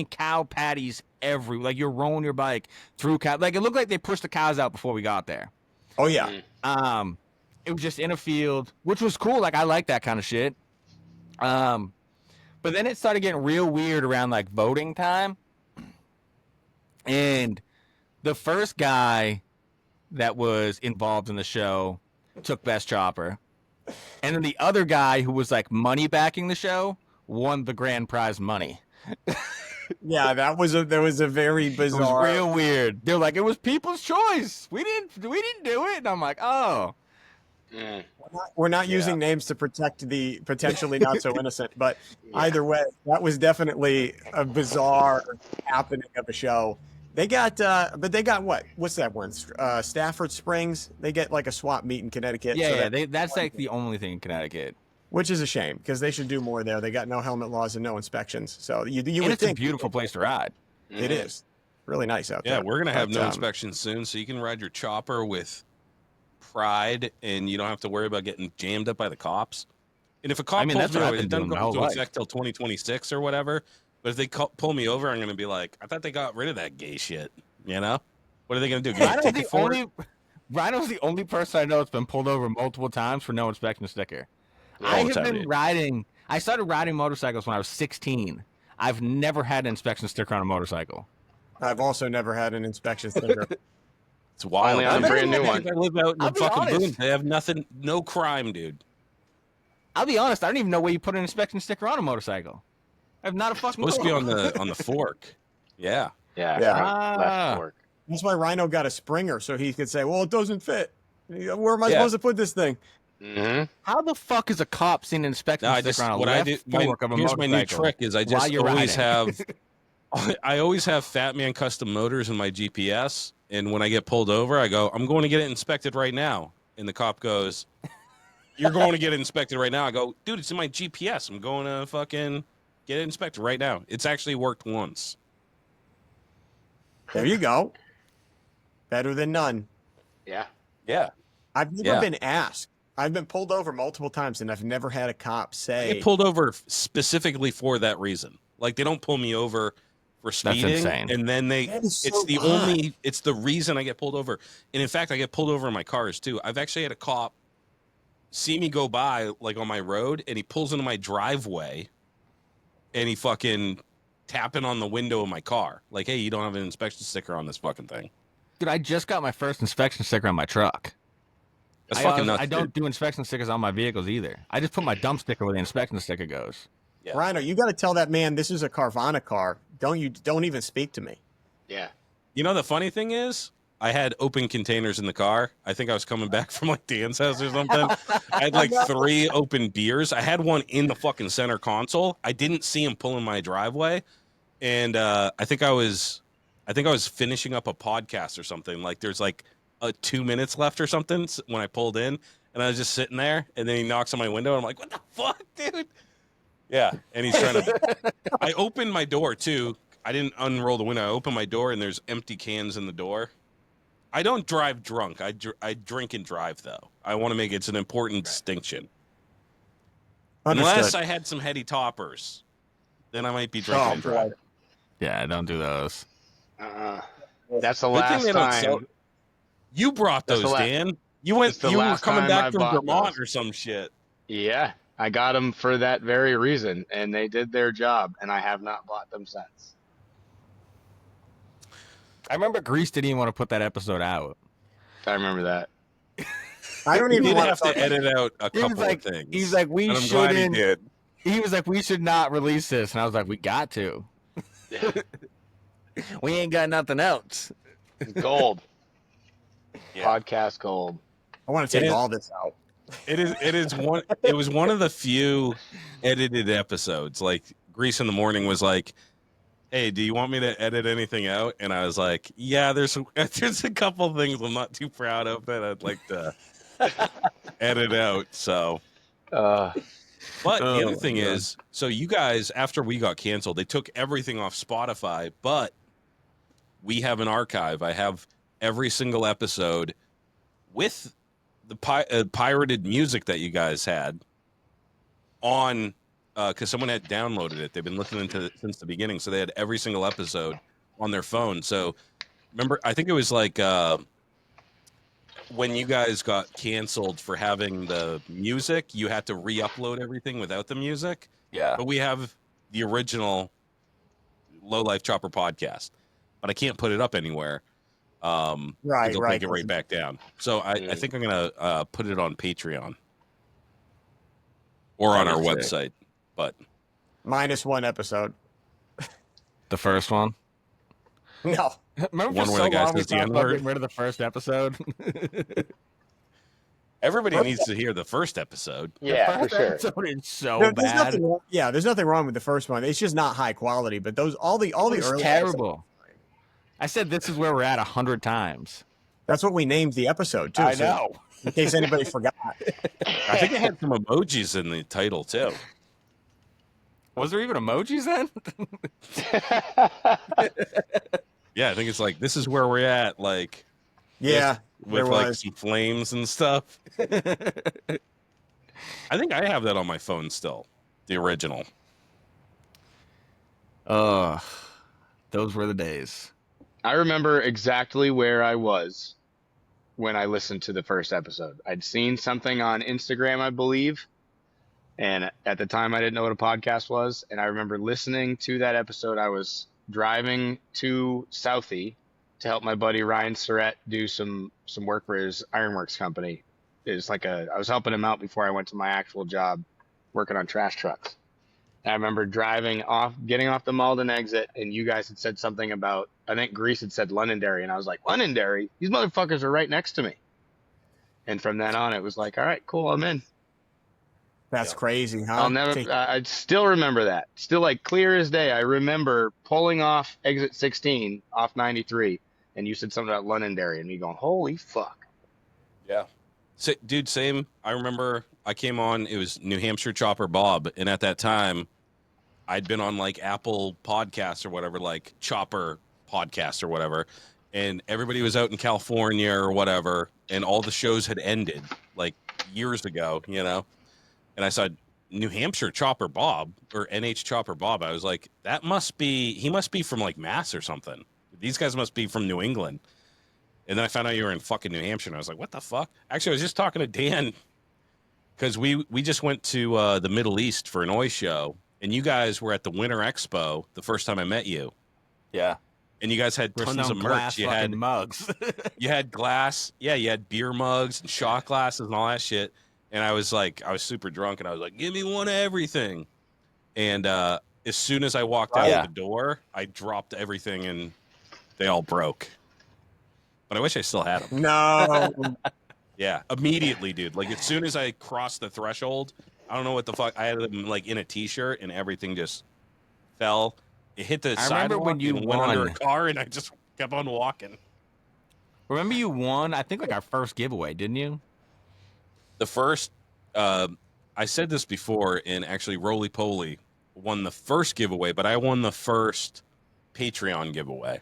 cow patties everywhere. Like you're rolling your bike through cow. Like it looked like they pushed the cows out before we got there. Oh yeah. It was just in a field, which was cool. Like I like that kind of shit. But then it started getting real weird around like voting time. And the first guy that was involved in the show took best chopper. And then the other guy who was like money backing the show won the grand prize money. Yeah, there was a very It was bizarre. real weird. They're like, it was people's choice. We didn't do it. And I'm like, oh. Mm. We're not using names to protect the potentially not so innocent, but either way, that was definitely a bizarre happening of a show. They got, but they got what? What's that one? Stafford Springs. They get like a swap meet in Connecticut. Yeah, so yeah. That's like the only thing in Connecticut. which is a shame because they should do more there. They got no helmet laws and no inspections. So you And would it's a think beautiful place to ride. it is really nice out there. Yeah, we're going to have But, no inspections soon, so you can ride your chopper with pride and you don't have to worry about getting jammed up by the cops. And if a cop I mean, pulls that's me what over, I've it been doesn't doing my go into whole life. effect till 2026 or whatever. But if they pull me over, I'm going to be like, I thought they got rid of that gay shit. You know? What are they going to do? Get a ticket for it? Rhino's the only person I know that's been pulled over multiple times for no inspection sticker. I All the have time, been dude. riding. I started riding motorcycles when I was 16. I've never had an inspection sticker on a motorcycle. I've also never had an inspection sticker. It's wild. Only on a brand new one. I live out in I'll the be fucking honest. boons. They have nothing, no crime, dude. I'll be honest. I don't even know where you put an inspection sticker on a motorcycle. I have not a fucking Supposed to be clue. on the fork. Yeah. Yeah, Yeah. front, left fork. That's why Rhino got a Springer, so he could say, well, it doesn't fit. Where am I Yeah. supposed to put this thing? Mm-hmm. How the fuck is a cop seeing an inspection No, I sticker just on a what I left do. fork of a Here's my new motorcycle trick: is I while just you're always riding? have. I always have Fat Man Custom Motors in my GPS, and when I get pulled over, I go, "I'm going to get it inspected right now." And the cop goes, "You're going to get it inspected right now." I go, "Dude, it's in my GPS. I'm going to fucking get it inspected right now." It's actually worked once. There you go. Better than none. Yeah. Yeah. I've never Yeah. been asked. I've been pulled over multiple times, and I've never had a cop I say, get pulled over specifically for that reason. Like they don't pull me over for speeding, insane. and then That is it's so the odd. only it's the reason I get pulled over. And in fact, I get pulled over in my cars too. I've actually had a cop see me go by like on my road, and he pulls into my driveway, and he fucking tapping on the window of my car, like, "Hey, you don't have an inspection sticker on this fucking thing." Dude, I just got my first inspection sticker on my truck. That's fucking nuts. I don't dude. do inspection stickers on my vehicles either. I just put my dump sticker where the inspection sticker goes. Yeah. Rhino, you got to tell that man this is a Carvana car. Don't even speak to me. Yeah. You know, the funny thing is, I had open containers in the car. I think I was coming back from like Dan's house or something. I had like 3 open beers. I had one in the fucking center console. I didn't see him pull in my driveway, and I think I was finishing up a podcast or something. Like there's like 2 minutes left or something when I pulled in, and I was just sitting there, and then he knocks on my window, and I'm like, "What the fuck, dude?" Yeah, and he's trying to. I opened my door too. I didn't unroll the window. I opened my door, and there's empty cans in the door. I don't drive drunk. I drink and drive, though. I want to make it's an important distinction. Unless Understood. I had some heady toppers, then I might be drinking and driving. Yeah, I don't do those. That's the Good thing last they don't sell- time. You brought That's those, the la- Dan. You went. that's the You were last coming time back I from bought Vermont those. or some shit. Yeah, I got them for that very reason, and they did their job, and I have not bought them since. I remember Grease didn't even want to put that episode out. I remember that. I don't He even did want have to edit out a He was couple like, of things. he's like, we and I'm glad he shouldn't. did. He was like, we should not release this, and I was like, we got to. Yeah. We ain't got nothing else. Gold. Yeah. Podcast gold. I want to It take is- all this out. It is one. It was one of the few edited episodes. Like Grease in the Morning was like, "Hey, do you want me to edit anything out?" And I was like, "Yeah, there's a couple things I'm not too proud of that I'd like to edit out." So, Uh, but Oh, the other my thing God. is, so you guys, after we got canceled, they took everything off Spotify, but we have an archive. I have every single episode with the pirated music that you guys had on, because someone had downloaded it. They've been listening to it since the beginning, so they had every single episode on their phone. So remember, I think it was like when you guys got canceled for having the music, you had to re-upload everything without the music. Yeah. But we have the original Lowlife Chopper podcast, but I can't put it up anywhere. Right, They'll right. take it right back down. So I think I'm gonna put it on Patreon or on our That'd be sick. website. But Minus one episode. The first one. No. Remember One for where so the guy long we says the talked about N-word? getting rid of the first episode? everybody needs to hear the first episode. yeah, the for first sure. episode is so There's bad. nothing wrong. Yeah, there's nothing wrong with the first one. It's just not high quality. But those all the It's early terrible. I said this is where we're at 100 times. That's what we named the episode too. so in case anybody forgot. I think it had some emojis in the title too. Was there even emojis then? Yeah, I think it's like this is where we're at, like Yeah, with there like was. some flames and stuff. I think I have that on my phone still, the original. Those were the days. I remember exactly where I was when I listened to the first episode. I'd seen something on Instagram, I believe, and at the time I didn't know what a podcast was. And I remember listening to that episode. I was driving to Southie to help my buddy Ryan Surrett do some work for his Ironworks company. It's like I was helping him out before I went to my actual job working on trash trucks. And I remember getting off the Malden exit, and you guys had said something about, I think Grease had said Londonderry, and I was like, Londonderry? These motherfuckers are right next to me. And from then on, it was like, all right, cool, I'm in. That's crazy, huh? I'll never. I still remember that. Still, like clear as day. I remember pulling off exit 16 off 93, and you said something about Londonderry, and me going, "Holy fuck!" Yeah, dude, same. I remember I came on. It was New Hampshire Chopper Bob, and at that time, I'd been on like Apple Podcasts or whatever, like Chopper Podcasts or whatever, and everybody was out in California or whatever, and all the shows had ended like years ago, you know. And I saw New Hampshire Chopper Bob or NH Chopper Bob. I was like, he must be from like Mass or something. These guys must be from New England. And then I found out you were in fucking New Hampshire. And I was like, what the fuck? Actually, I was just talking to Dan because we just went to the Middle East for an Oi show. And you guys were at the Winter Expo the first time I met you. Yeah. And you guys had tons of merch. You had mugs. You had glass. Yeah, you had beer mugs and shot glasses and all that shit. And I was super drunk, and I was like, give me one of everything. And as soon as I walked out the door, I dropped everything, and they all broke. But I wish I still had them. No. Yeah, immediately, dude. Like, as soon as I crossed the threshold, I don't know what the fuck. I had them, like, in a T-shirt, and everything just fell. It hit the sidewalk when you and went under a car, and I just kept on walking. Remember you won, I think, like, our first giveaway, didn't you? The first, I said this before, and actually Roly Poly won the first giveaway, but I won the first Patreon giveaway.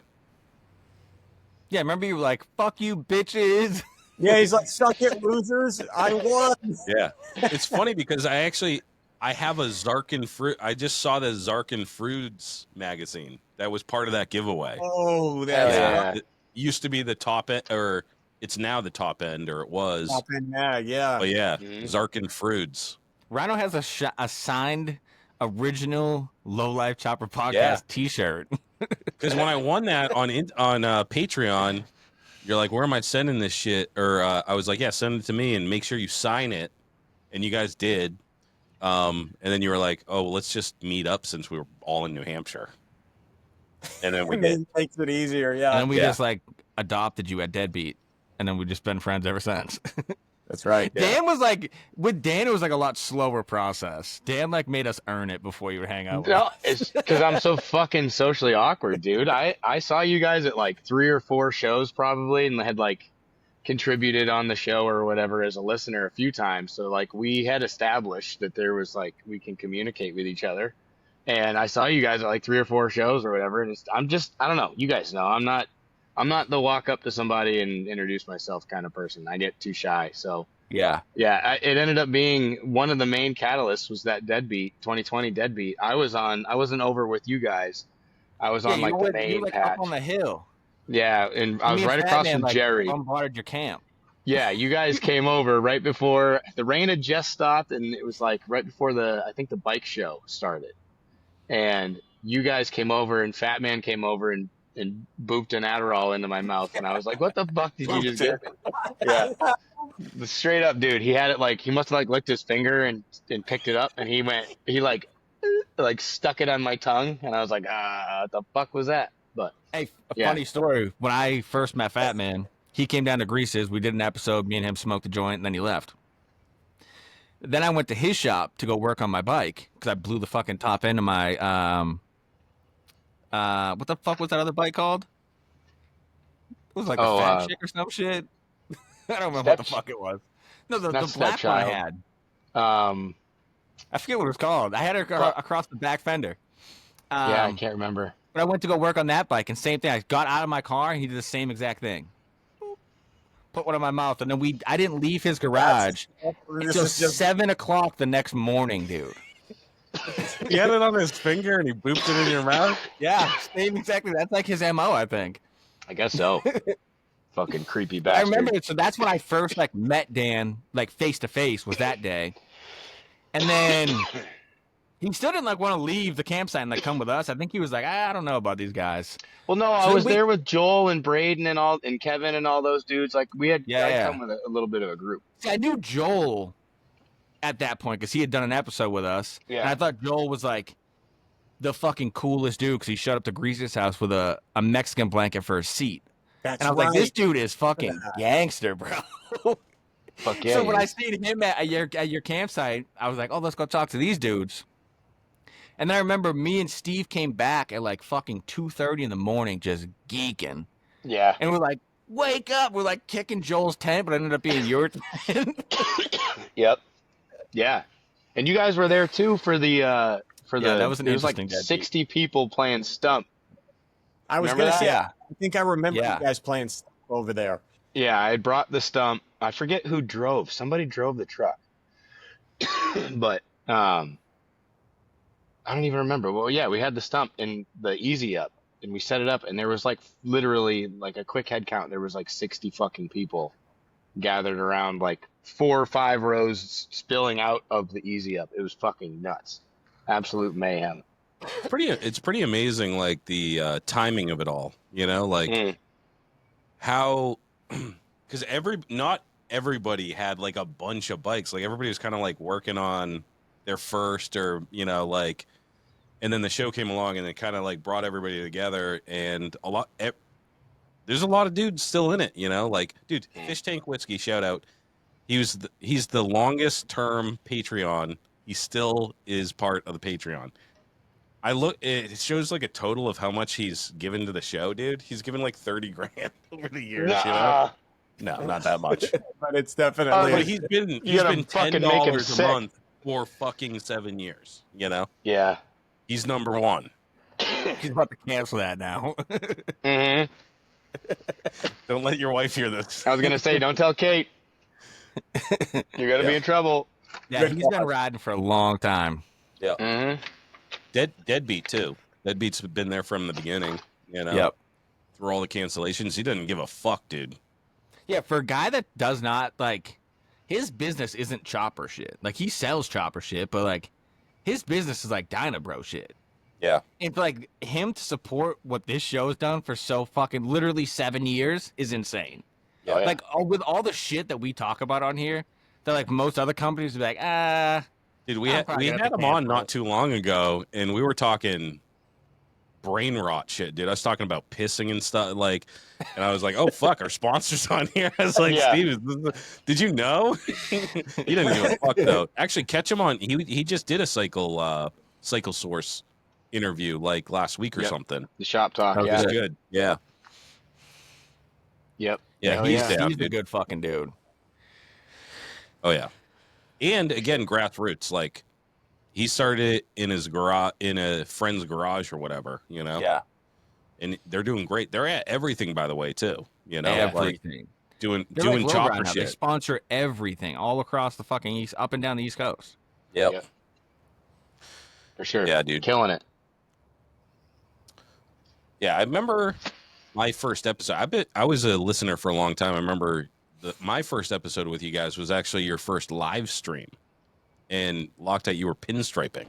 Yeah, remember you were like, fuck you, bitches. Yeah, he's like, suck it, losers. I won. Yeah. It's funny because I have a Zarkin Fruit. I just saw the Zarkin Fruits magazine that was part of that giveaway. Oh, that's It used to be the top end, or it's now the top end, or it was. top end, yeah. But yeah, Zarkin Fruits. Rhino has a signed original Lowlife Chopper Podcast T-shirt. Because when I won that on Patreon, you're like, where am I sending this shit? Or I was like, yeah, send it to me and make sure you sign it. And you guys did. And then you were like, oh, well, let's just meet up since we were all in New Hampshire. And then we did. It makes it easier, yeah. And then we just like adopted you at Deadbeat. And then we've just been friends ever since. That's right. Dan was like, with Dan, it was like a lot slower process. Dan like made us earn it before you would hang out with No, us. it's because I'm so fucking socially awkward, dude. I saw you guys at like 3 or 4 shows probably, and had like contributed on the show or whatever as a listener a few times. So like we had established that there was like we can communicate with each other. And I saw you guys at like 3 or 4 shows or whatever, and I don't know. You guys know I'm not the walk up to somebody and introduce myself kind of person. I get too shy. So Yeah. it ended up being one of the main catalysts was that Deadbeat 2020 Deadbeat. I wasn't over with you guys. I was on like the main patch. Up on the hill. Yeah, and I was right across from Jerry. Bombarded your camp. Yeah, you guys came over right before the rain had just stopped, and it was like right before I think the bike show started. And you guys came over, and Fat Man came over and booped an Adderall into my mouth, and I was like, "What the fuck did you just get?" Yeah, the straight up dude. He had it like he must have like licked his finger and picked it up, and he like stuck it on my tongue, and I was like, what the fuck was that? But Hey, funny story. When I first met Fat Man, he came down to Grease's. We did an episode. Me and him smoked a joint, and then he left. Then I went to his shop to go work on my bike because I blew the fucking top end of my what the fuck was that other bike called? It was like a fat chick or some shit. I don't remember what the fuck it was. No, the black one I had. I forget what it was called. I had it across the back fender. Yeah, I can't remember. But I went to go work on that bike, and same thing. I got out of my car, and he did the same exact thing. Put one in my mouth, and then I didn't leave his garage until 7 o'clock the next morning, dude. He had it on his finger, and he booped it in your mouth? Yeah, same exactly. That's like his MO, I think. I guess so. Fucking creepy bastard. I remember it. So that's when I first met Dan, like face to face, was that day. And then He still didn't like want to leave the campsite and like come with us. I think he was like, I don't know about these guys. Well, no, I So was there with Joel and Braden and Kevin and all those dudes. Like we had Yeah. come with a little bit of a group. See, I knew Joel at that point because he had done an episode with us. Yeah. And I thought Joel was like the fucking coolest dude because he showed up to Grease's house with a Mexican blanket for a seat. That's And I was right. like, this dude is fucking gangster, bro. Fuck yeah. So when I seen him at your campsite, I was like, oh, let's go talk to these dudes. And then I remember me and Steve came back at like fucking 2:30 in the morning just geeking. Yeah. And we're like, wake up. We're like kicking Joel's tent, but it ended up being your tent. Yep. Yeah. And you guys were there too for the that was an it was like interesting deadbeat. 60 people playing stump. I was Remember going to that? say, I think I remember Yeah. you guys playing stuff over there. Yeah, I brought the stump. I forget who drove. Somebody drove the truck. But I don't even remember. Well, yeah, we had the stump and the easy up and we set it up and there was like literally like a quick head count. There was like 60 fucking people gathered around like 4 or 5 rows spilling out of the easy up. It was fucking nuts. Absolute mayhem. It's pretty amazing, like the timing of it all. You know, like how because not everybody had like a bunch of bikes. Like everybody was kind of like working on their first, or like, and then the show came along and it kind of like brought everybody together. And there's a lot of dudes still in it. Like dude, Fish Tank Whiskey, shout out. He's the longest term Patreon. He still is part of the Patreon. It shows like a total of how much he's given to the show, dude. He's given like 30 grand over the years. Nah. No, not that much. But it's definitely. But he's been fucking make him $10 a sick. month for fucking 7 years. Yeah. He's number one. He's about to cancel that now. hmm Don't let your wife hear this. I was gonna say, don't tell Kate. You're gonna be in trouble. Yeah, he's been riding for a long time. Yeah. hmm Deadbeat too. Deadbeat's been there from the beginning. Yep. Through all the cancellations, he doesn't give a fuck, dude. Yeah, for a guy that does not like, his business isn't chopper shit. Like he sells chopper shit, but like his business is like Dynabro shit. Yeah. And for like him to support what this show has done for so fucking literally 7 years is insane. Oh, yeah. Like with all the shit that we talk about on here, that like most other companies would be like, Dude, we I'm had probably gonna have him to on cancel not it. too long ago, and we were talking brain rot shit, dude. I was talking about pissing and stuff, like, and I was like, "Oh fuck, our sponsors on here." I was like, Yeah. "Steve, did you know?" He didn't give a fuck though. Actually, catch him on. He just did a Cycle Source interview like last week or Yep. something. The shop talk. Oh, It Yeah. was good. Yeah, Yep. yeah. Hell He's yeah, down, he's a dude. good fucking dude. Oh yeah, and again, grassroots. Like he started in his garage, in a friend's garage or whatever. Yeah, And they're doing great. They're at everything, by the way, too. Like everything. doing They're doing like chopper Lowrider now. They shit. sponsor everything all across the fucking east, up and down the East Coast. Yep. For sure. Yeah, dude. Killing it. Yeah, I remember my first episode. I was a listener for a long time. I remember my first episode with you guys was actually your first live stream, and Loctite, you were pinstriping.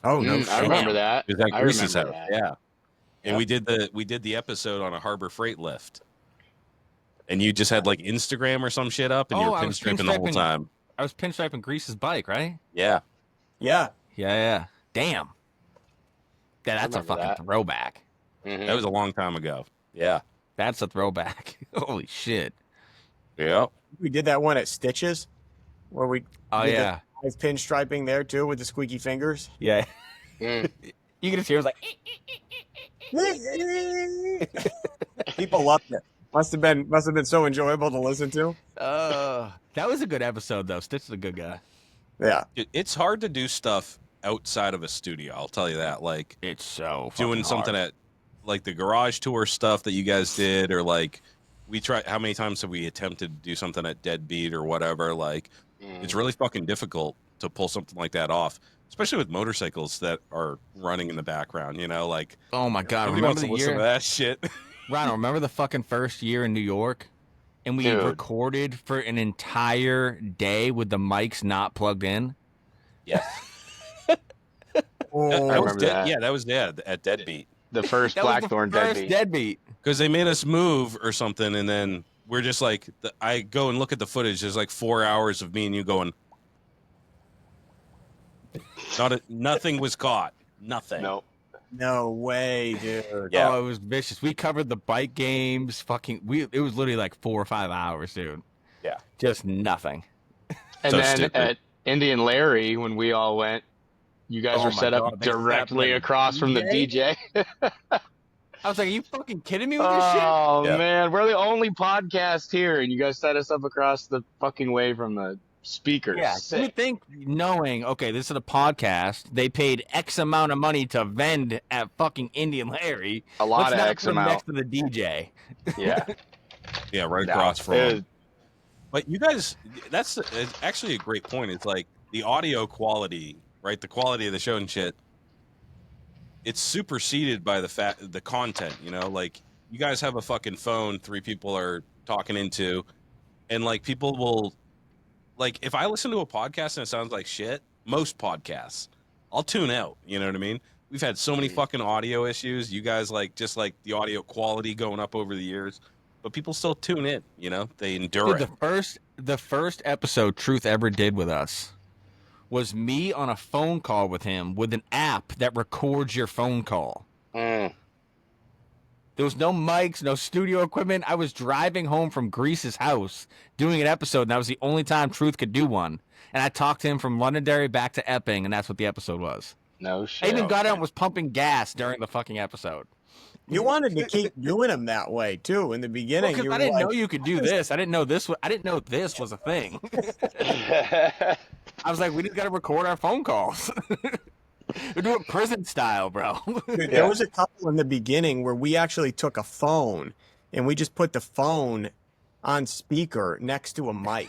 Oh no! I remember that. It was at I Grease's remember house. that. Yeah, and Yep. we did the episode on a Harbor Freight lift, and you just had like Instagram or some shit up, and you Oh, were I was pinstriping the whole pinstriping- time. I was pinstriping Grease's bike, right? Yeah, Yeah, Yeah. Damn. Yeah, that's a remember fucking that. throwback. Mhm. that was a long time ago. Yeah, That's a throwback. Holy shit. yeah. we did that one at Stitches, where we Oh did yeah. the live pinstriping there too with the squeaky fingers. Yeah. Mm. You can just hear it was like, People loved it. Must have been so enjoyable to listen to. that was a good episode though. Stitch is a good guy. Yeah, It's hard to do stuff outside of a studio. I'll tell you that. Like It's so doing something at like the garage tour stuff that you guys did, or like we tried. How many times have we attempted to do something at Deadbeat or whatever? Like it's really fucking difficult to pull something like that off, especially with motorcycles that are running in the background. Like Oh my god! nobody Remember wants to the listen to year? that shit. Ron, remember the fucking first year in New York, and we Dude. recorded for an entire day with the mics not plugged in. Yes. Oh, That was remember that. Yeah, that was at Deadbeat. The first That was the Blackthorn first deadbeat. deadbeat. Because they made us move or something, and then we're just like, I go and look at the footage. There's like 4 hours of me and you going. Nothing was caught. Nothing. No. no way, dude. Yeah. Oh, it was vicious. We covered the bike games. It was literally like 4 or 5 hours, dude. Yeah. Just nothing. And So then stupid. at Indian Larry, when we all went, you guys Oh were my set up God, they set up directly the across from the DJ? DJ. I was like, are you fucking kidding me with this shit? Oh Yeah. man, we're the only podcast here, and you guys set us up across the fucking way from the speakers. Yeah, you would think knowing, okay, this is a podcast, they paid X amount of money to vend at fucking Indian Larry. A lot Let's of not X put 'em amount. next to the DJ. Yeah. Yeah, right No, across from. it them. was- But you guys, it's actually a great point. It's like the audio quality, right? The quality of the show and shit. It's superseded by the content. You know, like you guys have a fucking phone, 3 people are talking into, and like people will, like if I listen to a podcast and it sounds like shit, most podcasts, I'll tune out. You know what I mean? We've had so many fucking audio issues. You guys just like the audio quality going up over the years. But people still tune in, you know? They endure Dude, it. the first episode Truth ever did with us was me on a phone call with him with an app that records your phone call. Mm. There was no mics, no studio equipment. I was driving home from Grease's house doing an episode, and that was the only time Truth could do one. And I talked to him from Londonderry back to Epping, and that's what the episode was. No I shit. even got out and was pumping gas during the fucking episode. You wanted to keep doing them that way too in the beginning. Because you I were didn't like, know you could do this. I didn't know this was a thing. I was like, we just got to record our phone calls. We're doing prison style, bro. Dude, there was a couple in the beginning where we actually took a phone and we just put the phone on speaker next to a mic.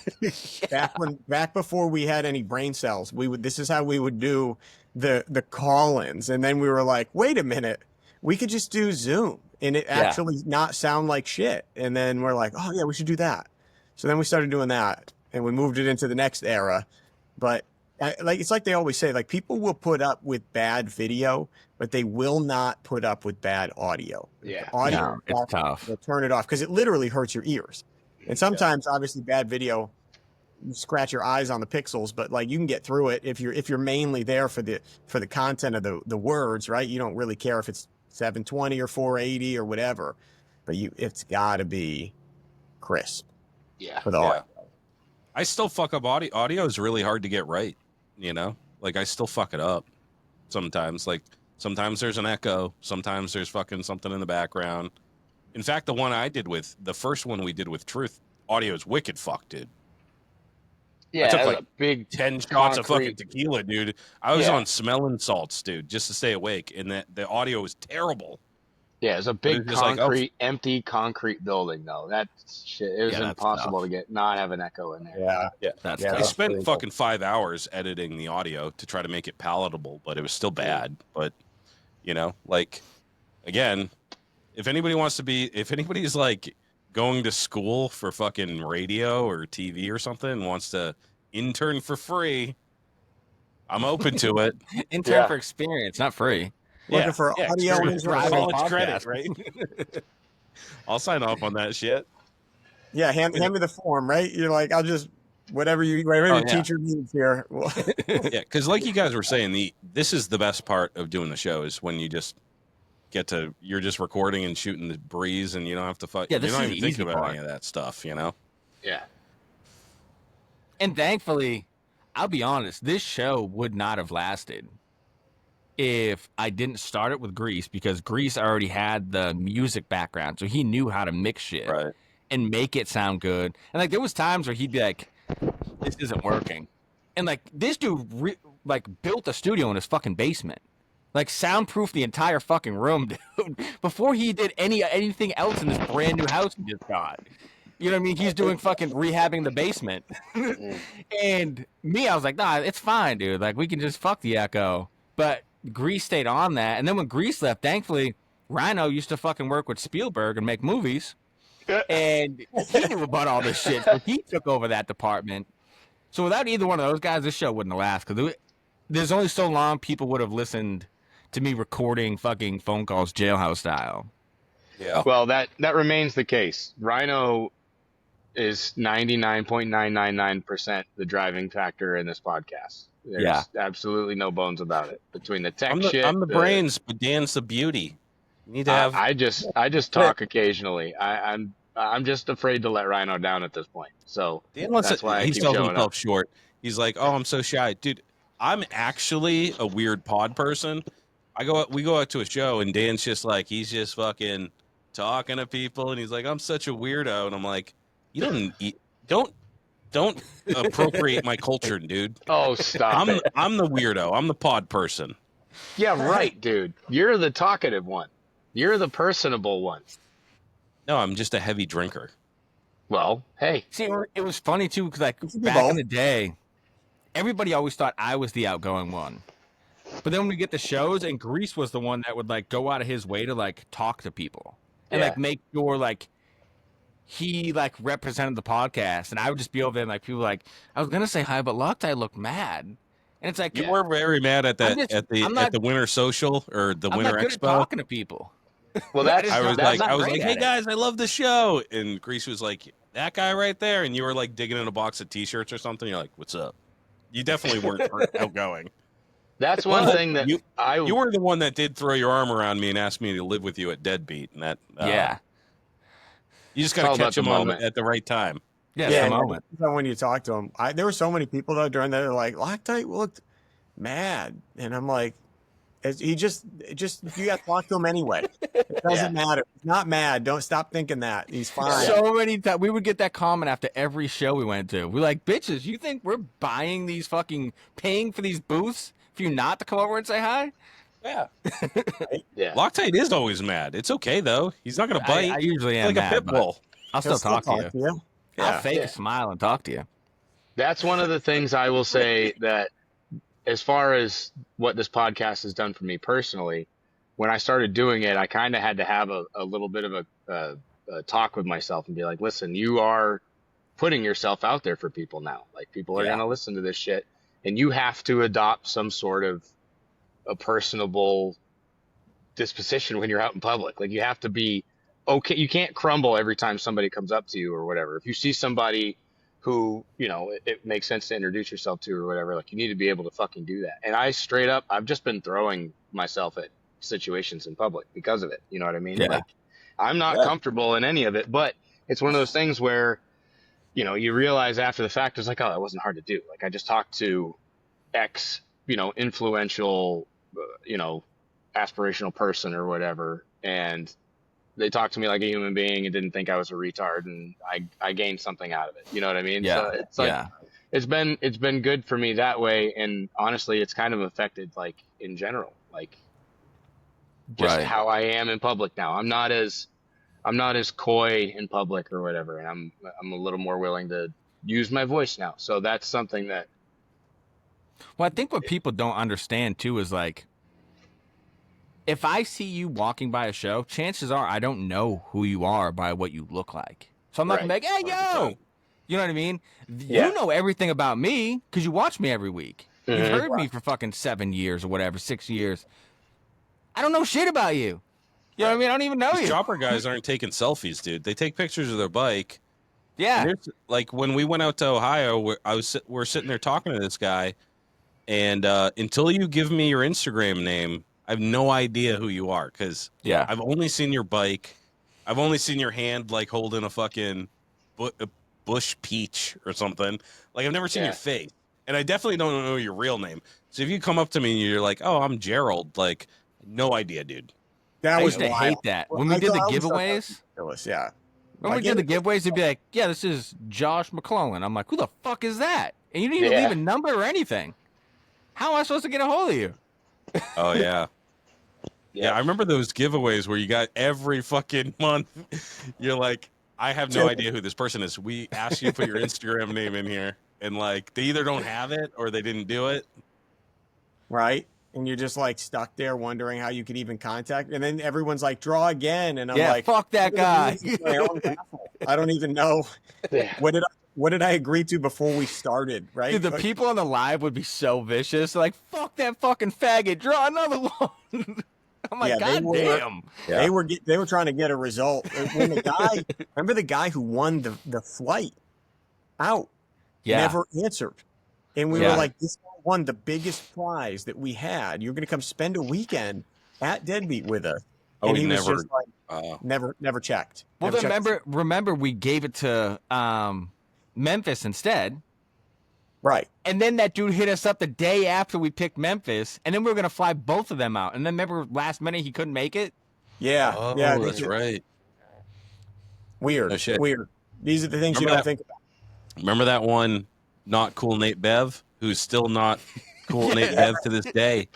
Back before we had any brain cells, this is how we would do the call-ins. And then we were like, wait a minute, we could just do Zoom and it actually not sound like shit. And then we're like, oh yeah, we should do that. So then we started doing that and we moved it into the next era. But it's like they always say, like people will put up with bad video, but they will not put up with bad audio. Yeah. Audio, No, it's tough. they'll turn it off because it literally hurts your ears. And sometimes, obviously, bad video, you scratch your eyes on the pixels, but like you can get through it if you're mainly there for the content of the words, right? You don't really care if it's 720 or 480 or whatever, but it's got to be crisp Yeah. for the audio. I still fuck up audio. Audio is really hard to get right, you know? Like, I still fuck it up sometimes. Like, sometimes there's an echo. Sometimes there's fucking something in the background. In fact, the first one we did with Truth, audio is wicked fucked, dude. Yeah, I took that was like a big 10 shots of fucking concrete- tequila, dude. I was Yeah. on smelling salts, dude, just to stay awake. And the audio was terrible. Yeah, it's a big it's just like, empty concrete building though. That's shit. It was Yeah, that's impossible tough. to not have an echo in there. Yeah. That's Yeah, I tough. spent pretty fucking 5 hours editing the audio to try to make it palatable, but it was still bad. But, you know, like, again, if anybody's like going to school for fucking radio or TV or something and wants to intern for free, I'm open to it. Intern Yeah. for experience, not free. Looking for audio experience, engineering. college podcast. credit, right? I'll sign off on that shit. Yeah, hand me the form, right? You're like, I'll just whatever your yeah. teacher needs here. Well, Yeah, because like you guys were saying, this is the best part of doing the show is when you just you're just recording and shooting the breeze, and you don't have to Yeah, you're this not is even the easy thinking about part. any of that stuff, you know. Yeah. And thankfully, I'll be honest, this show would not have lasted if I didn't start it with Grease, because Grease already had the music background, so he knew how to mix shit Right. and make it sound good. And like there was times where he'd be like, "This isn't working," and like this dude built a studio in his fucking basement, like soundproof the entire fucking room, dude, before he did anything else in this brand new house he just got. You know what I mean? He's doing fucking rehabbing the basement. And me, I was like, nah, it's fine, dude. Like, we can just fuck the echo. But Grease stayed on that. And then when Grease left, thankfully, Rhino used to fucking work with Spielberg and make movies. And he knew about all this shit. So he took over that department. So without either one of those guys, this show wouldn't have lasted. Because there's only so long people would have listened to me recording fucking phone calls jailhouse style. Yeah. Well, that remains the case. Rhino is 99.999% the driving factor in this podcast. There's absolutely no bones about it. Between the tech shit, I'm the brains, but Dan's the beauty. You need to have. I just talk occasionally. I'm just afraid to let Rhino down at this point. So Dan wants that's why I he keep sells showing himself up. short. He's like, oh, I'm so shy, dude. I'm actually a weird pod person. We go out to a show, and Dan's just like, he's just fucking talking to people, and he's like, I'm such a weirdo, and I'm like, you don't appropriate my culture, dude. Oh, stop it. I'm the weirdo. I'm the pod person. Yeah, right, dude. You're the talkative one. You're the personable one. No, I'm just a heavy drinker. Well, hey. See, it was funny too because like back in the day, everybody always thought I was the outgoing one. But then when we get the shows, and Grease was the one that would like go out of his way to like talk to people and like make sure like he like represented the podcast, and I would just be over there and like people like I was gonna say hi, but Loctite looked mad, and it's like You were very mad at that just- at the winter social or the I'm winter not good at expo. talking to people. Well, that's I was that's like, great hey at it. guys, I love the show, and Grease was like, that guy right there, and you were like digging in a box of T-shirts or something. You're like, what's up? You definitely weren't outgoing. that's one Well, thing that You were the one that did throw your arm around me and asked me to live with you at Deadbeat, and that you just got all to catch about the him moment. at the right time. Yeah, Yeah, the moment. when you talk to him, there were so many people though during that. They're like, Loctite looked mad, and I'm like, he just you got to talk to him anyway. It doesn't matter. He's not mad. Don't stop thinking that. He's fine. So many times we would get that comment after every show we went to. We're like, bitches, you think we're buying these fucking paying for these booths for you not to come over and say hi? Yeah, Yeah. Loctite is always mad. It's okay though. He's not gonna bite. I usually am like mad, a pit but bull. I'll still talk to you. Yeah. I'll fake a smile and talk to you. That's one of the things I will say that as far as what this podcast has done for me personally, when I started doing it, I kind of had to have a little bit of a talk with myself and be like, listen, you are putting yourself out there for people now. Like people are going to listen to this shit, and you have to adopt some sort of a personable disposition when you're out in public. Like you have to be okay. You can't crumble every time somebody comes up to you or whatever. If you see somebody who, it makes sense to introduce yourself to or whatever, like you need to be able to fucking do that. And I've just been throwing myself at situations in public because of it. You know what I mean? Yeah. Like I'm not comfortable in any of it, but it's one of those things where, you realize after the fact, it's like, oh, that wasn't hard to do. Like I just talked to X, influential, aspirational person or whatever. And they talked to me like a human being and didn't think I was a retard, and I gained something out of it. You know what I mean? Yeah. So it's like, it's been good for me that way. And honestly, it's kind of affected like in general, like just how I am in public now. I'm not as coy in public or whatever. And I'm a little more willing to use my voice now. So that's something that, Well, I think what people don't understand too is like, if I see you walking by a show, chances are I don't know who you are by what you look like. So I'm not gonna be like, hey, yo! You know what I mean? Yeah. You know everything about me because you watch me every week. You've Mhm. heard me for fucking 7 years or whatever, 6 years. I don't know shit about you. You know what I mean? I don't even know These you. chopper guys aren't taking selfies, dude. They take pictures of their bike. Yeah. And like when we went out to Ohio, we're sitting there talking to this guy, and until you give me your Instagram name, I have no idea who you are because Yeah. I've only seen your bike. I've only seen your hand like holding a fucking bush peach or something. Like I've never seen your face, and I definitely don't know your real name. So if you come up to me and you're like, "Oh, I'm Gerald," like no idea, dude. That I was used to wild. hate that. When Well, we did the I always thought that was giveaways, ridiculous, yeah. when we Like, did the giveaways, they'd be like, yeah, this is Josh McClellan. I'm like, who the fuck is that? And you didn't even leave a number or anything. How am I supposed to get a hold of you? Oh yeah. Yeah, I remember those giveaways where you got every fucking month. You're like, I have no idea who this person is. We asked you to put your Instagram name in here, and like they either don't have it or they didn't do it. Right? And you're just like stuck there wondering how you could even contact. And then everyone's like, draw again. And I'm Yeah, like, fuck that guy. my own raffle. I don't even know. What did I what did I agree to before we started? Right? Dude, the Like, people on the live would be so vicious. Like, fuck that fucking faggot. Draw another one. I'm like, Yeah, they God were- damn. they were trying to get a result. When the guy, remember the guy who won the flight out, Yeah. never answered, and we Yeah. were like, this guy won the biggest prize that we had. You're going to come spend a weekend at Deadbeat with us, Oh, and he he was never- just like, never checked. Well, Never then checked. remember we gave it to Memphis instead. Right. And then that dude hit us up the day after we picked Memphis, and then we were gonna fly both of them out. And then remember last minute he couldn't make it. Yeah. Oh, yeah. that's right. Weird. No shit. Weird. These are the things Remember you don't that- think about. Remember that one not cool Nate Bev, who's still not cool Nate Bev to this day.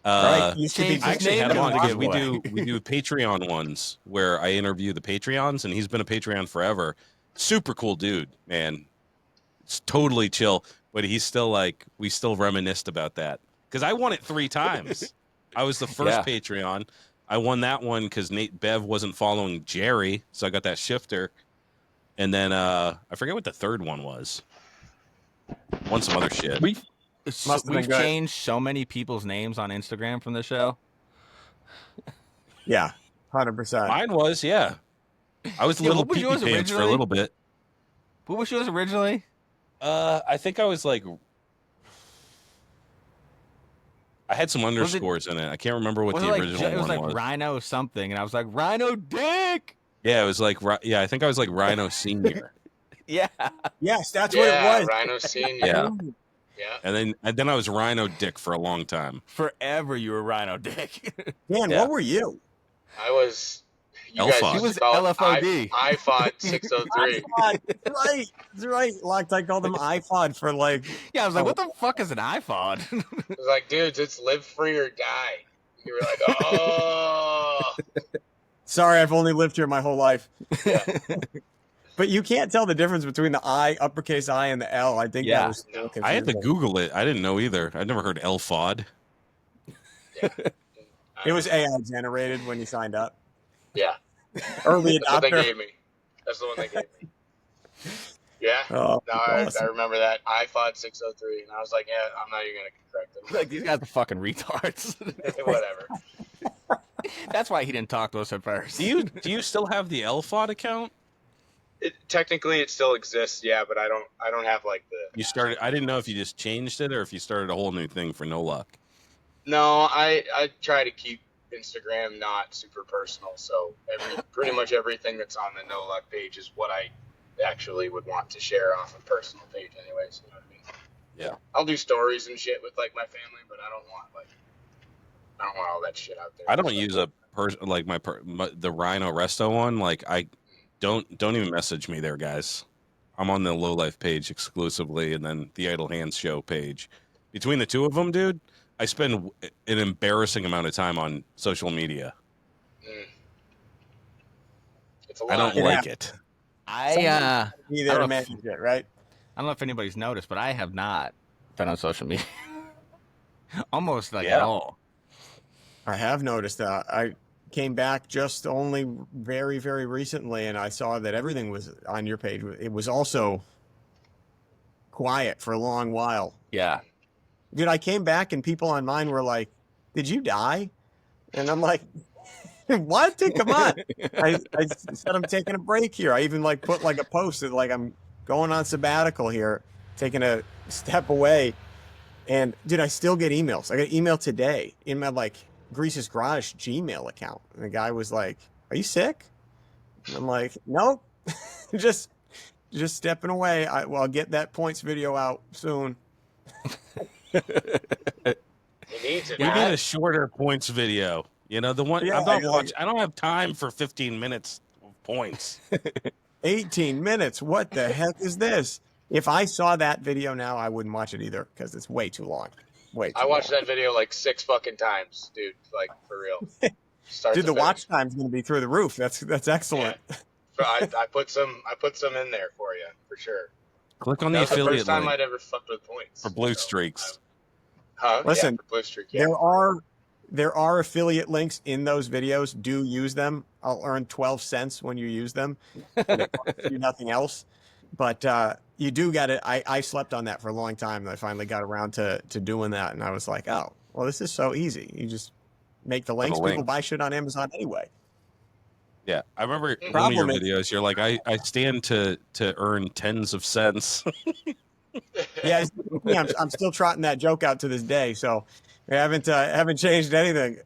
Right. Used to be Changed I his actually name had him to on because we giveaway. do Patreon ones where I interview the Patreons, and he's been a Patreon forever. Super cool dude, man. It's totally chill, but he's still like, we still reminisced about that because I won it 3 times. I was the first Yeah. Patreon. I won that one because Nate Bev wasn't following Jerry, so I got that shifter. And then I forget what the third one was. Won some other shit. We've have been good. changed so many people's names on Instagram from the show. Yeah. 100%. Mine was, yeah. I was Yeah, Little what was Pee yours Pee Pants for a originally? little bit. What was yours originally? I think I was like, I had some it- underscores in it. I can't remember what Was the it like original it was one like was. Rhino something, and I was like Rhino Dick. Yeah, it was like, yeah, I think I was like Rhino Senior. Yeah. Yes, that's yeah, what it was. Rhino Senior. Yeah. Yeah. And then I was Rhino Dick for a long time. Forever you were Rhino Dick. Man, Yeah. what were you? I was. You Alpha. guys He used was to call it LFOD. iPod 603. iPod. That's right. That's right. Like I called them iPod for like. Yeah, I was like, what the fuck is an iPod? It was like, dudes, it's live free or die. You were like, oh. Sorry, I've only lived here my whole life. Yeah. But you can't tell the difference between the I, uppercase I, and the L. I think Yeah. that was. No. I had to Google it. I didn't know either. I'd never heard LFOD. It was AI generated when you signed up. Yeah. Early That's what they adopter. gave me. That's the one they gave me. Yeah. Oh, No, I awesome. remember that iPod 603, and I was like, yeah, I'm not even gonna correct them. like, these guys are fucking retards. Whatever. That's why he didn't talk to us at first. Do you still have the LFOD account? Technically, it still exists, yeah, but I don't have like the. You started. I didn't know if you just changed it or if you started a whole new thing for No Luck. No, I try to keep Instagram not super personal, so pretty much everything that's on the No Luck page is what I actually would want to share off a personal page, anyways. You know what I mean? Yeah. I'll do stories and shit with like my family, but I don't want all that shit out there. I don't use a the Rhino Resto one. Like I don't even message me there, guys. I'm on the Lowlife page exclusively, and then the Idle Hands show page. Between the two of them, dude, I spend an embarrassing amount of time on social media. It's a lot. I don't Yeah. like it. I Be I there to don't- manage it, right? I don't know if anybody's noticed, but I have not been on social media. Almost like Yeah. at all. I have noticed that. I came back just only very, very recently, and I saw that everything was on your page. It was also quiet for a long while. Yeah. Dude, I came back and people on mine were like, "Did you die?" And I'm like, "What? Come on!" I said I'm taking a break here. I even like put like a post that like I'm going on sabbatical here, taking a step away. And dude, I still get emails. I got an email today in my like Grease's Garage Gmail account. And the guy was like, "Are you sick?" And I'm like, "Nope, just stepping away. I'll get that points video out soon." He needs it. We man. need a shorter points video. You know, the one Yeah, I'm not I know. watching. I don't have time for 15 minutes of points. 18 minutes. What the heck is this? If I saw that video now, I wouldn't watch it either because it's way too long. Way too I watched long. that video like 6 fucking times, dude. Like for real. Start Dude, to the watch time's going to be through the roof. That's excellent. finish. I put some in there for you for sure. Click on That the was the affiliate first time link I'd ever fucked with points for Blue So, Streaks. Huh? Listen, yeah, for Blue Streak. Yeah. There are affiliate links in those videos. Do use them. I'll earn 12 cents when you use them. And it costs you nothing else. But you do got it. I slept on that for a long time, and I finally got around to doing that, and I was like, oh, well, this is so easy. You just make the links. People buy shit on Amazon anyway. Yeah, I remember one of Problem your is- videos. You're like, I stand to earn tens of cents. Yeah, I'm still trotting that joke out to this day, so we haven't changed anything.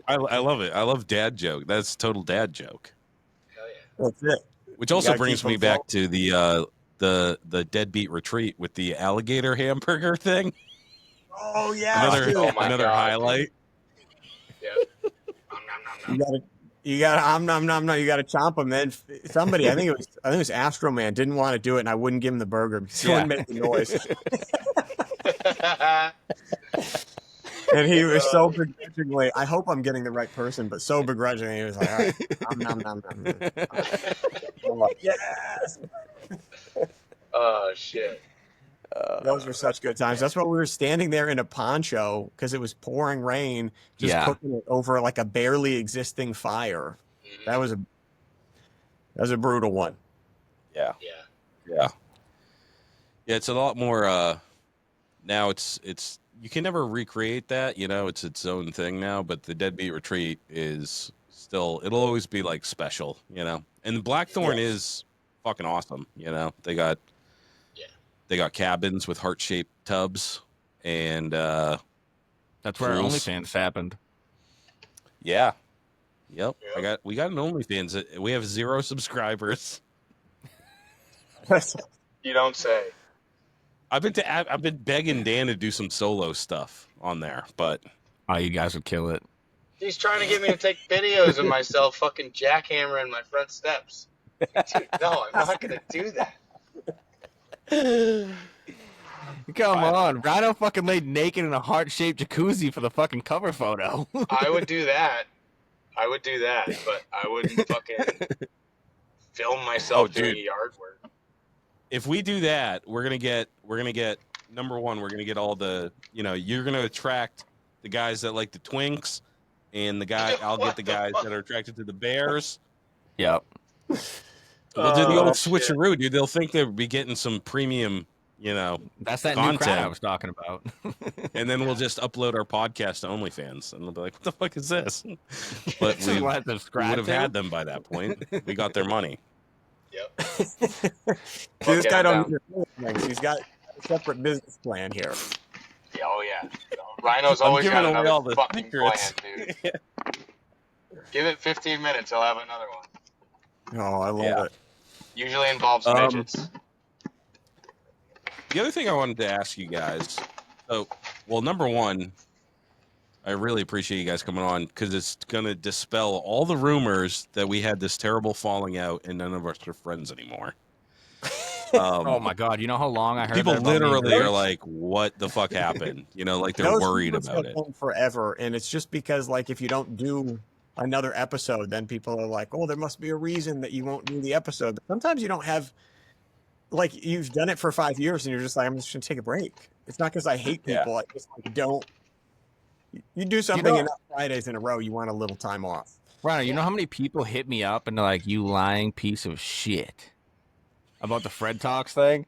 I love it. I love dad joke. That's total dad joke. Hell yeah. That's it. Which You also gotta brings keep me them back to the deadbeat retreat with the alligator hamburger thing. Oh yeah, Another dude. Oh my another God, highlight. Yeah. Nom, nom, nom, nom. You gotta you gotta chomp them. Then somebody, I think it was Astro Man, didn't want to do it, and I wouldn't give him the burger because he Yeah. wouldn't make the noise. And he was so begrudgingly. I hope I'm getting the right person, but so begrudgingly, he was like, "All right, nom, nom, nom, nom." I'm like, yes. Oh shit. Those were such good times. That's why we were standing there in a poncho because it was pouring rain, just Yeah. cooking it over like a barely existing fire. That was a brutal one. Yeah, Yeah. yeah, yeah. It's a lot more. Now it's you can never recreate that. You know, it's its own thing now. But the deadbeat retreat is still. It'll always be like special. You know, and Blackthorn is fucking awesome. You know, they got cabins with heart-shaped tubs, and That's where our Pools. OnlyFans happened. yeah, yep. Yep. We got an OnlyFans. We have 0 subscribers. You don't say. I've been begging Dan to do some solo stuff on there, but Oh, you guys would kill it. He's trying to get me to take videos of myself fucking jackhammering my front steps. Dude, no, I'm not gonna do that. Come on, Rhino fucking laid naked in a heart-shaped jacuzzi for the fucking cover photo. I would do that. But I wouldn't fucking film myself doing dude. yard work. if we do that, we're gonna get number one. We're gonna get all the you're gonna attract the guys that like the Twinks, and I'll get the guys that are attracted to the Bears. Yep. We'll do the Oh, old shit. switcheroo, dude. They'll think they'll be getting some premium, That's that new Content. crowd I was talking about. and then we'll just upload our podcast to OnlyFans, and they'll be like, "What the fuck is this?" But So we you want to would subscribe have to? had them by that point. We got their money. Yep. See, this Okay, guy I'm don't down. need to do things. He's got a separate business plan here. Yeah, oh yeah. Rhino's I'm always giving got away another all the fucking secrets. plan, dude. Give it 15 minutes, he'll have another one. Oh, I love Yeah. it. Usually involves Um, midgets. The other thing I wanted to ask you guys, number one, I really appreciate you guys coming on because it's going to dispel all the rumors that we had this terrible falling out and none of us are friends anymore. Oh my god! You know how long I heard People that about me and literally are Rich? like, "What the fuck happened?" Like they're Those worried rumors about go it. on forever, and it's just because, like, if you don't do another episode, then people are like, "Oh, there must be a reason that you won't do the episode." But sometimes you don't have, like, you've done it for 5 years, and you're just like, "I'm just gonna take a break." It's not because I hate Yeah. people. I just like don't. You do something know- enough Fridays in a row, you want a little time off. Rhino, you know how many people hit me up and they're like, "You lying piece of shit," about the Fred Talks thing?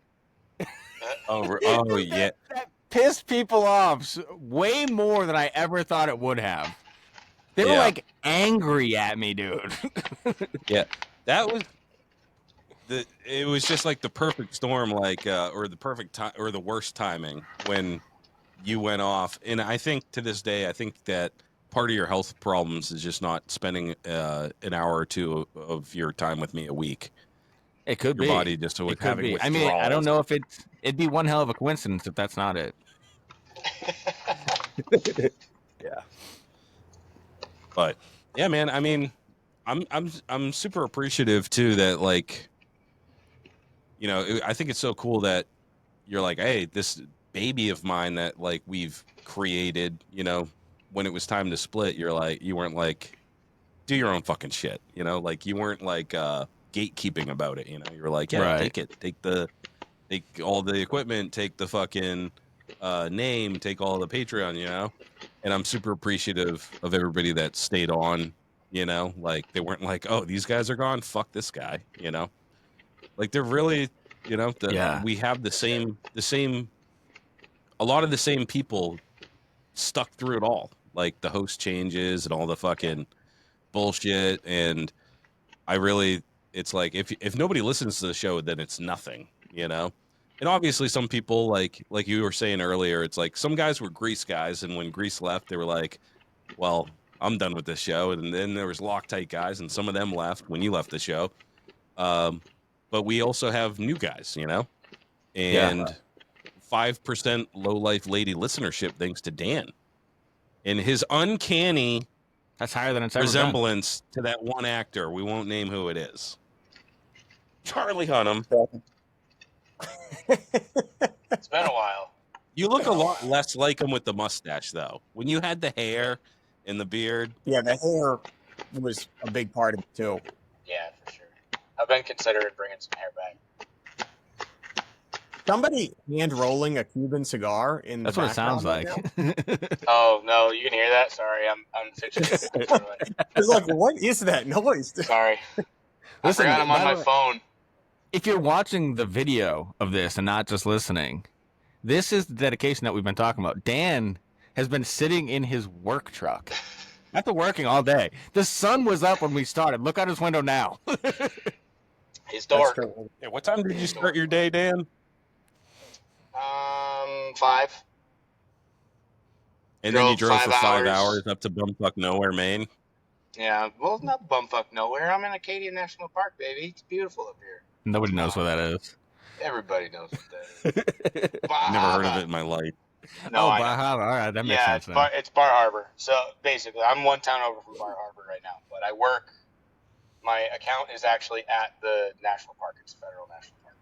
Oh yeah. That pissed people off way more than I ever thought it would have. They were Yeah. like angry at me, dude. Yeah, that was it was just like the perfect storm, or the perfect time, or the worst timing when you went off. And I think to this day, I think that part of your health problems is just not spending an hour or two of your time with me a week. It could Your be. body just It with could having be. I mean, I don't withdrawals. know if it'd be one hell of a coincidence if that's not it. But yeah, man. I mean, I'm super appreciative too that I think it's so cool that you're like, hey, this baby of mine that like we've created, when it was time to split, you weren't like, do your own fucking shit, like you weren't like gatekeeping about it, you were like, yeah, Right. take it, take all the equipment, take the fucking name, take all the Patreon, and I'm super appreciative of everybody that stayed on, like they weren't like, oh, these guys are gone, fuck this guy, like Like they're really, you know, we have the same, a lot of the same people stuck through it all. Like the host changes and all the fucking bullshit. And it's like, if nobody listens to the show, then it's nothing, you know? And obviously some people like you were saying earlier, it's like some guys were Grease guys. And when Grease left, they were like, well, I'm done with this show. And then there was Loctite guys, and some of them left when you left the show. But we also have new guys, you know, and 5% low life lady listenership thanks to Dan and his uncanny That's higher than it's ever resemblance to that one actor. We won't name who it is. Charlie Hunnam. It's been a while. You look a lot less like him with the mustache, though. When you had the hair and the beard. Yeah, the hair was a big part of it, too. Yeah, for sure. I've been considering bringing some hair back. Somebody hand rolling a Cuban cigar in That's the what it sounds like. Oh no, you can hear that? Sorry, I'm fixing it. It's like, what is that noise? Sorry. I Listen, forgot I'm on by my the way- phone. If you're watching the video of this and not just listening, this is the dedication that we've been talking about. Dan has been sitting in his work truck after working all day. The sun was up when we started. Look out his window now. It's dark. Yeah, what time did you start your day, Dan? 5. And then you Drove drove for 5 5 hours. hours up to bumfuck nowhere, Maine. Yeah, well, it's not bumfuck nowhere. I'm in Acadia National Park, baby. It's beautiful up here. Nobody knows what that is. Everybody knows what that is. Never heard of it in my life. No, I know. Bar Harbor. All right, that makes Yeah, sense. Then. it's Bar Harbor. So basically, I'm one town over from Bar Harbor right now, but I work. My account is actually at the national park. It's Federal National Park.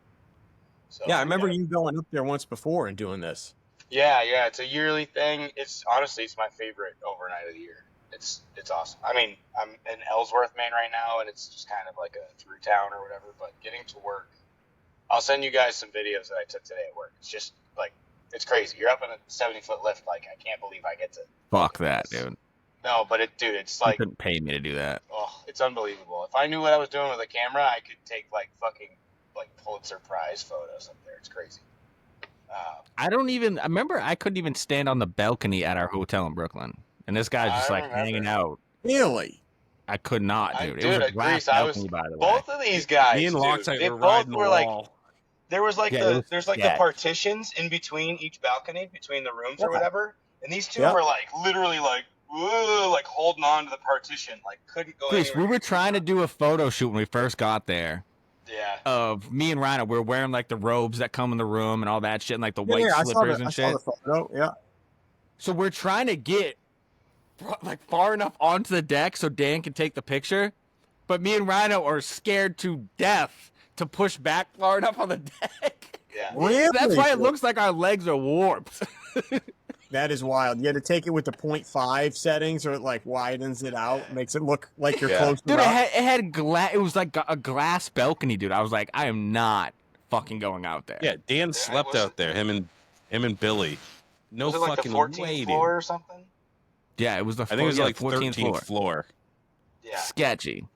So, Yeah, I remember you going up there once before and doing this. Yeah, it's a yearly thing. It's honestly, it's my favorite overnight of the year. It's awesome. I mean, I'm in Ellsworth, Maine right now, and it's just kind of like a through town or whatever. But getting to work, I'll send you guys some videos that I took today at work. It's just like, it's crazy. You're up in a 70-foot lift. Like, I can't believe I get to. Fuck that, dude. No, but it's You like, couldn't pay me to do that. oh, it's unbelievable. If I knew what I was doing with a camera, I could take like fucking like Pulitzer Prize photos up there. It's crazy. I remember I couldn't even stand on the balcony at our hotel in Brooklyn. And this guy's just I like remember. hanging out. Really? I could not, dude. It was Dude, a at glass Greece, I was balcony, by the way. both of these guys. Me and dude, Loctite they were both riding the were like, wall. there was like there's like the sketch. partitions in between each balcony, between the rooms or Yeah. whatever. And these two Yeah. were like literally like, whoa, like holding on to the partition, like couldn't go Chris, anywhere. we were trying to do a photo shoot when we first got there Yeah. of me and Rhino. We were wearing like the robes that come in the room and all that shit and like the white I saw slippers the, and I shit. saw the photo. Yeah. So we're trying to get like far enough onto the deck so Dan can take the picture. But me and Rhino are scared to death to push back far enough on the deck. Yeah. Really? That's why it looks like our legs are warped. That is wild. You had to take it with the 0.5 settings, or it like widens it out, makes it look like you're Yeah. close Dude, enough. it had glass. It was like a glass balcony, dude. I was like, I am not fucking going out there. Yeah, Dan slept was out there. Him and Billy. No Was it like the fucking 14th way, floor dude. or something? Yeah, it was the. I think it was like 14th 13th floor. Yeah. Sketchy.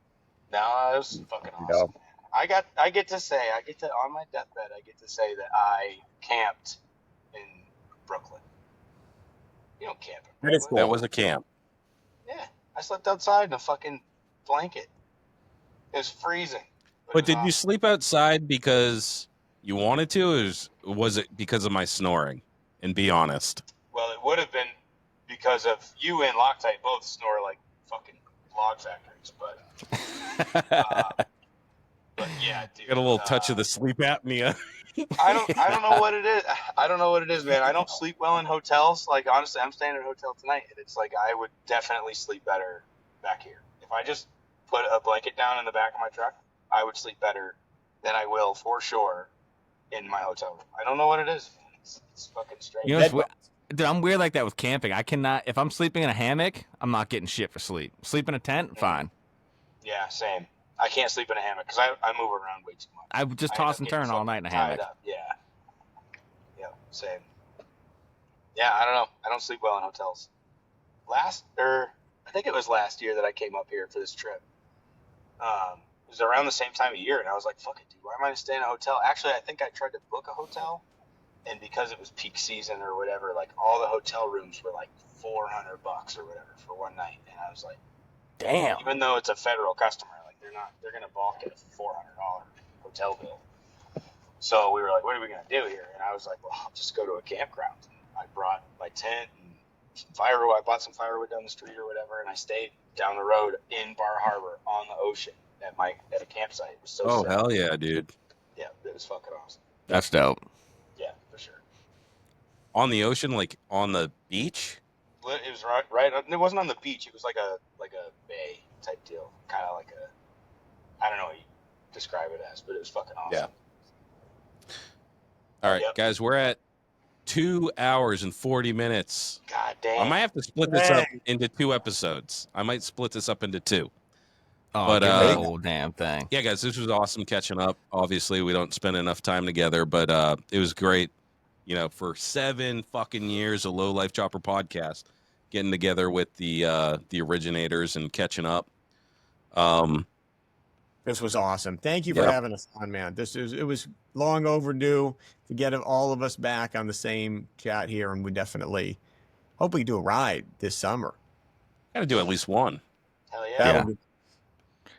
No, it was fucking awesome. I get to on my deathbed, I get to say that I camped in Brooklyn. You don't camp in That is Brooklyn. That was a camp. Yeah, I slept outside in a fucking blanket. It was freezing. But it was did you awesome. sleep outside because you wanted to, or was it because of my snoring? And be honest. Well, it would have been because of you and Loctite both snore like fucking log factories, but yeah, dude. Got a little touch of the sleep apnea. I don't know what it is. I don't know what it is, man. I don't sleep well in hotels. Like, honestly, I'm staying at a hotel tonight, and it's like I would definitely sleep better back here. If I just put a blanket down in the back of my truck, I would sleep better than I will, for sure, in my hotel room. I don't know what it is. It's fucking strange. You know, dude, I'm weird like that with camping. I cannot. If I'm sleeping in a hammock, I'm not getting shit for sleep. Sleep in a tent, fine. Yeah, same. I can't sleep in a hammock because I move around way too much. I would just I toss end and up turn getting all night in a fucking tied hammock. up. Yeah. Yeah, same. Yeah, I don't know. I don't sleep well in hotels. I think it was last year that I came up here for this trip. It was around the same time of year, and I was like, fuck it, dude, why am I staying in a hotel? Actually, I think I tried to book a hotel, and because it was peak season or whatever, like all the hotel rooms were like $400 or whatever for one night, and I was like, Damn. even though it's a federal customer, like they're gonna balk at a $400 hotel bill. So we were like, what are we gonna do here? And I was like, well, I'll just go to a campground. I brought my tent and some firewood. I bought some firewood down the street or whatever, and I stayed down the road in Bar Harbor on the ocean at a campsite. It was so Oh, sick. hell yeah, dude. Yeah, it was fucking awesome. That's dope. Yeah, for sure. On the ocean, like on the beach? It was right. It wasn't on the beach. It was like a bay type deal, kind of like I don't know what you describe it as, but it was fucking awesome. Yeah. All right, guys, we're at 2 hours and 40 minutes. God damn. I might have to split this up into 2 episodes. I might split this up into 2. Oh, But, the whole damn thing. Yeah, guys, this was awesome catching up. Obviously, we don't spend enough time together, but it was great. You know, for 7 fucking years, a Low Life Chopper podcast, getting together with the originators and catching up. This was awesome. Thank you for having us on, man. It was long overdue to get all of us back on the same chat here, and we definitely hope we do a ride this summer. Got to do at least one. Hell yeah.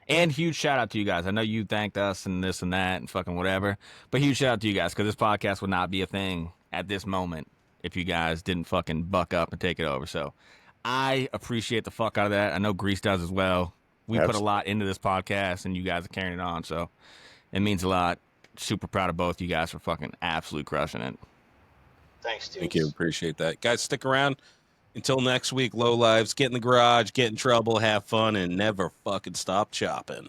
And huge shout out to you guys. I know you thanked us and this and that and fucking whatever, but huge shout out to you guys because this podcast would not be a thing at this moment if you guys didn't fucking buck up and take it over. So I appreciate the fuck out of that. I know Grease does as well. We put a lot into this podcast, and you guys are carrying it on, so it means a lot. Super proud of both you guys for fucking absolute crushing it. Thanks, dude. Thank you. Appreciate that. Guys, stick around. Until next week, Low Lives, get in the garage, get in trouble, have fun, and never fucking stop chopping.